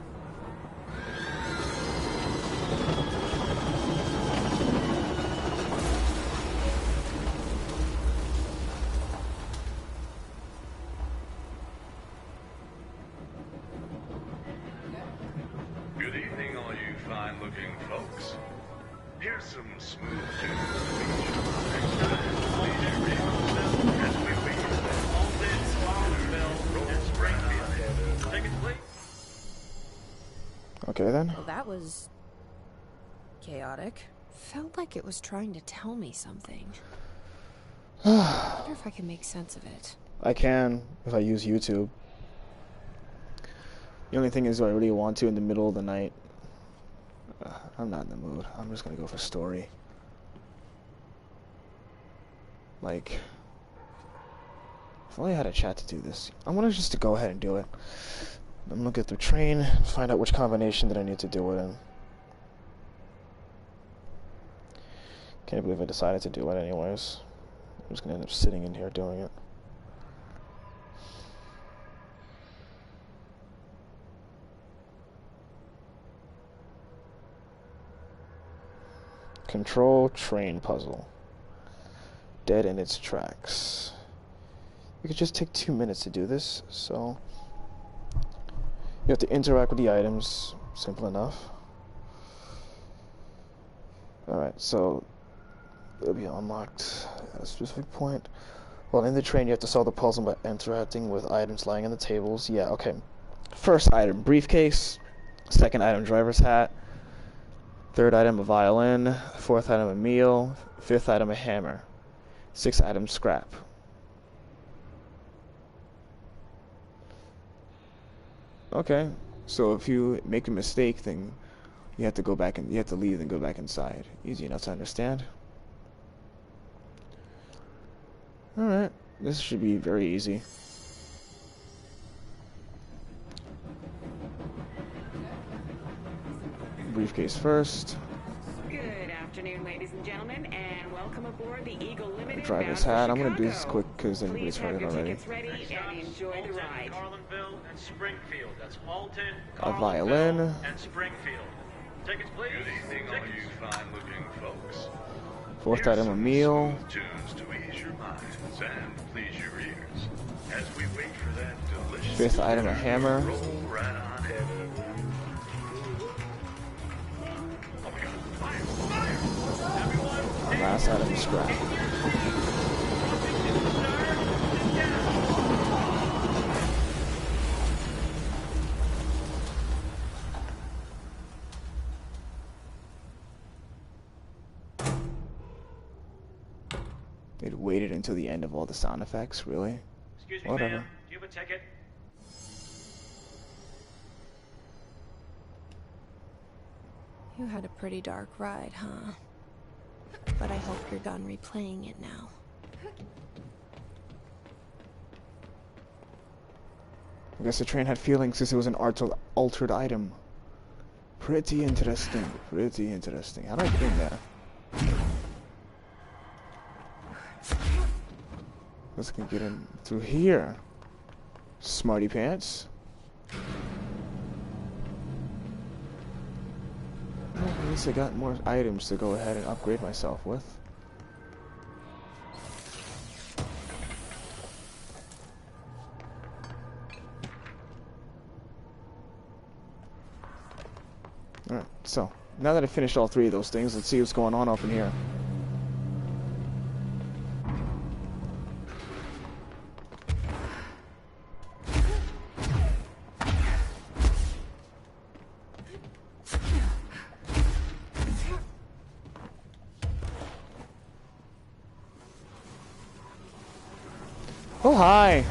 Good evening, all you fine-looking folks. Here's some smooth tunes to ease your minds and please your ears as we wait for that Alton, Carlinville, and Springfield. Tickets, please. Okay then. Well, that was chaotic. Felt like it was trying to tell me something. I wonder if I can make sense of it. I can if I use YouTube. The only thing is, do I really want to in the middle of the night? I'm not in the mood. I'm just gonna go for story. Like, if only I had a chat to do this. I want just to go ahead and do it. I'm gonna get the train and find out which combination that I need to do it in. Can't believe I decided to do it anyways. I'm just gonna end up sitting in here doing it. Control train puzzle. Dead in its tracks. It could just take 2 minutes to do this, so you have to interact with the items. Simple enough. Alright, so it'll be unlocked at a specific point. While in the train, you have to solve the puzzle by interacting with items lying on the tables. Yeah, okay. First item, briefcase. Second item, driver's hat. Third item, a violin. Fourth item, a meal. Fifth item, a hammer. Sixth item, scrap. Okay, so if you make a mistake, then you have to go back and you have to leave and go back inside. Easy enough to understand. Alright, this should be very easy. Briefcase first. Good afternoon, ladies and gentlemen, and welcome aboard the Eagle Limited. Driver's hat. I'm gonna do this quick because everybody's heard it already. Ready and enjoy the ride. Carlinville and Springfield. That's Alton, A violin. and Springfield. Tickets, please. Good evening, all you fine-looking folks. Fourth item, a meal. Tunes to ease your minds and please your ears as we wait for that delicious. Fifth item, a hammer. Roll right on in. Oh my God! Fire! Fire! Last item scrap. It waited until the end of all the sound effects, really? Excuse me, Whatever. ma'am. Do you have a ticket? You had a pretty dark ride, huh? But I hope you're done replaying it now. I guess the train had feelings since it was an altered item. Pretty interesting. Pretty interesting. How do I get in there? Let's get in through here. Smarty pants. Well, at least I got more items to go ahead and upgrade myself with. Alright, so now that I finished all three of those things, let's see what's going on up in here. Oh, hi!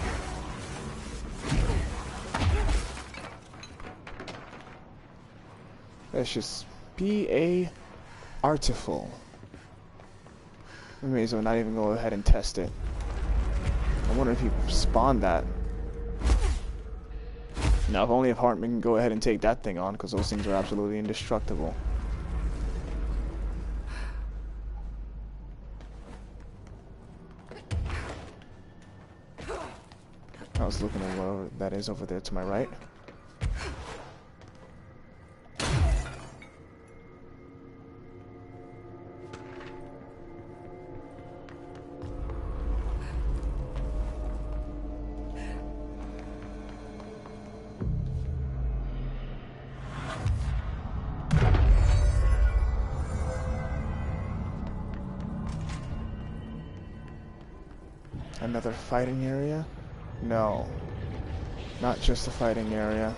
Let's just be a artful. We may as well not even go ahead and test it. I wonder if he spawned that. Now, if only if Hartman can go ahead and take that thing on, because those things are absolutely indestructible. I was looking at whatever that is over there to my right. Another fighting area? No. Not just a fighting area.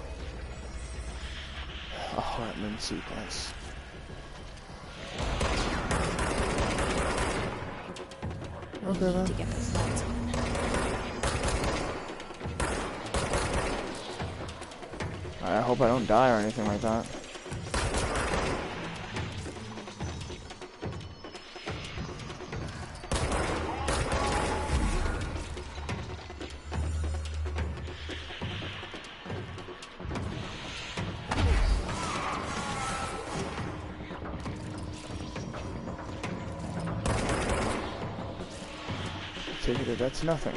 A Hartman sequence. We need to get those lights on. I hope I don't die or anything like that. Take it that that's nothing.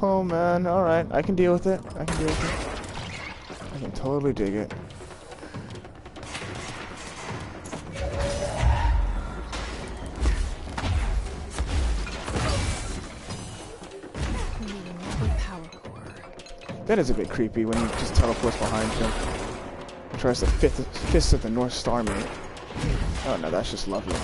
Oh man, alright, I can deal with it. I can deal with it. I can totally dig it. That is a bit creepy when he just teleports behind you. Tries to fist of the North Star, mate. Oh no, that's just lovely.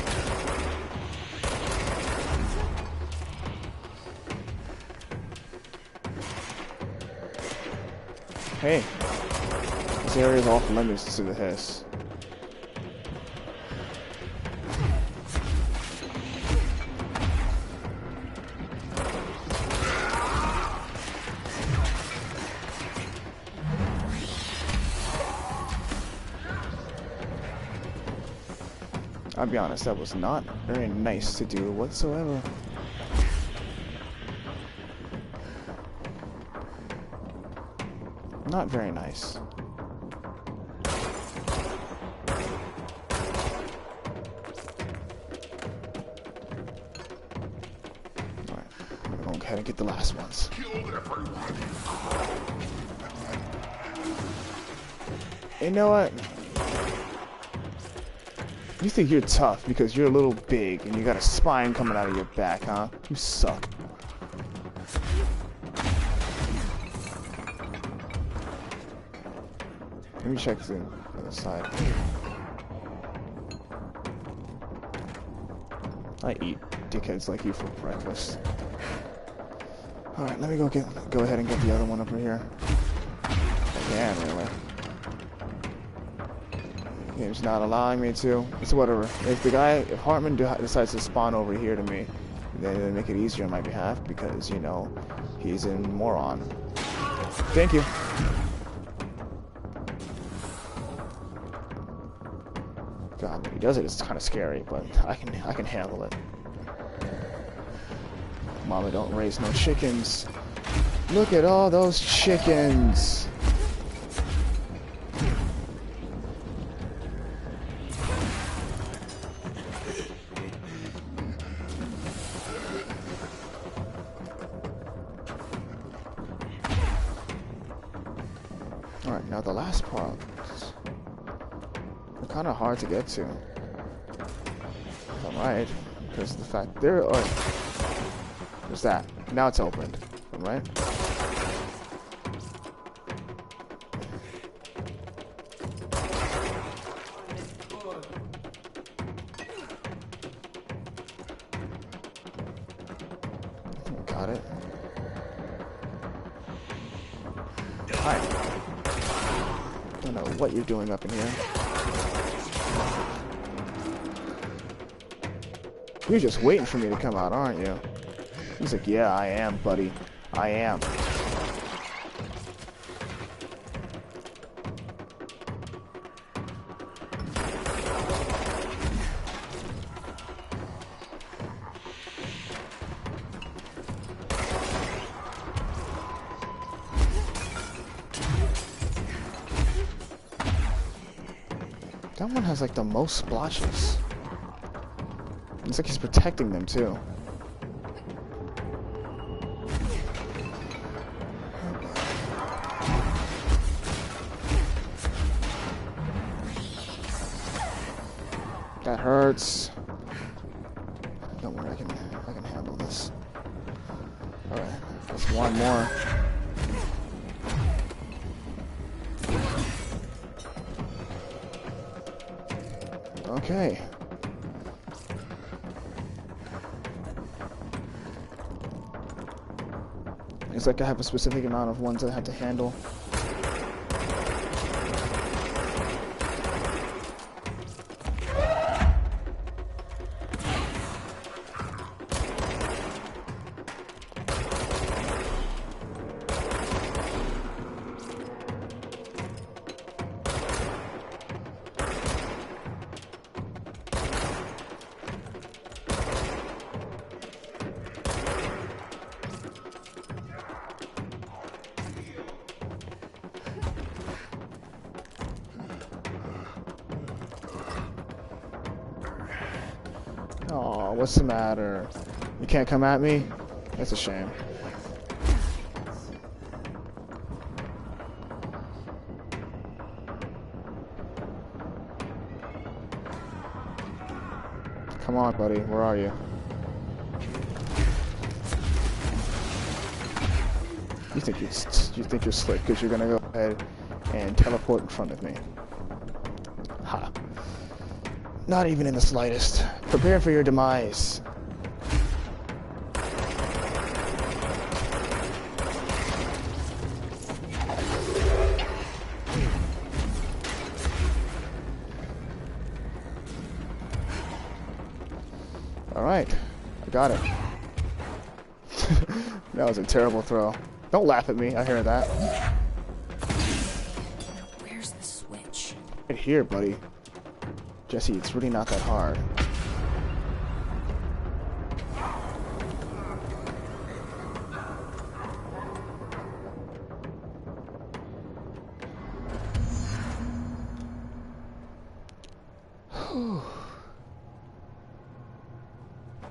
Hey, this area is off limits to the hiss. I'll be honest, that was not very nice to do whatsoever. Not very nice. Alright, I'm gonna go ahead and get the last ones. You know what? You think you're tough because you're a little big and you got a spine coming out of your back, huh? You suck. Let me check the other side. I eat dickheads like you for breakfast. Alright, let me go ahead and get the other one over here. Yeah, really. Game's not allowing me to. It's whatever. If Hartman decides to spawn over here to me, then they make it easier on my behalf because, you know, he's a moron. Thank you. God, when he does it, it's kind of scary, but I can handle it. Mama, don't raise no chickens. Look at all those chickens. Alright, now the last part. They're kind of hard to get to. If I'm right, because of the fact there are. There's that. Now it's opened. If I'm right. Got it. Hi. Don't know what you're doing up in here. You're just waiting for me to come out, aren't you? He's like, yeah, I am, buddy. I am. That one has like the most splotches. It's like he's protecting them too. That hurts. Don't worry, I can handle this. Alright, just one more. Okay. It's like I have a specific amount of ones I have to handle. Oh, what's the matter? You can't come at me? That's a shame. Come on, buddy. Where are you? You think you're slick because you're gonna go ahead and teleport in front of me. Ha. Not even in the slightest. Prepare for your demise. Alright, I got it. That was a terrible throw. Don't laugh at me, I hear that. Where's the switch? Right here, buddy. Jesse, it's really not that hard.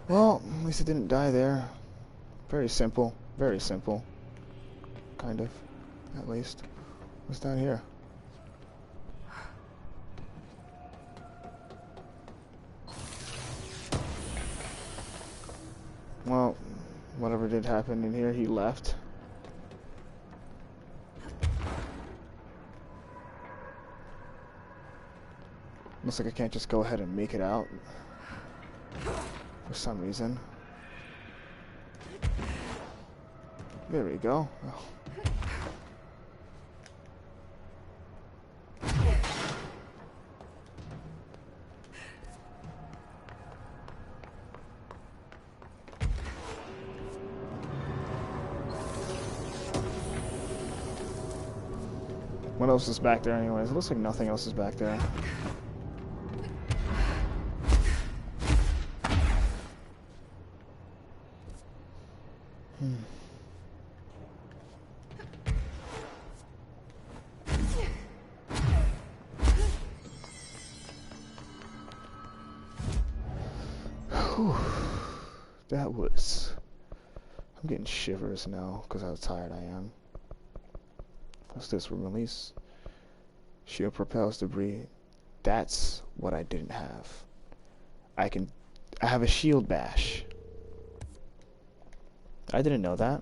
Well, at least it didn't die there. Very simple. Very simple. Kind of. At least. What's down here? whatever did happen in here, he left. Looks like I can't just go ahead and make it out for some reason. There we go. Oh. What else is back there anyways? It looks like nothing else is back there. Whew. That was... I'm getting shivers now because how tired I am. What's this? Release. Shield propels debris. That's what I didn't have. I have a shield bash. I didn't know that.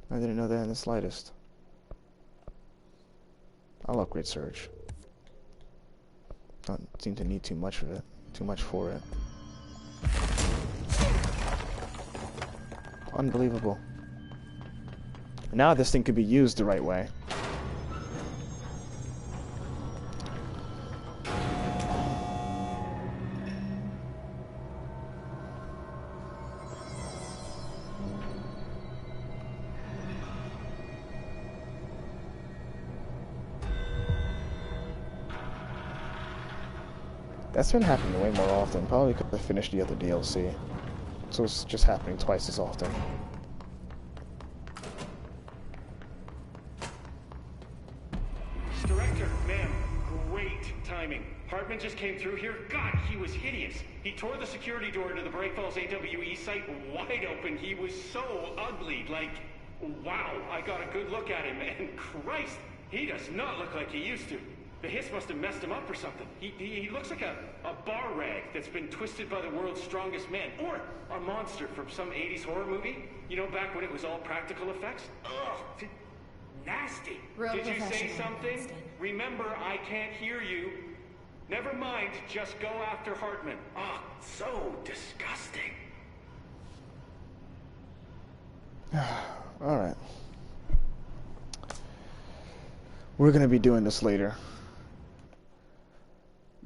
I didn't know that in the slightest. I'll upgrade Surge. Don't seem to need too much of it. Too much for it. Unbelievable. Now this thing could be used the right way. That's been happening way more often, probably because I finished the other DLC. So it's just happening twice as often. Director, ma'am, great timing. Hartman just came through here. God, he was hideous. He tore the security door into the Breakfalls AWE site wide open. He was so ugly, like, wow. I got a good look at him, and Christ, he does not look like he used to. The hiss must have messed him up or something. He looks like a bar rag that's been twisted by the world's strongest man. Or a monster from some 80s horror movie. You know, back when it was all practical effects? Ugh, nasty. Did you say something? Winston. Remember, I can't hear you. Never mind, just go after Hartman. Ah, so disgusting. Alright. We're gonna be doing this later.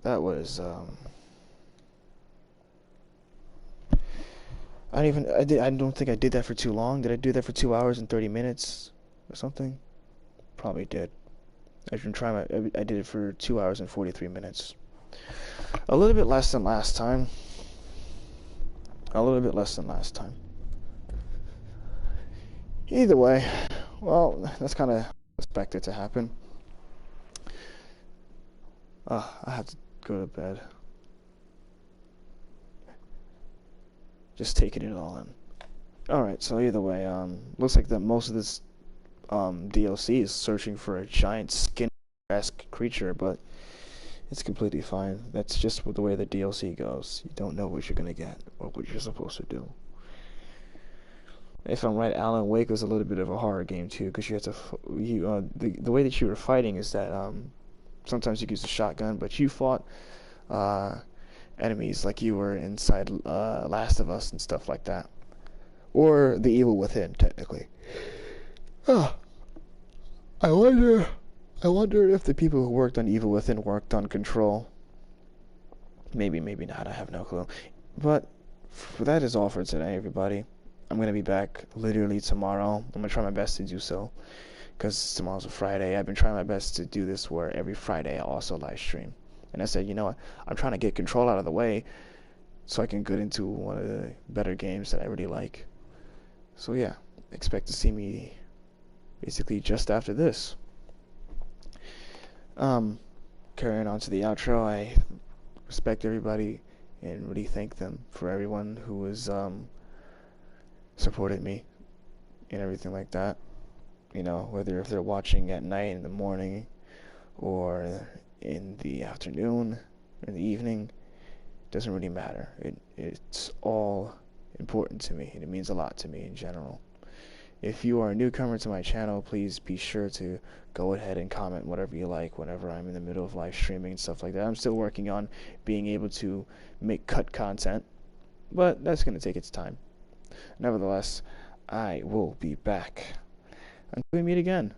That was, I don't think I did that for too long. Did I do that for 2 hours and 30 minutes or something? Probably did. I did it for 2 hours and 43 minutes. A little bit less than last time. A little bit less than last time. Either way, well, that's kind of expected to happen. I have to go to bed. Just taking it all in. Alright, so either way, looks like that most of this DLC is searching for a giant skin-esque creature, but it's completely fine. That's just the way the DLC goes. You don't know what you're gonna get or what you're supposed to do. If I'm right, Alan Wake was a little bit of a horror game too, because you have to the way that you were fighting is that sometimes you use a shotgun, but you fought enemies like you were inside Last of Us and stuff like that, or The Evil Within, technically. I wonder if the people who worked on Evil Within worked on Control. Maybe not. I have no clue. But that is all for today, everybody. I'm going to be back literally tomorrow. I'm going to try my best to do so, because tomorrow's a Friday. I've been trying my best to do this where every Friday I also live stream. And I said, you know what? I'm trying to get Control out of the way so I can get into one of the better games that I really like. So yeah, expect to see me basically just after this. Carrying on to the outro, I respect everybody and really thank them for everyone who has supported me and everything like that. You know, whether if they're watching at night, in the morning, or in the afternoon, or in the evening, doesn't really matter. It's all important to me, and it means a lot to me in general. If you are a newcomer to my channel, please be sure to go ahead and comment whatever you like whenever I'm in the middle of live streaming and stuff like that. I'm still working on being able to make cut content, but that's going to take its time. Nevertheless, I will be back until we meet again.